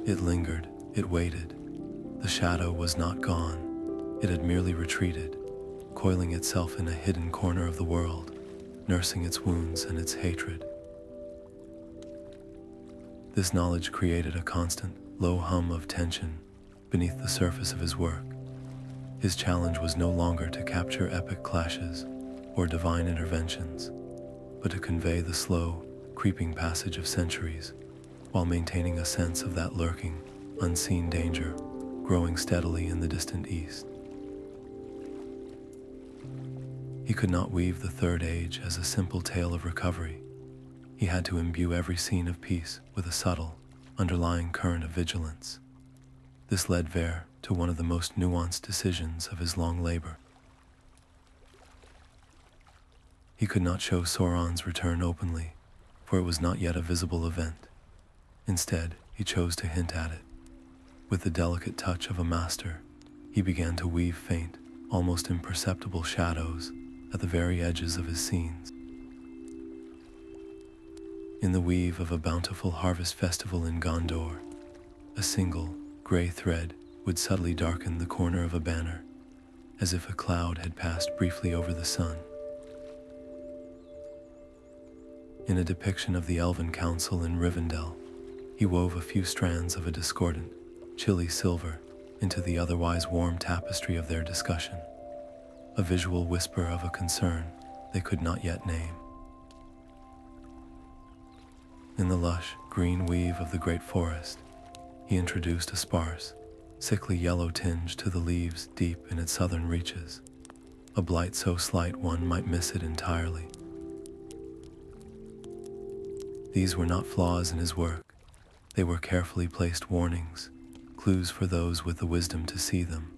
It lingered, it waited. The shadow was not gone. It had merely retreated, coiling itself in a hidden corner of the world, nursing its wounds and its hatred. This knowledge created a constant, low hum of tension beneath the surface of his work. His challenge was no longer to capture epic clashes or divine interventions, but to convey the slow, creeping passage of centuries while maintaining a sense of that lurking, unseen danger growing steadily in the distant east. He could not weave the Third Age as a simple tale of recovery. He had to imbue every scene of peace with a subtle, underlying current of vigilance. This led Vair to one of the most nuanced decisions of his long labor. He could not show Sauron's return openly, for it was not yet a visible event. Instead, he chose to hint at it. With the delicate touch of a master, he began to weave faint, almost imperceptible shadows at the very edges of his scenes. In the weave of a bountiful harvest festival in Gondor, a single, gray thread would subtly darken the corner of a banner, as if a cloud had passed briefly over the sun. In a depiction of the Elven Council in Rivendell, he wove a few strands of a discordant, chilly silver into the otherwise warm tapestry of their discussion, a visual whisper of a concern they could not yet name. In the lush, green weave of the great forest, he introduced a sparse, sickly yellow tinge to the leaves deep in its southern reaches, a blight so slight one might miss it entirely. These were not flaws in his work. They were carefully placed warnings, clues for those with the wisdom to see them.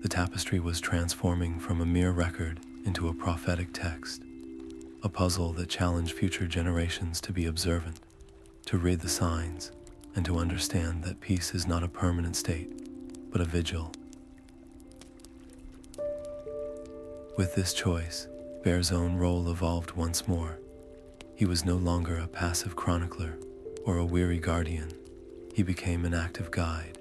The tapestry was transforming from a mere record into a prophetic text, a puzzle that challenged future generations to be observant, to read the signs, and to understand that peace is not a permanent state, but a vigil. With this choice, Vair's own role evolved once more. He was no longer a passive chronicler or a weary guardian. He became an active guide.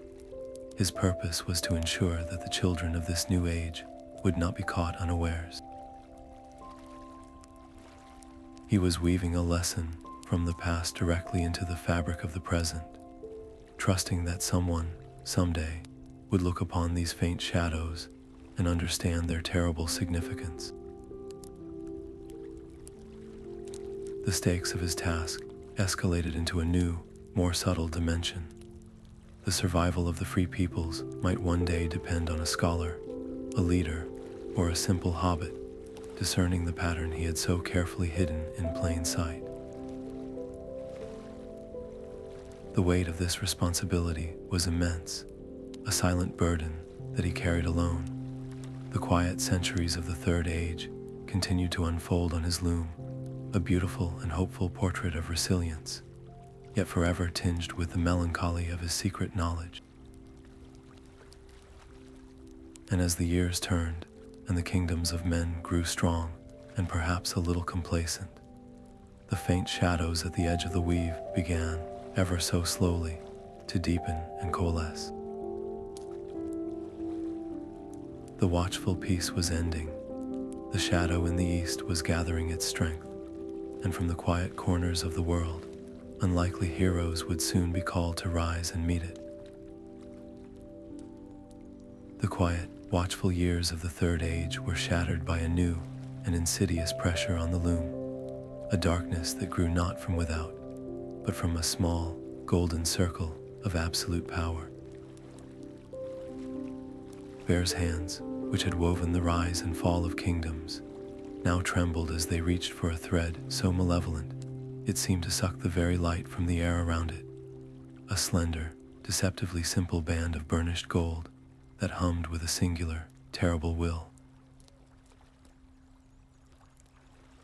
His purpose was to ensure that the children of this new age would not be caught unawares. He was weaving a lesson from the past directly into the fabric of the present, trusting that someone, someday, would look upon these faint shadows and understand their terrible significance. The stakes of his task escalated into a new, more subtle dimension. The survival of the free peoples might one day depend on a scholar, a leader, or a simple hobbit, discerning the pattern he had so carefully hidden in plain sight. The weight of this responsibility was immense, a silent burden that he carried alone. The quiet centuries of the Third Age continued to unfold on his loom, a beautiful and hopeful portrait of resilience, yet forever tinged with the melancholy of his secret knowledge. And as the years turned, and the kingdoms of men grew strong and perhaps a little complacent, the faint shadows at the edge of the weave began, ever so slowly, to deepen and coalesce. The watchful peace was ending. The shadow in the east was gathering its strength, and from the quiet corners of the world, unlikely heroes would soon be called to rise and meet it. The quiet, watchful years of the Third Age were shattered by a new and insidious pressure on the loom, a darkness that grew not from without, but from a small, golden circle of absolute power. Vair's hands, which had woven the rise and fall of kingdoms, now trembled as they reached for a thread so malevolent it seemed to suck the very light from the air around it, a slender, deceptively simple band of burnished gold that hummed with a singular, terrible will.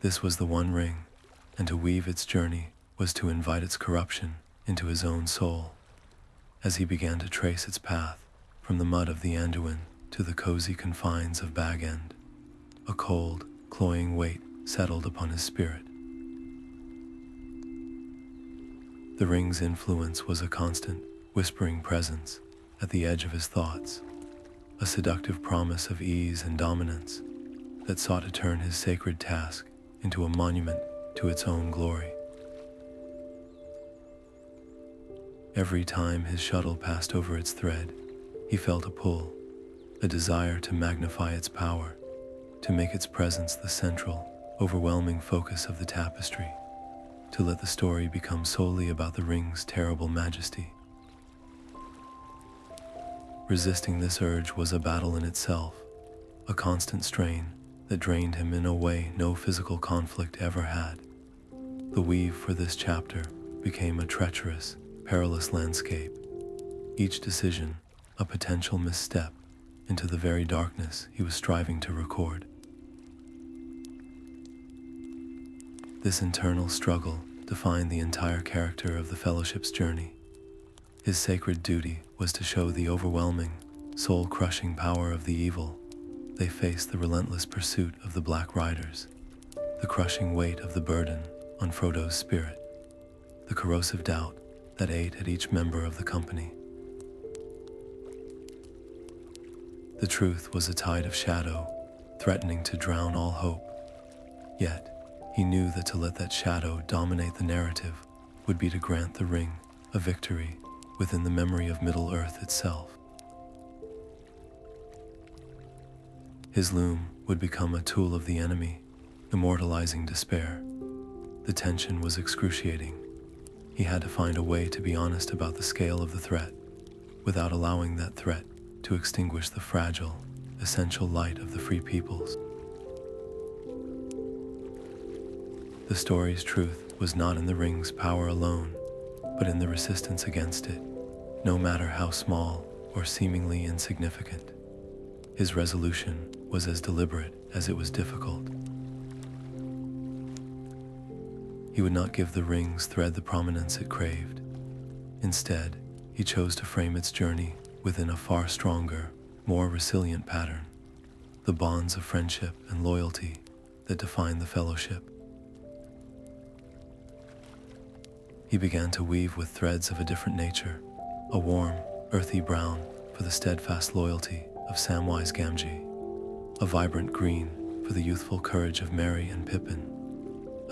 This was the One Ring, and to weave its journey was to invite its corruption into his own soul. As he began to trace its path from the mud of the Anduin to the cozy confines of Bag End, a cold, cloying weight settled upon his spirit. The ring's influence was a constant, whispering presence at the edge of his thoughts, a seductive promise of ease and dominance that sought to turn his sacred task into a monument to its own glory. Every time his shuttle passed over its thread, he felt a pull, a desire to magnify its power, to make its presence the central, overwhelming focus of the tapestry, to let the story become solely about the ring's terrible majesty. Resisting this urge was a battle in itself, a constant strain that drained him in a way no physical conflict ever had. The weave for this chapter became a treacherous, perilous landscape, each decision a potential misstep into the very darkness he was striving to record. This internal struggle defined the entire character of the Fellowship's journey. His sacred duty was to show the overwhelming, soul-crushing power of the evil. They faced the relentless pursuit of the Black Riders, the crushing weight of the burden on Frodo's spirit, the corrosive doubt that ate at each member of the company. The truth was a tide of shadow, threatening to drown all hope. Yet, he knew that to let that shadow dominate the narrative would be to grant the ring a victory within the memory of Middle-earth itself. His loom would become a tool of the enemy, immortalizing despair. The tension was excruciating. He had to find a way to be honest about the scale of the threat, without allowing that threat to extinguish the fragile, essential light of the free peoples. The story's truth was not in the ring's power alone, but in the resistance against it, no matter how small or seemingly insignificant. His resolution was as deliberate as it was difficult. He would not give the ring's thread the prominence it craved. Instead, he chose to frame its journey within a far stronger, more resilient pattern, the bonds of friendship and loyalty that define the Fellowship. He began to weave with threads of a different nature, a warm, earthy brown for the steadfast loyalty of Samwise Gamgee, a vibrant green for the youthful courage of Merry and Pippin,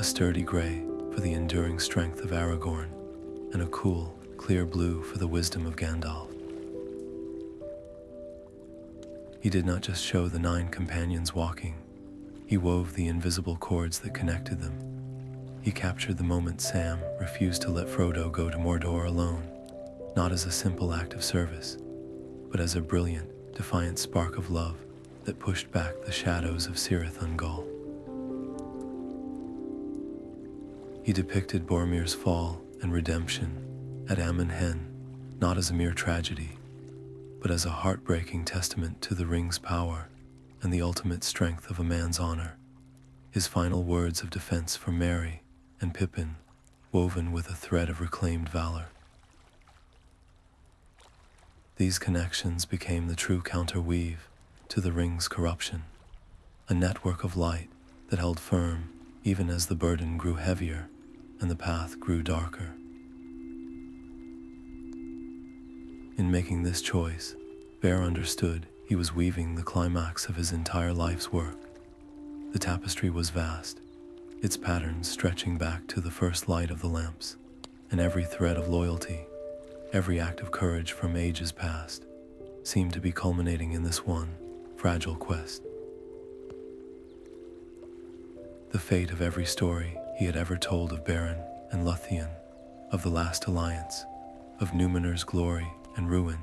a sturdy gray for the enduring strength of Aragorn, and a cool, clear blue for the wisdom of Gandalf. He did not just show the 9 companions walking, he wove the invisible cords that connected them. He captured the moment Sam refused to let Frodo go to Mordor alone, not as a simple act of service, but as a brilliant, defiant spark of love that pushed back the shadows of Cirith Ungol. He depicted Boromir's fall and redemption at Amon Hen, not as a mere tragedy, but as a heartbreaking testament to the ring's power and the ultimate strength of a man's honor. His final words of defense for Merry and Pippin, woven with a thread of reclaimed valor. These connections became the true counterweave to the ring's corruption, a network of light that held firm even as the burden grew heavier and the path grew darker. In making this choice, Vair understood he was weaving the climax of his entire life's work. The tapestry was vast, its patterns stretching back to the first light of the lamps, and every thread of loyalty, every act of courage from ages past, seemed to be culminating in this one fragile quest. The fate of every story he had ever told of Beren and Lúthien, of the last alliance, of Númenor's glory and ruin,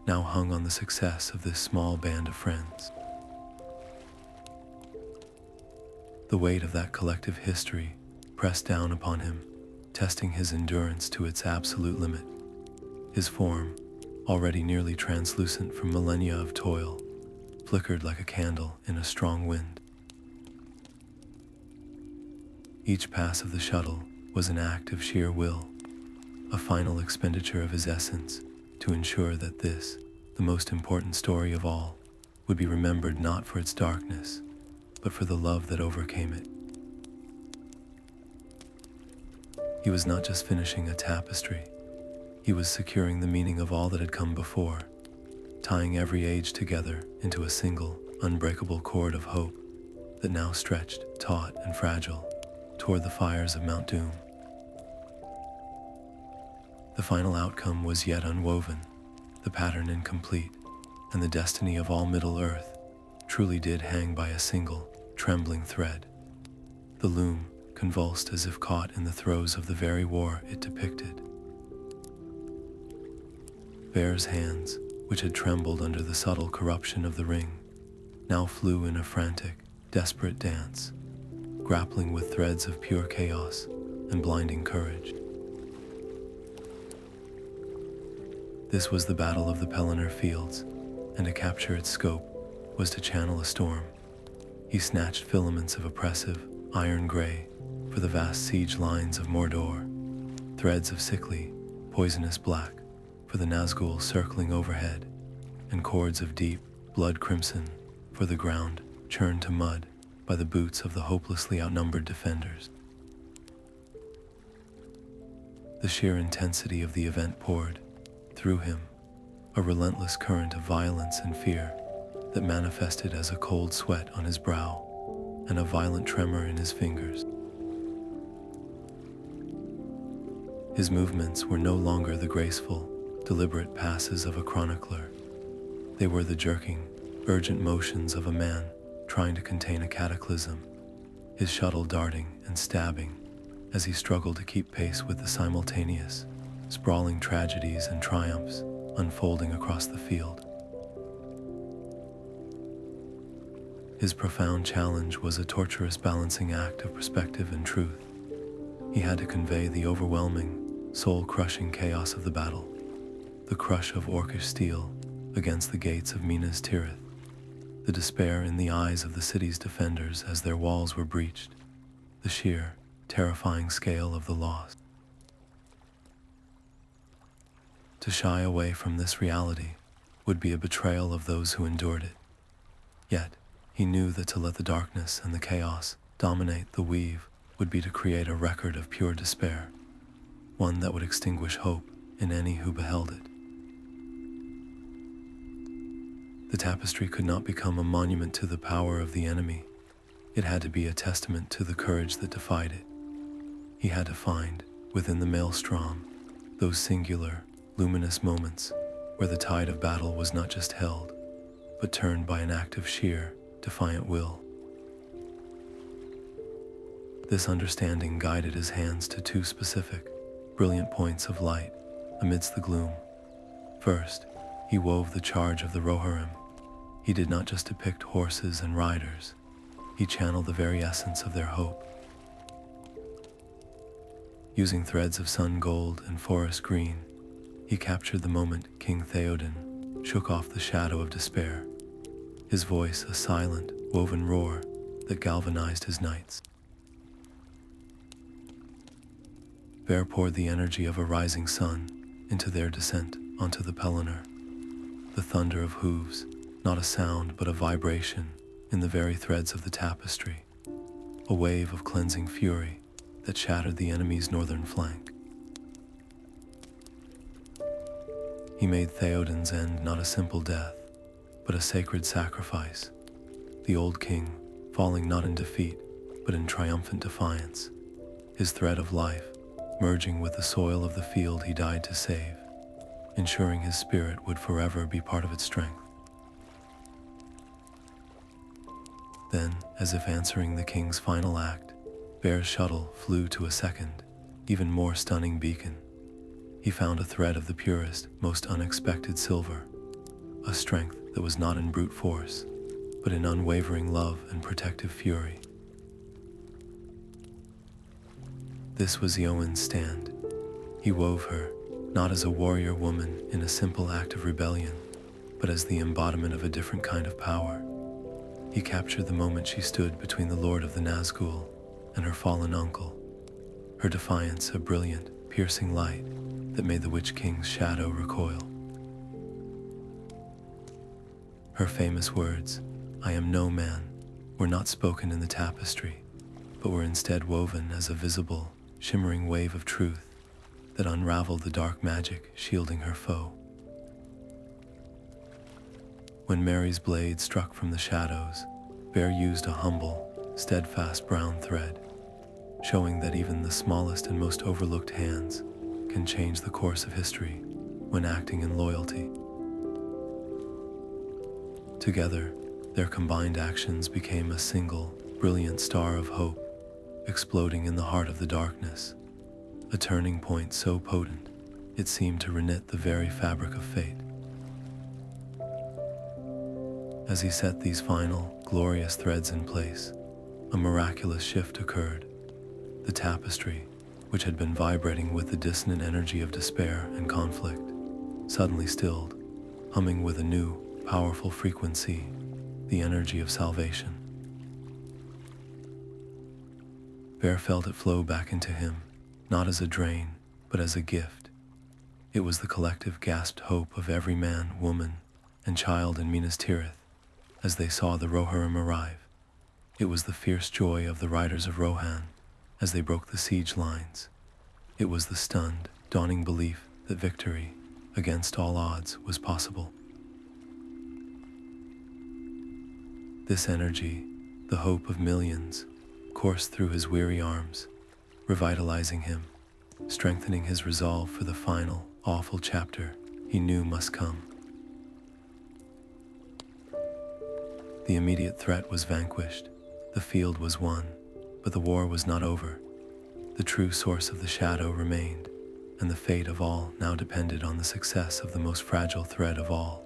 now hung on the success of this small band of friends. The weight of that collective history pressed down upon him, testing his endurance to its absolute limit. His form, already nearly translucent from millennia of toil, flickered like a candle in a strong wind. Each pass of the shuttle was an act of sheer will, a final expenditure of his essence to ensure that this, the most important story of all, would be remembered not for its darkness, but for the love that overcame it. He was not just finishing a tapestry, he was securing the meaning of all that had come before, tying every age together into a single, unbreakable cord of hope that now stretched, taut and fragile, toward the fires of Mount Doom. The final outcome was yet unwoven, the pattern incomplete, and the destiny of all Middle-earth truly did hang by a single, trembling thread. The loom convulsed as if caught in the throes of the very war it depicted. Vair's hands, which had trembled under the subtle corruption of the ring, now flew in a frantic, desperate dance, grappling with threads of pure chaos and blinding courage. This was the battle of the Pelennor fields, and to capture its scope was to channel a storm. He snatched filaments of oppressive, iron gray for the vast siege lines of Mordor, threads of sickly, poisonous black for the Nazgûl circling overhead, and cords of deep, blood crimson for the ground churned to mud by the boots of the hopelessly outnumbered defenders. The sheer intensity of the event poured, through him, a relentless current of violence and fear that manifested as a cold sweat on his brow and a violent tremor in his fingers. His movements were no longer the graceful, deliberate passes of a chronicler. They were the jerking, urgent motions of a man trying to contain a cataclysm, his shuttle darting and stabbing as he struggled to keep pace with the simultaneous, sprawling tragedies and triumphs unfolding across the field. His profound challenge was a torturous balancing act of perspective and truth. He had to convey the overwhelming, soul-crushing chaos of the battle, the crush of orcish steel against the gates of Minas Tirith, the despair in the eyes of the city's defenders as their walls were breached, the sheer, terrifying scale of the loss. To shy away from this reality would be a betrayal of those who endured it. Yet, he knew that to let the darkness and the chaos dominate the weave would be to create a record of pure despair, one that would extinguish hope in any who beheld it. The tapestry could not become a monument to the power of the enemy. It had to be a testament to the courage that defied it. He had to find, within the maelstrom, those singular, luminous moments where the tide of battle was not just held, but turned by an act of sheer, defiant will. This understanding guided his hands to two specific, brilliant points of light amidst the gloom. First, he wove the charge of the Rohirrim. He did not just depict horses and riders, he channeled the very essence of their hope. Using threads of sun gold and forest green, he captured the moment King Theoden shook off the shadow of despair, his voice a silent, woven roar that galvanized his knights. Vair poured the energy of a rising sun into their descent onto the Pelennor, the thunder of hooves, not a sound but a vibration in the very threads of the tapestry, a wave of cleansing fury that shattered the enemy's northern flank. He made Theoden's end not a simple death, but a sacred sacrifice, the old king falling not in defeat, but in triumphant defiance, his thread of life merging with the soil of the field he died to save, ensuring his spirit would forever be part of its strength. Then, as if answering the king's final act, Vair's shuttle flew to a second, even more stunning beacon. He found a thread of the purest, most unexpected silver, a strength that was not in brute force, but in unwavering love and protective fury. This was Éowyn's stand. He wove her, not as a warrior woman in a simple act of rebellion, but as the embodiment of a different kind of power. He captured the moment she stood between the Lord of the Nazgul and her fallen uncle, her defiance a brilliant, piercing light that made the Witch King's shadow recoil. Her famous words, "I am no man," were not spoken in the tapestry, but were instead woven as a visible, shimmering wave of truth that unraveled the dark magic shielding her foe. When Mary's blade struck from the shadows, Vair used a humble, steadfast brown thread, showing that even the smallest and most overlooked hands can change the course of history when acting in loyalty. Together, their combined actions became a single, brilliant star of hope, exploding in the heart of the darkness, a turning point so potent it seemed to reknit the very fabric of fate. As he set these final, glorious threads in place, a miraculous shift occurred. The tapestry, which had been vibrating with the dissonant energy of despair and conflict, suddenly stilled, humming with a new, powerful frequency, the energy of salvation. Vair felt it flow back into him, not as a drain, but as a gift. It was the collective gasped hope of every man, woman, and child in Minas Tirith as they saw the Rohirrim arrive. It was the fierce joy of the riders of Rohan as they broke the siege lines. It was the stunned, dawning belief that victory, against all odds, was possible. This energy, the hope of millions, coursed through his weary arms, revitalizing him, strengthening his resolve for the final, awful chapter he knew must come. The immediate threat was vanquished, the field was won, but the war was not over. The true source of the shadow remained, and the fate of all now depended on the success of the most fragile thread of all.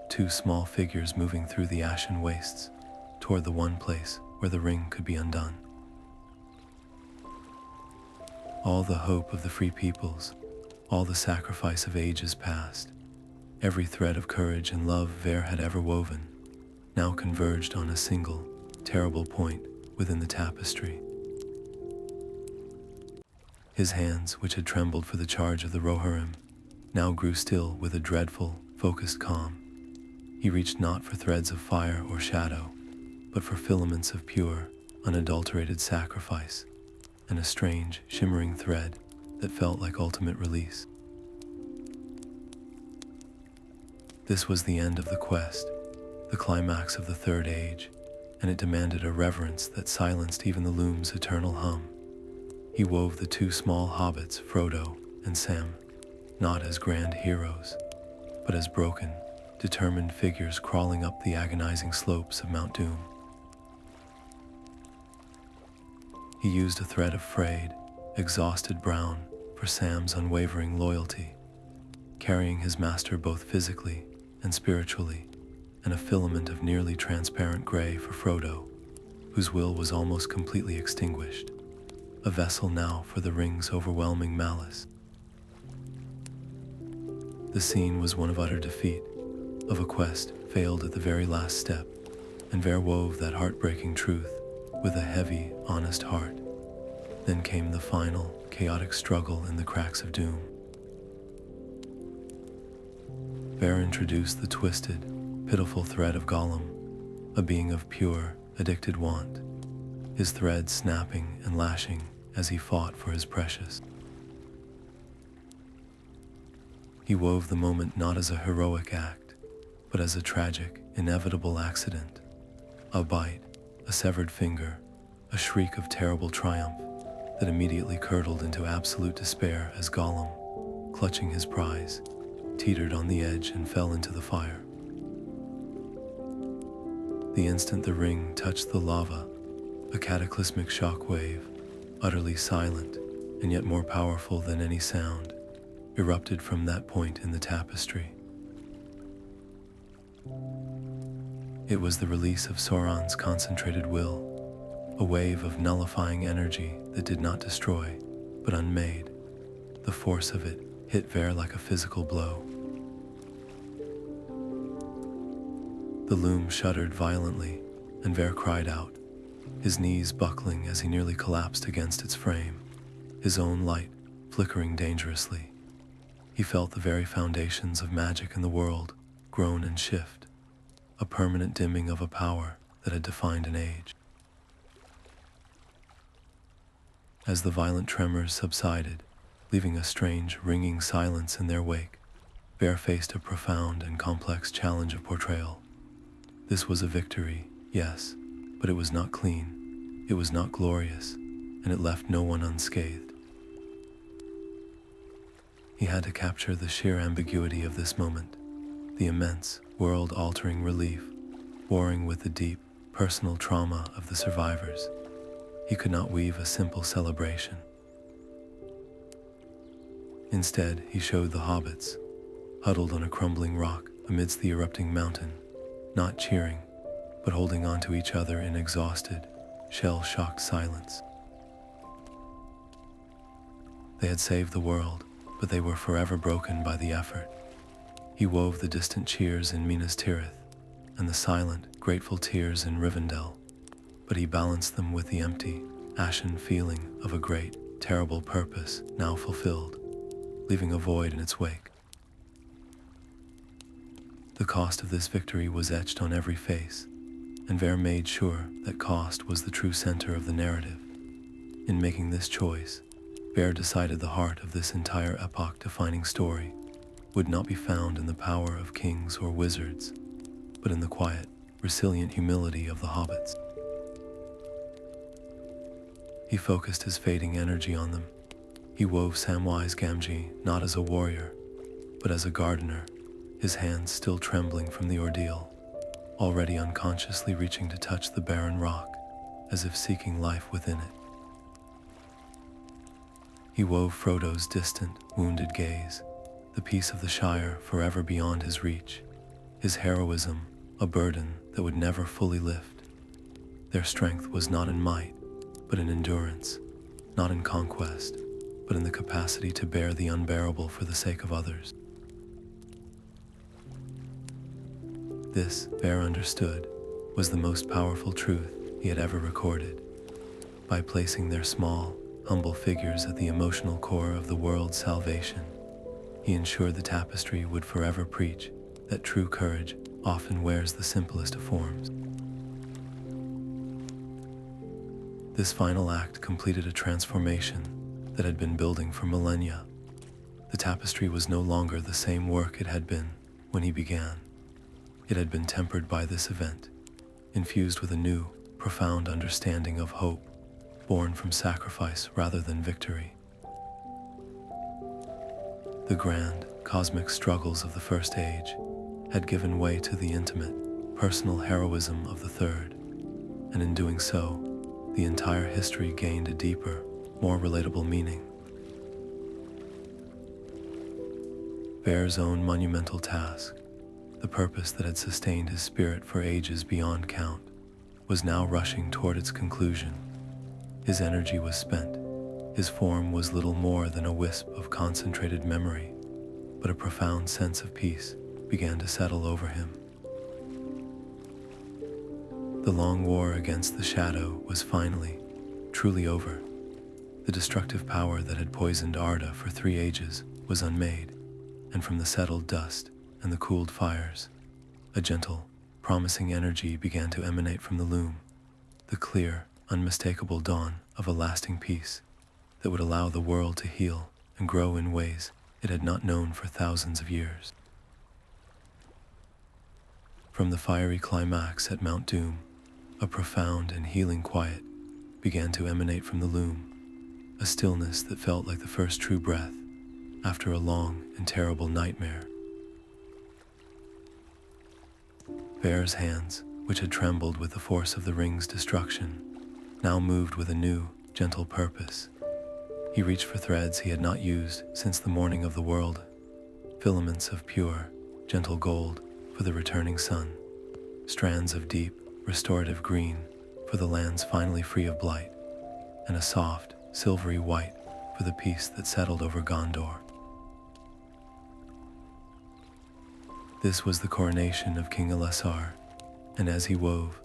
Two small figures moving through the ashen wastes, toward the one place where the ring could be undone. All the hope of the free peoples, all the sacrifice of ages past, every thread of courage and love Vair had ever woven, now converged on a single, terrible point within the tapestry. His hands, which had trembled for the charge of the Rohirrim, now grew still with a dreadful, focused calm. He reached not for threads of fire or shadow, but for filaments of pure, unadulterated sacrifice, and a strange, shimmering thread that felt like ultimate release. This was the end of the quest, the climax of the Third Age, and it demanded a reverence that silenced even the loom's eternal hum. He wove the two small hobbits, Frodo and Sam, not as grand heroes, but as broken, determined figures crawling up the agonizing slopes of Mount Doom. He used a thread of frayed, exhausted brown for Sam's unwavering loyalty, carrying his master both physically and spiritually, and a filament of nearly transparent gray for Frodo, whose will was almost completely extinguished, a vessel now for the ring's overwhelming malice. The scene was one of utter defeat, of a quest failed at the very last step, and Vair wove that heartbreaking truth with a heavy, honest heart. Then came the final, chaotic struggle in the cracks of doom. Vair introduced the twisted, pitiful thread of Gollum, a being of pure, addicted want, his thread snapping and lashing as he fought for his precious. He wove the moment not as a heroic act, but as a tragic, inevitable accident. A bite, a severed finger, a shriek of terrible triumph that immediately curdled into absolute despair as Gollum, clutching his prize, teetered on the edge and fell into the fire. The instant the ring touched the lava, a cataclysmic shock wave, utterly silent and yet more powerful than any sound, erupted from that point in the tapestry. It was the release of Sauron's concentrated will, a wave of nullifying energy that did not destroy, but unmade. The force of it hit Vair like a physical blow. The loom shuddered violently, and Vair cried out, his knees buckling as he nearly collapsed against its frame, his own light flickering dangerously. He felt the very foundations of magic in the world groan and shift, a permanent dimming of a power that had defined an age. As the violent tremors subsided, leaving a strange, ringing silence in their wake, Vair faced a profound and complex challenge of portrayal. This was a victory, yes, but it was not clean, it was not glorious, and it left no one unscathed. He had to capture the sheer ambiguity of this moment, the immense, world-altering relief, warring with the deep, personal trauma of the survivors. He could not weave a simple celebration. Instead, he showed the hobbits, huddled on a crumbling rock amidst the erupting mountain, not cheering, but holding on to each other in exhausted, shell-shocked silence. They had saved the world, but they were forever broken by the effort. He wove the distant cheers in Minas Tirith and the silent, grateful tears in Rivendell, but he balanced them with the empty, ashen feeling of a great, terrible purpose now fulfilled, leaving a void in its wake. The cost of this victory was etched on every face, and Vair made sure that cost was the true center of the narrative. In making this choice, Vair decided the heart of this entire epoch-defining story would not be found in the power of kings or wizards, but in the quiet, resilient humility of the hobbits. He focused his fading energy on them. He wove Samwise Gamgee not as a warrior, but as a gardener, his hands still trembling from the ordeal, already unconsciously reaching to touch the barren rock, as if seeking life within it. He wove Frodo's distant, wounded gaze, the peace of the Shire forever beyond his reach, his heroism a burden that would never fully lift. Their strength was not in might, but in endurance, not in conquest, but in the capacity to bear the unbearable for the sake of others. This, Vair understood, was the most powerful truth he had ever recorded. By placing their small, humble figures at the emotional core of the world's salvation, he ensured the tapestry would forever preach that true courage often wears the simplest of forms. This final act completed a transformation that had been building for millennia. The tapestry was no longer the same work it had been when he began. It had been tempered by this event, infused with a new, profound understanding of hope, born from sacrifice rather than victory. The grand, cosmic struggles of the First Age had given way to the intimate, personal heroism of the Third, and in doing so, the entire history gained a deeper, more relatable meaning. Vair's own monumental task, the purpose that had sustained his spirit for ages beyond count, was now rushing toward its conclusion. His energy was spent. His form was little more than a wisp of concentrated memory, but a profound sense of peace began to settle over him. The long war against the shadow was finally, truly over. The destructive power that had poisoned Arda for 3 ages was unmade, and from the settled dust and the cooled fires, a gentle, promising energy began to emanate from the Loom, the clear, unmistakable dawn of a lasting peace that would allow the world to heal and grow in ways it had not known for thousands of years. From the fiery climax at Mount Doom, a profound and healing quiet began to emanate from the Loom, a stillness that felt like the first true breath after a long and terrible nightmare. Vair's hands, which had trembled with the force of the ring's destruction, now moved with a new, gentle purpose. He reached for threads he had not used since the morning of the world, filaments of pure, gentle gold for the returning sun, strands of deep, restorative green for the lands finally free of blight, and a soft, silvery white for the peace that settled over Gondor. This was the coronation of King LOTR, and as he wove,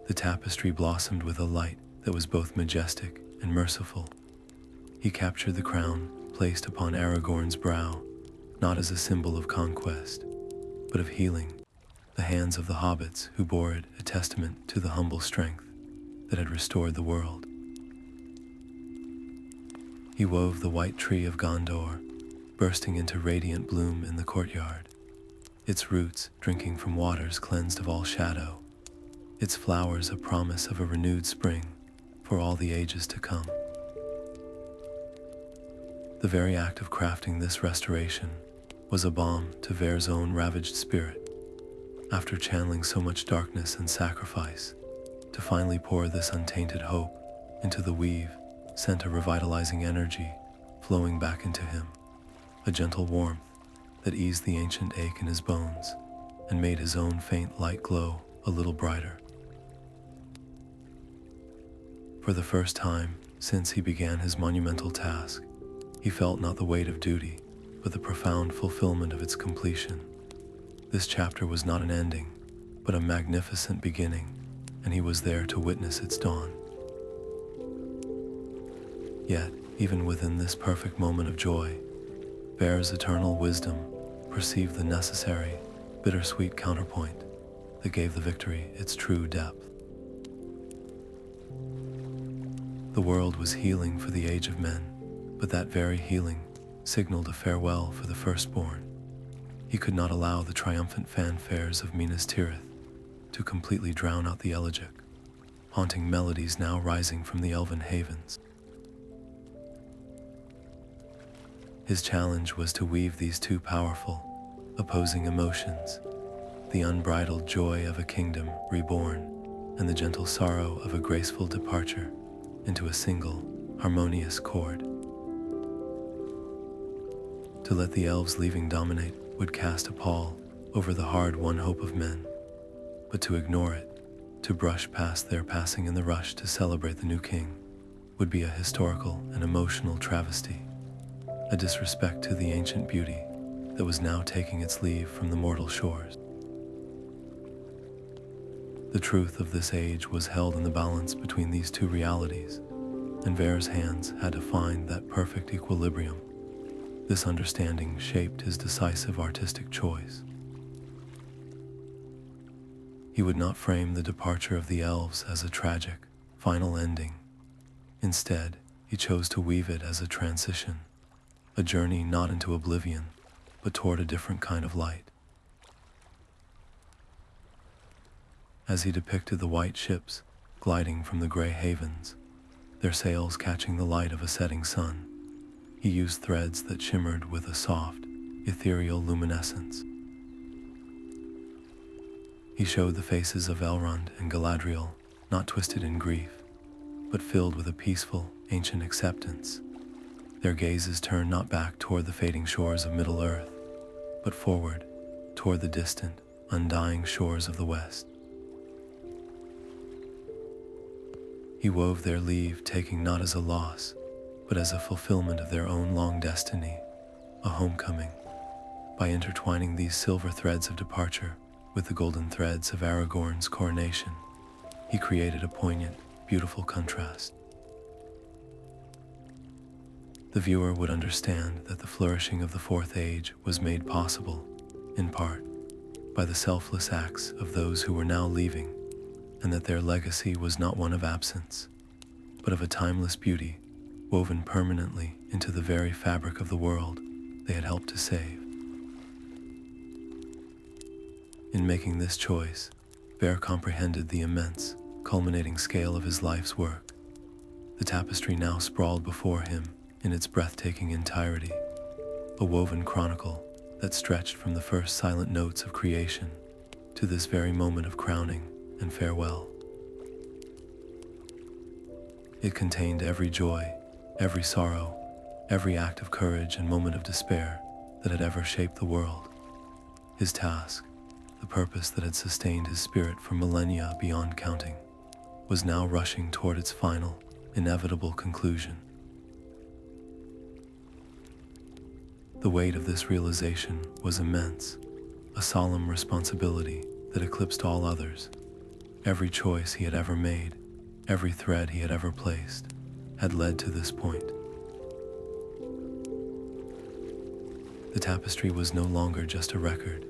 the tapestry blossomed with a light that was both majestic and merciful. He captured the crown placed upon Aragorn's brow, not as a symbol of conquest, but of healing, the hands of the hobbits who bore it a testament to the humble strength that had restored the world. He wove the white tree of Gondor, bursting into radiant bloom in the courtyard, its roots drinking from waters cleansed of all shadow, its flowers a promise of a renewed spring for all the ages to come. The very act of crafting this restoration was a balm to Vair's own ravaged spirit, after channeling so much darkness and sacrifice. To finally pour this untainted hope into the weave sent a revitalizing energy flowing back into him, a gentle warmth that eased the ancient ache in his bones and made his own faint light glow a little brighter. For the first time since he began his monumental task, he felt not the weight of duty, but the profound fulfillment of its completion. This chapter was not an ending, but a magnificent beginning, and he was there to witness its dawn. Yet, even within this perfect moment of joy, Vair's eternal wisdom perceived the necessary, bittersweet counterpoint that gave the victory its true depth. The world was healing for the age of men, but that very healing signaled a farewell for the firstborn. He could not allow the triumphant fanfares of Minas Tirith to completely drown out the elegiac, haunting melodies now rising from the elven havens. His challenge was to weave these two powerful, opposing emotions, the unbridled joy of a kingdom reborn and the gentle sorrow of a graceful departure, into a single, harmonious chord. To let the elves leaving dominate would cast a pall over the hard-won hope of men, but to ignore it, to brush past their passing in the rush to celebrate the new king, would be a historical and emotional travesty, a disrespect to the ancient beauty that was now taking its leave from the mortal shores. The truth of this age was held in the balance between these two realities, and Vair's hands had to find that perfect equilibrium. This understanding shaped his decisive artistic choice. He would not frame the departure of the elves as a tragic, final ending. Instead, he chose to weave it as a transition, a journey not into oblivion, but toward a different kind of light. as he depicted the white ships gliding from the gray havens, their sails catching the light of a setting sun. He used threads that shimmered with a soft, ethereal luminescence. He showed the faces of Elrond and Galadriel, not twisted in grief, but filled with a peaceful, ancient acceptance. Their gazes turned not back toward the fading shores of Middle-earth, but forward, toward the distant, undying shores of the West. He wove their leave-taking not as a loss, but as a fulfillment of their own long destiny, a homecoming. By intertwining these silver threads of departure with the golden threads of Aragorn's coronation, he created a poignant, beautiful contrast. The viewer would understand that the flourishing of the Fourth Age was made possible, in part, by the selfless acts of those who were now leaving, and that their legacy was not one of absence, but of a timeless beauty woven permanently into the very fabric of the world they had helped to save. In making this choice, Vair comprehended the immense, culminating scale of his life's work. The tapestry now sprawled before him in its breathtaking entirety, a woven chronicle that stretched from the first silent notes of creation to this very moment of crowning and farewell. It contained every joy, every sorrow, every act of courage and moment of despair that had ever shaped the world. His task, the purpose that had sustained his spirit for millennia beyond counting, was now rushing toward its final, inevitable conclusion. The weight of this realization was immense, a solemn responsibility that eclipsed all others. Every choice he had ever made, every thread he had ever placed, had led to this point. The tapestry was no longer just a record.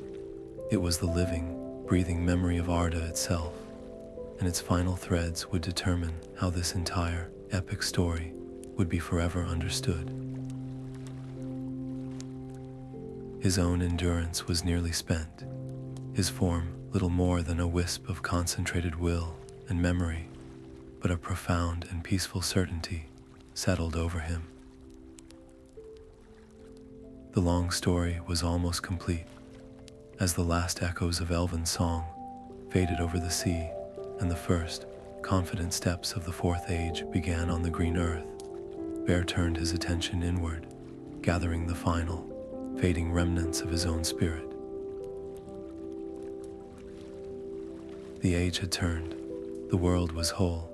It was the living, breathing memory of Arda itself, and its final threads would determine how this entire, epic story would be forever understood. His own endurance was nearly spent, his form little more than a wisp of concentrated will and memory, but a profound and peaceful certainty settled over him. The long story was almost complete, as the last echoes of elven song faded over the sea and the first, confident steps of the Fourth Age began on the green earth. Vair turned his attention inward, gathering the final, fading remnants of his own spirit. The age had turned, the world was whole,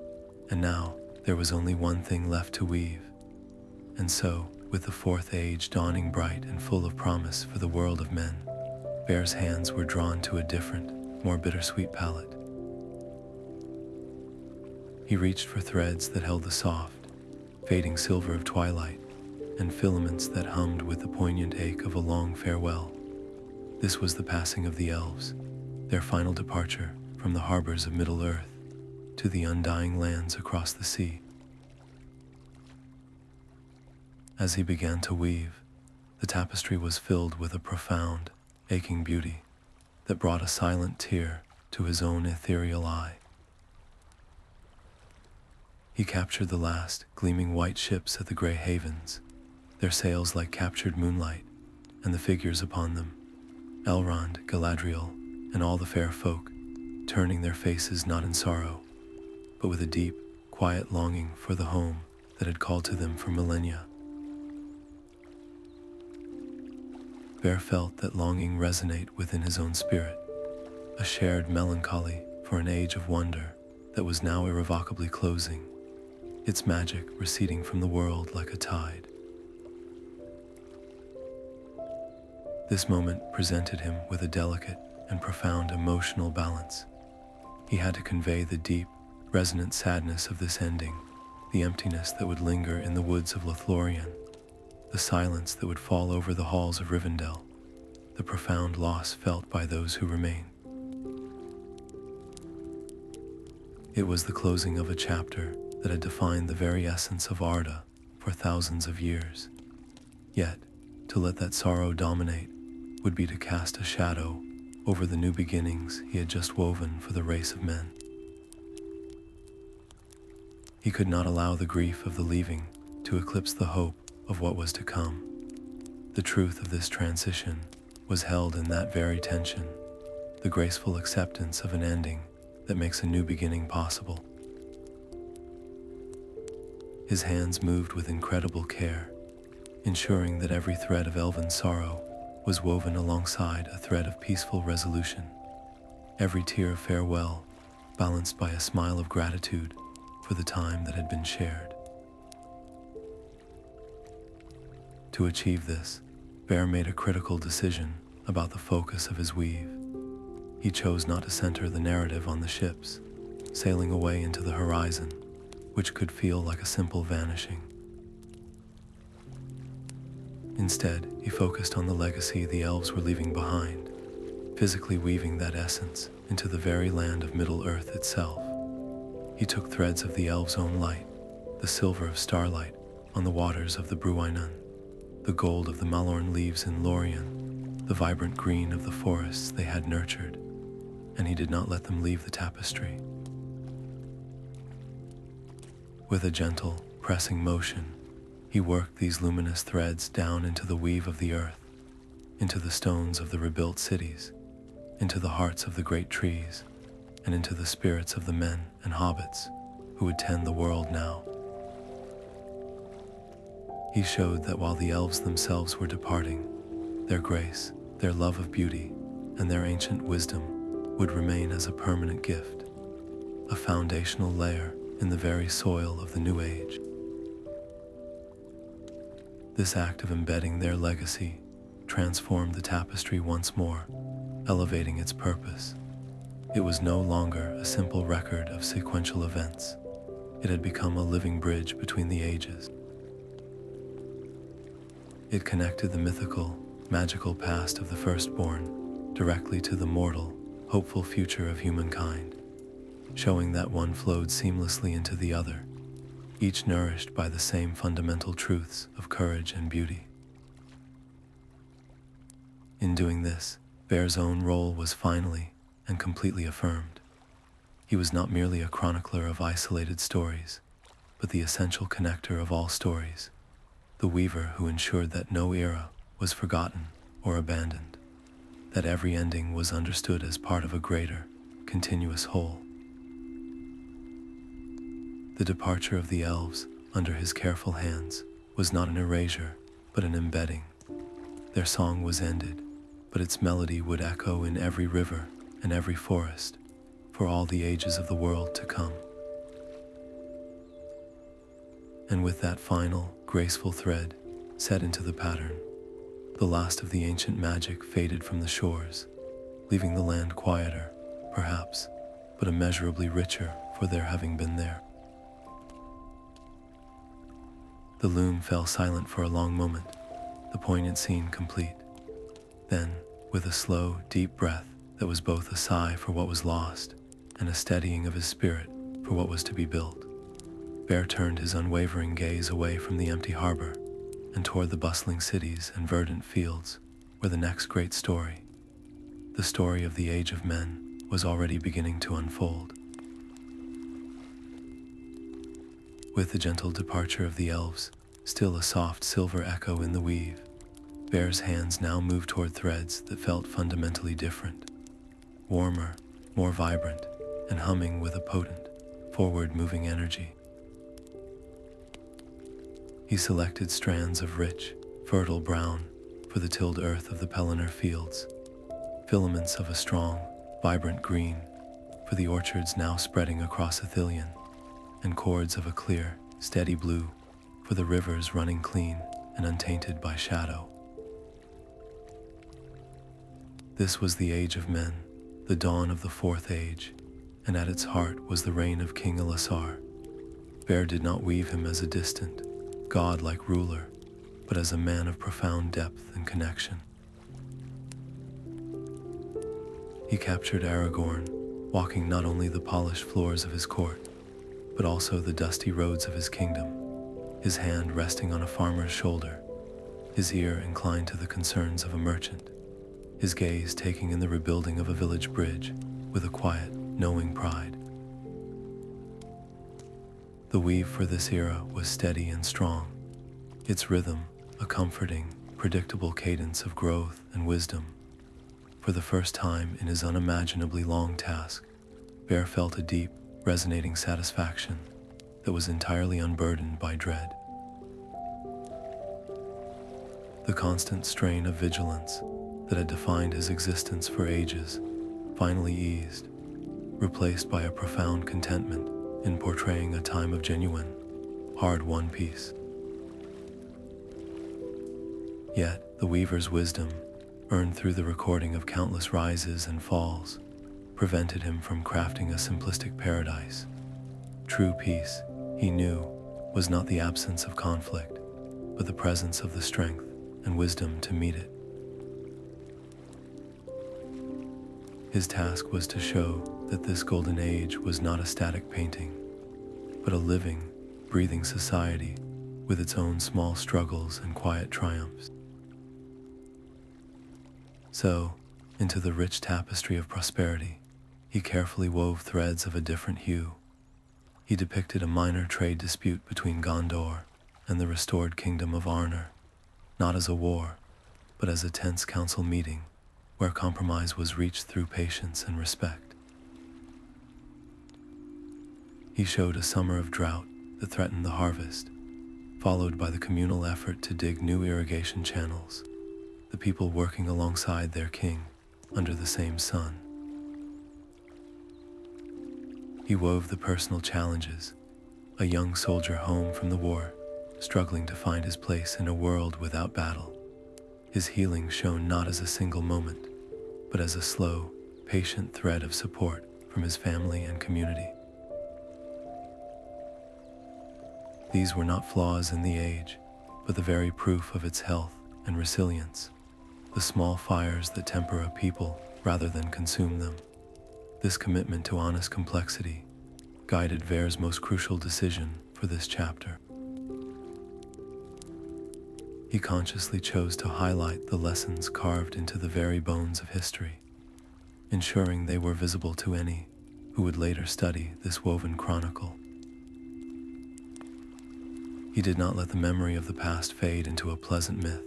and now there was only one thing left to weave. And so, with the Fourth Age dawning bright and full of promise for the world of men, Vair's hands were drawn to a different, more bittersweet palette. He reached for threads that held the soft, fading silver of twilight, and filaments that hummed with the poignant ache of a long farewell. This was the passing of the Elves, their final departure from the harbors of Middle-earth to the undying lands across the sea. As he began to weave, the tapestry was filled with a profound, aching beauty that brought a silent tear to his own ethereal eye. He captured the last gleaming white ships at the gray havens, their sails like captured moonlight, and the figures upon them, Elrond, Galadriel, and all the fair folk, turning their faces not in sorrow, but with a deep, quiet longing for the home that had called to them for millennia. Vair felt that longing resonate within his own spirit, a shared melancholy for an age of wonder that was now irrevocably closing, its magic receding from the world like a tide. This moment presented him with a delicate and profound emotional balance. He had to convey the deep, resonant sadness of this ending, the emptiness that would linger in the woods of Lothlorien, the silence that would fall over the halls of Rivendell, the profound loss felt by those who remain. It was the closing of a chapter that had defined the very essence of Arda for thousands of years. Yet, to let that sorrow dominate would be to cast a shadow over the new beginnings he had just woven for the race of men. He could not allow the grief of the leaving to eclipse the hope of what was to come. The truth of this transition was held in that very tension, the graceful acceptance of an ending that makes a new beginning possible. His hands moved with incredible care, ensuring that every thread of elven sorrow was woven alongside a thread of peaceful resolution, every tear of farewell balanced by a smile of gratitude for the time that had been shared. To achieve this, Vair made a critical decision about the focus of his weave. He chose not to center the narrative on the ships, sailing away into the horizon, which could feel like a simple vanishing. Instead, he focused on the legacy the elves were leaving behind, physically weaving that essence into the very land of Middle-earth itself. He took threads of the elves' own light, the silver of Starlight on the waters of the Cuiviénen, the gold of the Malorn leaves in Lúthien, the vibrant green of the forests they had nurtured, and he did not let them leave the tapestry. With a gentle, pressing motion, he worked these luminous threads down into the weave of the earth, into the stones of the rebuilt cities, into the hearts of the great trees, and into the spirits of the men and hobbits who would tend the world now. He showed that while the elves themselves were departing, their grace, their love of beauty, and their ancient wisdom would remain as a permanent gift, a foundational layer in the very soil of the new age. This act of embedding their legacy transformed the tapestry once more, elevating its purpose. It was no longer a simple record of sequential events. It had become a living bridge between the ages. It connected the mythical, magical past of the firstborn directly to the mortal, hopeful future of humankind, showing that one flowed seamlessly into the other, each nourished by the same fundamental truths of courage and beauty. In doing this, Vair's own role was finally and completely affirmed. He was not merely a chronicler of isolated stories, but the essential connector of all stories, the weaver who ensured that no era was forgotten or abandoned, that every ending was understood as part of a greater, continuous whole. The departure of the elves under his careful hands was not an erasure, but an embedding. Their song was ended, but its melody would echo in every river and every forest for all the ages of the world to come. And with that final, graceful thread set into the pattern, the last of the ancient magic faded from the shores, leaving the land quieter, perhaps, but immeasurably richer for their having been there. The loom fell silent for a long moment, the poignant scene complete. Then, with a slow, deep breath that was both a sigh for what was lost and a steadying of his spirit for what was to be built, Vair turned his unwavering gaze away from the empty harbor and toward the bustling cities and verdant fields where the next great story, the story of the Age of Men, was already beginning to unfold. With the gentle departure of the elves, still a soft silver echo in the weave, Vair's hands now moved toward threads that felt fundamentally different, warmer, more vibrant, and humming with a potent, forward-moving energy. He selected strands of rich, fertile brown for the tilled earth of the Pelennor fields, filaments of a strong, vibrant green for the orchards now spreading across Ithilien, and cords of a clear, steady blue for the rivers running clean and untainted by shadow. This was the Age of Men, the dawn of the Fourth Age, and at its heart was the reign of King Elessar. Vair did not weave him as a distant, god-like ruler, but as a man of profound depth and connection. He captured Aragorn, walking not only the polished floors of his court, but also the dusty roads of his kingdom, his hand resting on a farmer's shoulder, his ear inclined to the concerns of a merchant, his gaze taking in the rebuilding of a village bridge with a quiet, knowing pride. The weave for this era was steady and strong, its rhythm a comforting, predictable cadence of growth and wisdom. For the first time in his unimaginably long task, Vair felt a deep, resonating satisfaction that was entirely unburdened by dread. The constant strain of vigilance that had defined his existence for ages finally eased, replaced by a profound contentment in portraying a time of genuine, hard-won peace. Yet, the weaver's wisdom, earned through the recording of countless rises and falls, prevented him from crafting a simplistic paradise. True peace, he knew, was not the absence of conflict, but the presence of the strength and wisdom to meet it. His task was to show that this golden age was not a static painting, but a living, breathing society with its own small struggles and quiet triumphs. So, into the rich tapestry of prosperity, he carefully wove threads of a different hue. He depicted a minor trade dispute between Gondor and the restored kingdom of Arnor, not as a war, but as a tense council meeting where compromise was reached through patience and respect. He showed a summer of drought that threatened the harvest, followed by the communal effort to dig new irrigation channels, the people working alongside their king under the same sun. He wove the personal challenges, a young soldier home from the war, struggling to find his place in a world without battle. His healing shone not as a single moment, but as a slow, patient thread of support from his family and community. These were not flaws in the age, but the very proof of its health and resilience, the small fires that temper a people rather than consume them. This commitment to honest complexity guided Vair's most crucial decision for this chapter. He consciously chose to highlight the lessons carved into the very bones of history, ensuring they were visible to any who would later study this woven chronicle. He did not let the memory of the past fade into a pleasant myth.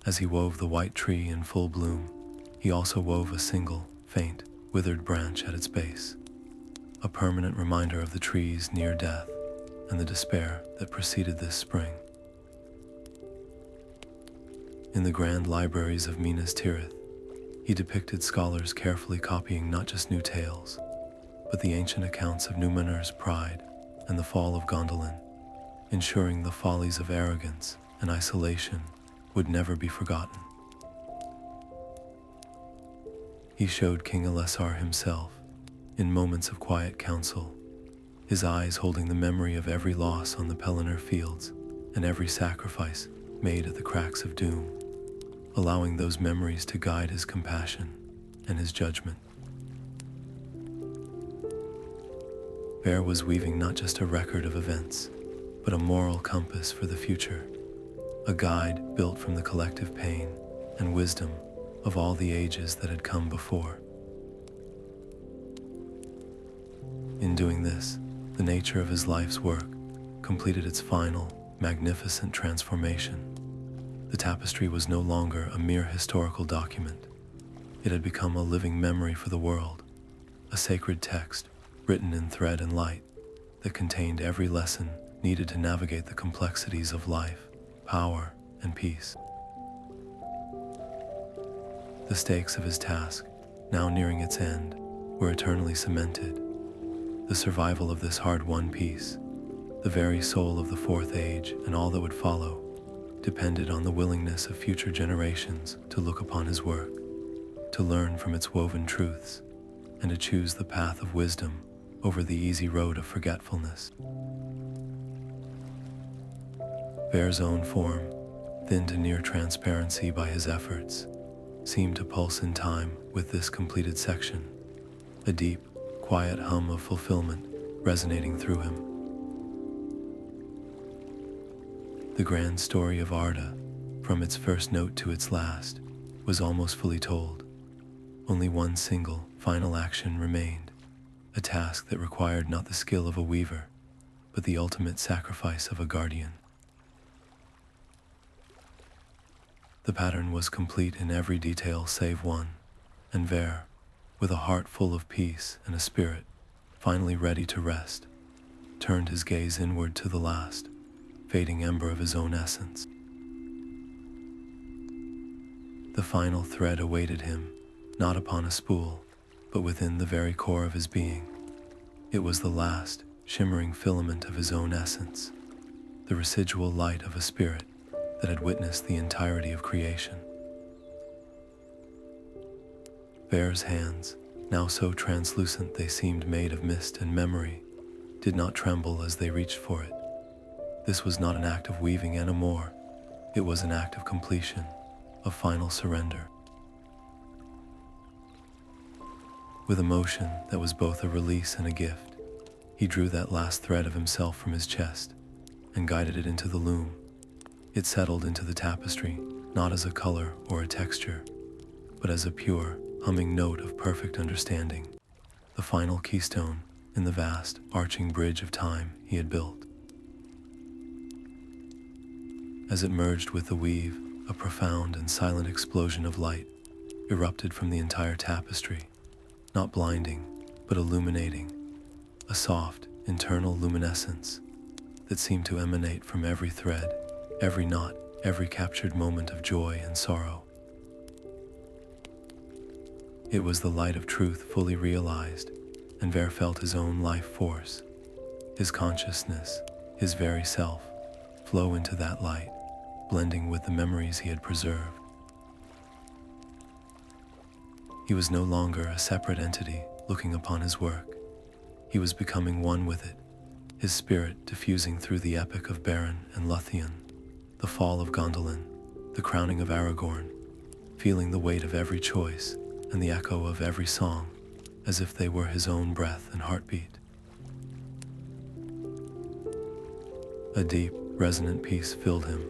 As he wove the white tree in full bloom, he also wove a single, faint, withered branch at its base, a permanent reminder of the tree's near death and the despair that preceded this spring. In the grand libraries of Minas Tirith, he depicted scholars carefully copying not just new tales, but the ancient accounts of Númenor's pride and the fall of Gondolin, ensuring the follies of arrogance and isolation would never be forgotten. He showed King Elessar himself, in moments of quiet counsel, his eyes holding the memory of every loss on the Pelennor fields and every sacrifice made at the cracks of doom, allowing those memories to guide his compassion and his judgment. Vair was weaving not just a record of events, but a moral compass for the future, a guide built from the collective pain and wisdom of all the ages that had come before. In doing this, the nature of his life's work completed its final, magnificent transformation. The tapestry was no longer a mere historical document. It had become a living memory for the world, a sacred text written in thread and light that contained every lesson needed to navigate the complexities of life, power, and peace. The stakes of his task, now nearing its end, were eternally cemented. The survival of this hard-won peace, the very soul of the Fourth Age and all that would follow, depended on the willingness of future generations to look upon his work, to learn from its woven truths, and to choose the path of wisdom over the easy road of forgetfulness. Vair's own form, thinned to near transparency by his efforts, seemed to pulse in time with this completed section, a deep, quiet hum of fulfillment resonating through him. The grand story of Arda, from its first note to its last, was almost fully told. Only one single, final action remained, a task that required not the skill of a weaver, but the ultimate sacrifice of a guardian. The pattern was complete in every detail save one, and Vair, with a heart full of peace and a spirit finally ready to rest, turned his gaze inward to the last, fading ember of his own essence. The final thread awaited him, not upon a spool, but within the very core of his being. It was the last, shimmering filament of his own essence, the residual light of a spirit that had witnessed the entirety of creation. Vair's hands, now so translucent they seemed made of mist and memory, did not tremble as they reached for it. This was not an act of weaving anymore. It was an act of completion, of final surrender. With a motion that was both a release and a gift, he drew that last thread of himself from his chest and guided it into the loom. It settled into the tapestry, not as a color or a texture, but as a pure, humming note of perfect understanding, the final keystone in the vast, arching bridge of time he had built. As it merged with the weave, a profound and silent explosion of light erupted from the entire tapestry, not blinding, but illuminating, a soft, internal luminescence that seemed to emanate from every thread, every knot, every captured moment of joy and sorrow. It was the light of truth fully realized, and Vair felt his own life force, his consciousness, his very self, flow into that light, blending with the memories he had preserved. He was no longer a separate entity looking upon his work. He was becoming one with it, his spirit diffusing through the epic of Beren and Lúthien, the fall of Gondolin, the crowning of Aragorn, feeling the weight of every choice and the echo of every song, as if they were his own breath and heartbeat. A deep, resonant peace filled him,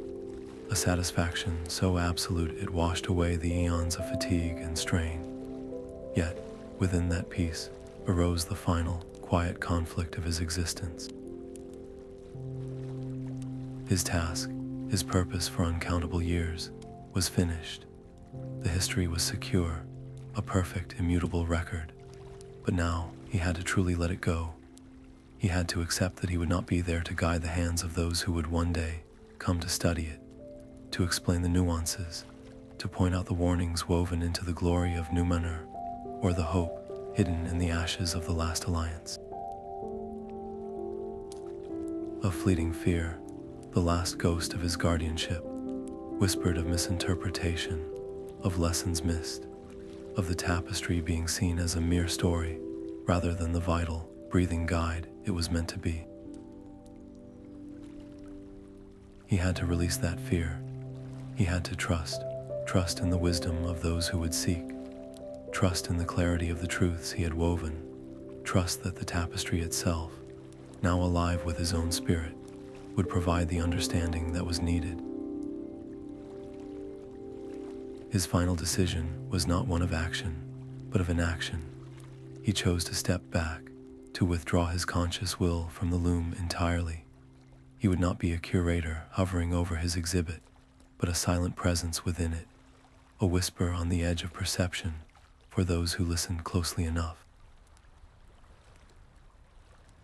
a satisfaction so absolute it washed away the eons of fatigue and strain. Yet, within that peace arose the final, quiet conflict of his existence. His task, his purpose for uncountable years, was finished. The history was secure, a perfect, immutable record. But now he had to truly let it go. He had to accept that he would not be there to guide the hands of those who would one day come to study it, to explain the nuances, to point out the warnings woven into the glory of Númenor, or the hope hidden in the ashes of the last alliance. A fleeting fear, the last ghost of his guardianship, whispered of misinterpretation, of lessons missed, of the tapestry being seen as a mere story rather than the vital, breathing guide it was meant to be. He had to release that fear. He had to trust in the wisdom of those who would seek, trust in the clarity of the truths he had woven, trust that the tapestry itself, now alive with his own spirit, would provide the understanding that was needed. His final decision was not one of action, but of inaction. He chose to step back, to withdraw his conscious will from the loom entirely. He would not be a curator hovering over his exhibit, but a silent presence within it, a whisper on the edge of perception for those who listened closely enough.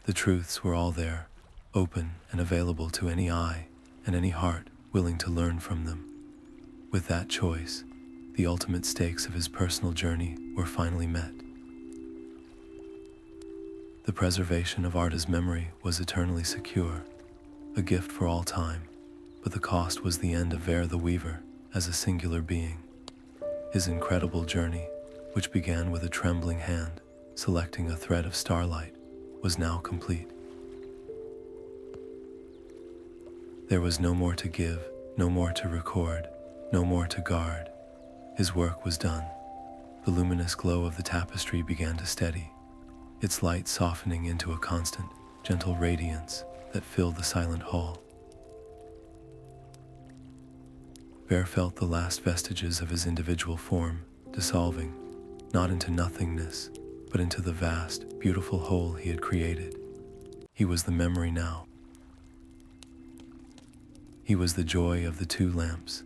The truths were all there, open and available to any eye and any heart willing to learn from them. With that choice, the ultimate stakes of his personal journey were finally met. The preservation of Arda's memory was eternally secure, a gift for all time, but the cost was the end of Vair the Weaver as a singular being. His incredible journey, which began with a trembling hand selecting a thread of starlight, was now complete. There was no more to give, no more to record, no more to guard. His work was done. The luminous glow of the tapestry began to steady, its light softening into a constant, gentle radiance that filled the silent hall. Vair felt the last vestiges of his individual form dissolving, not into nothingness, but into the vast, beautiful whole he had created. He was the memory now. He was the joy of the two lamps,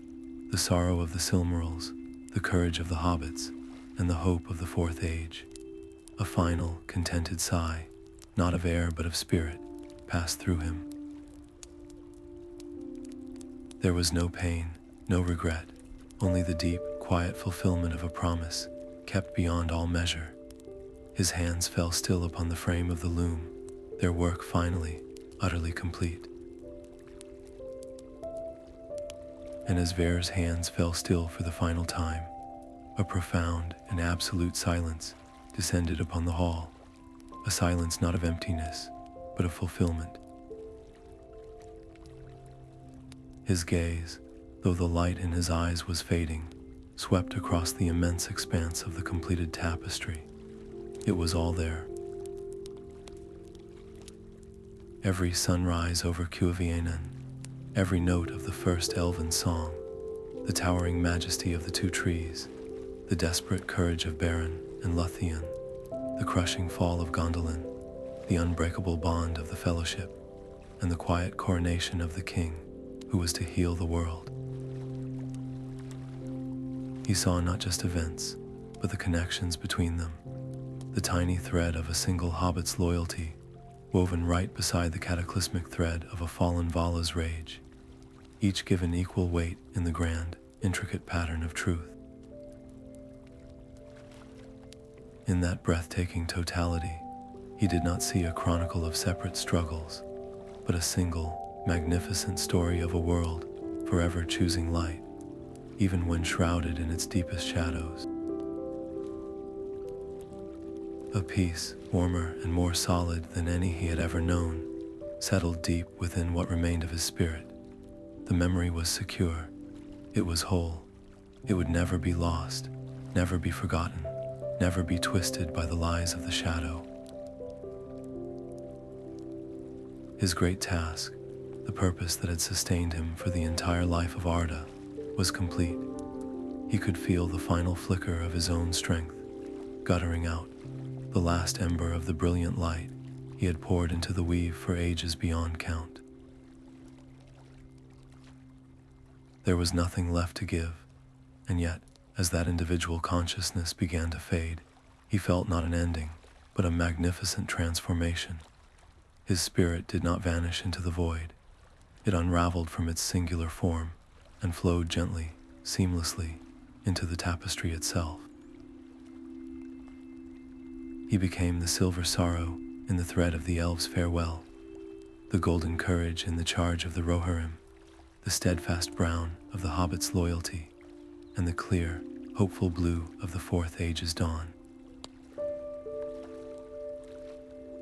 the sorrow of the Silmarils, the courage of the hobbits, and the hope of the Fourth Age. A final, contented sigh, not of air but of spirit, passed through him. There was no pain, no regret, only the deep, quiet fulfillment of a promise, kept beyond all measure. His hands fell still upon the frame of the loom, their work finally, utterly complete. And as Vair's hands fell still for the final time, a profound and absolute silence descended upon the hall, a silence not of emptiness, but of fulfillment. His gaze, though the light in his eyes was fading, swept across the immense expanse of the completed tapestry. It was all there. Every sunrise over Cuiviénen, every note of the first elven song, the towering majesty of the two trees, the desperate courage of Beren and Lúthien, the crushing fall of Gondolin, the unbreakable bond of the fellowship, and the quiet coronation of the king who was to heal the world. He saw not just events, but the connections between them, the tiny thread of a single hobbit's loyalty, woven right beside the cataclysmic thread of a fallen Vala's rage, each given equal weight in the grand, intricate pattern of truth. In that breathtaking totality, he did not see a chronicle of separate struggles, but a single, magnificent story of a world forever choosing light, even when shrouded in its deepest shadows. A peace, warmer and more solid than any he had ever known, settled deep within what remained of his spirit. The memory was secure. It was whole. It would never be lost, never be forgotten, never be twisted by the lies of the shadow. His great task, the purpose that had sustained him for the entire life of Arda, was complete. He could feel the final flicker of his own strength, guttering out, the last ember of the brilliant light he had poured into the weave for ages beyond count. There was nothing left to give, and yet, as that individual consciousness began to fade, he felt not an ending, but a magnificent transformation. His spirit did not vanish into the void. It unraveled from its singular form and flowed gently, seamlessly, into the tapestry itself. He became the silver sorrow in the thread of the Elves' farewell, the golden courage in the charge of the Rohirrim, the steadfast brown of the Hobbit's loyalty, and the clear, hopeful blue of the Fourth Age's dawn.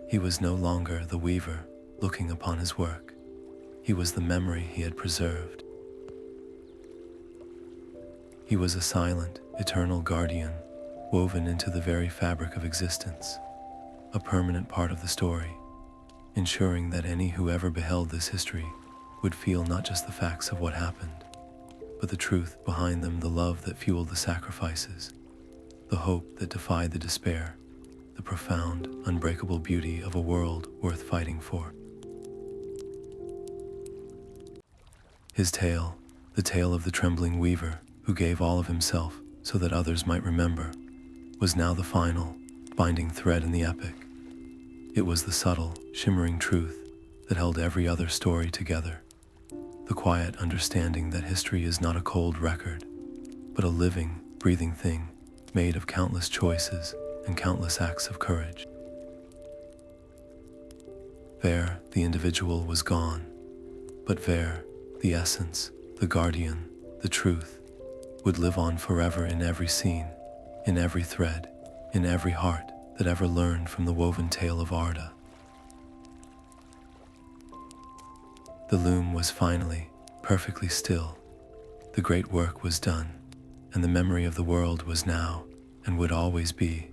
He was no longer the weaver looking upon his work. He was the memory he had preserved. He was a silent, eternal guardian, woven into the very fabric of existence, a permanent part of the story, ensuring that any who ever beheld this history would feel not just the facts of what happened, but the truth behind them, the love that fueled the sacrifices, the hope that defied the despair, the profound, unbreakable beauty of a world worth fighting for. His tale, the tale of the trembling weaver who gave all of himself so that others might remember, was now the final, binding thread in the epic. It was the subtle, shimmering truth that held every other story together, the quiet understanding that history is not a cold record, but a living, breathing thing made of countless choices and countless acts of courage. Vair, the individual, was gone, but Vair, the essence, the guardian, the truth, would live on forever in every scene, in every thread, in every heart that ever learned from the woven tale of Arda. The loom was finally, perfectly still. The great work was done, and the memory of the world was now, and would always be,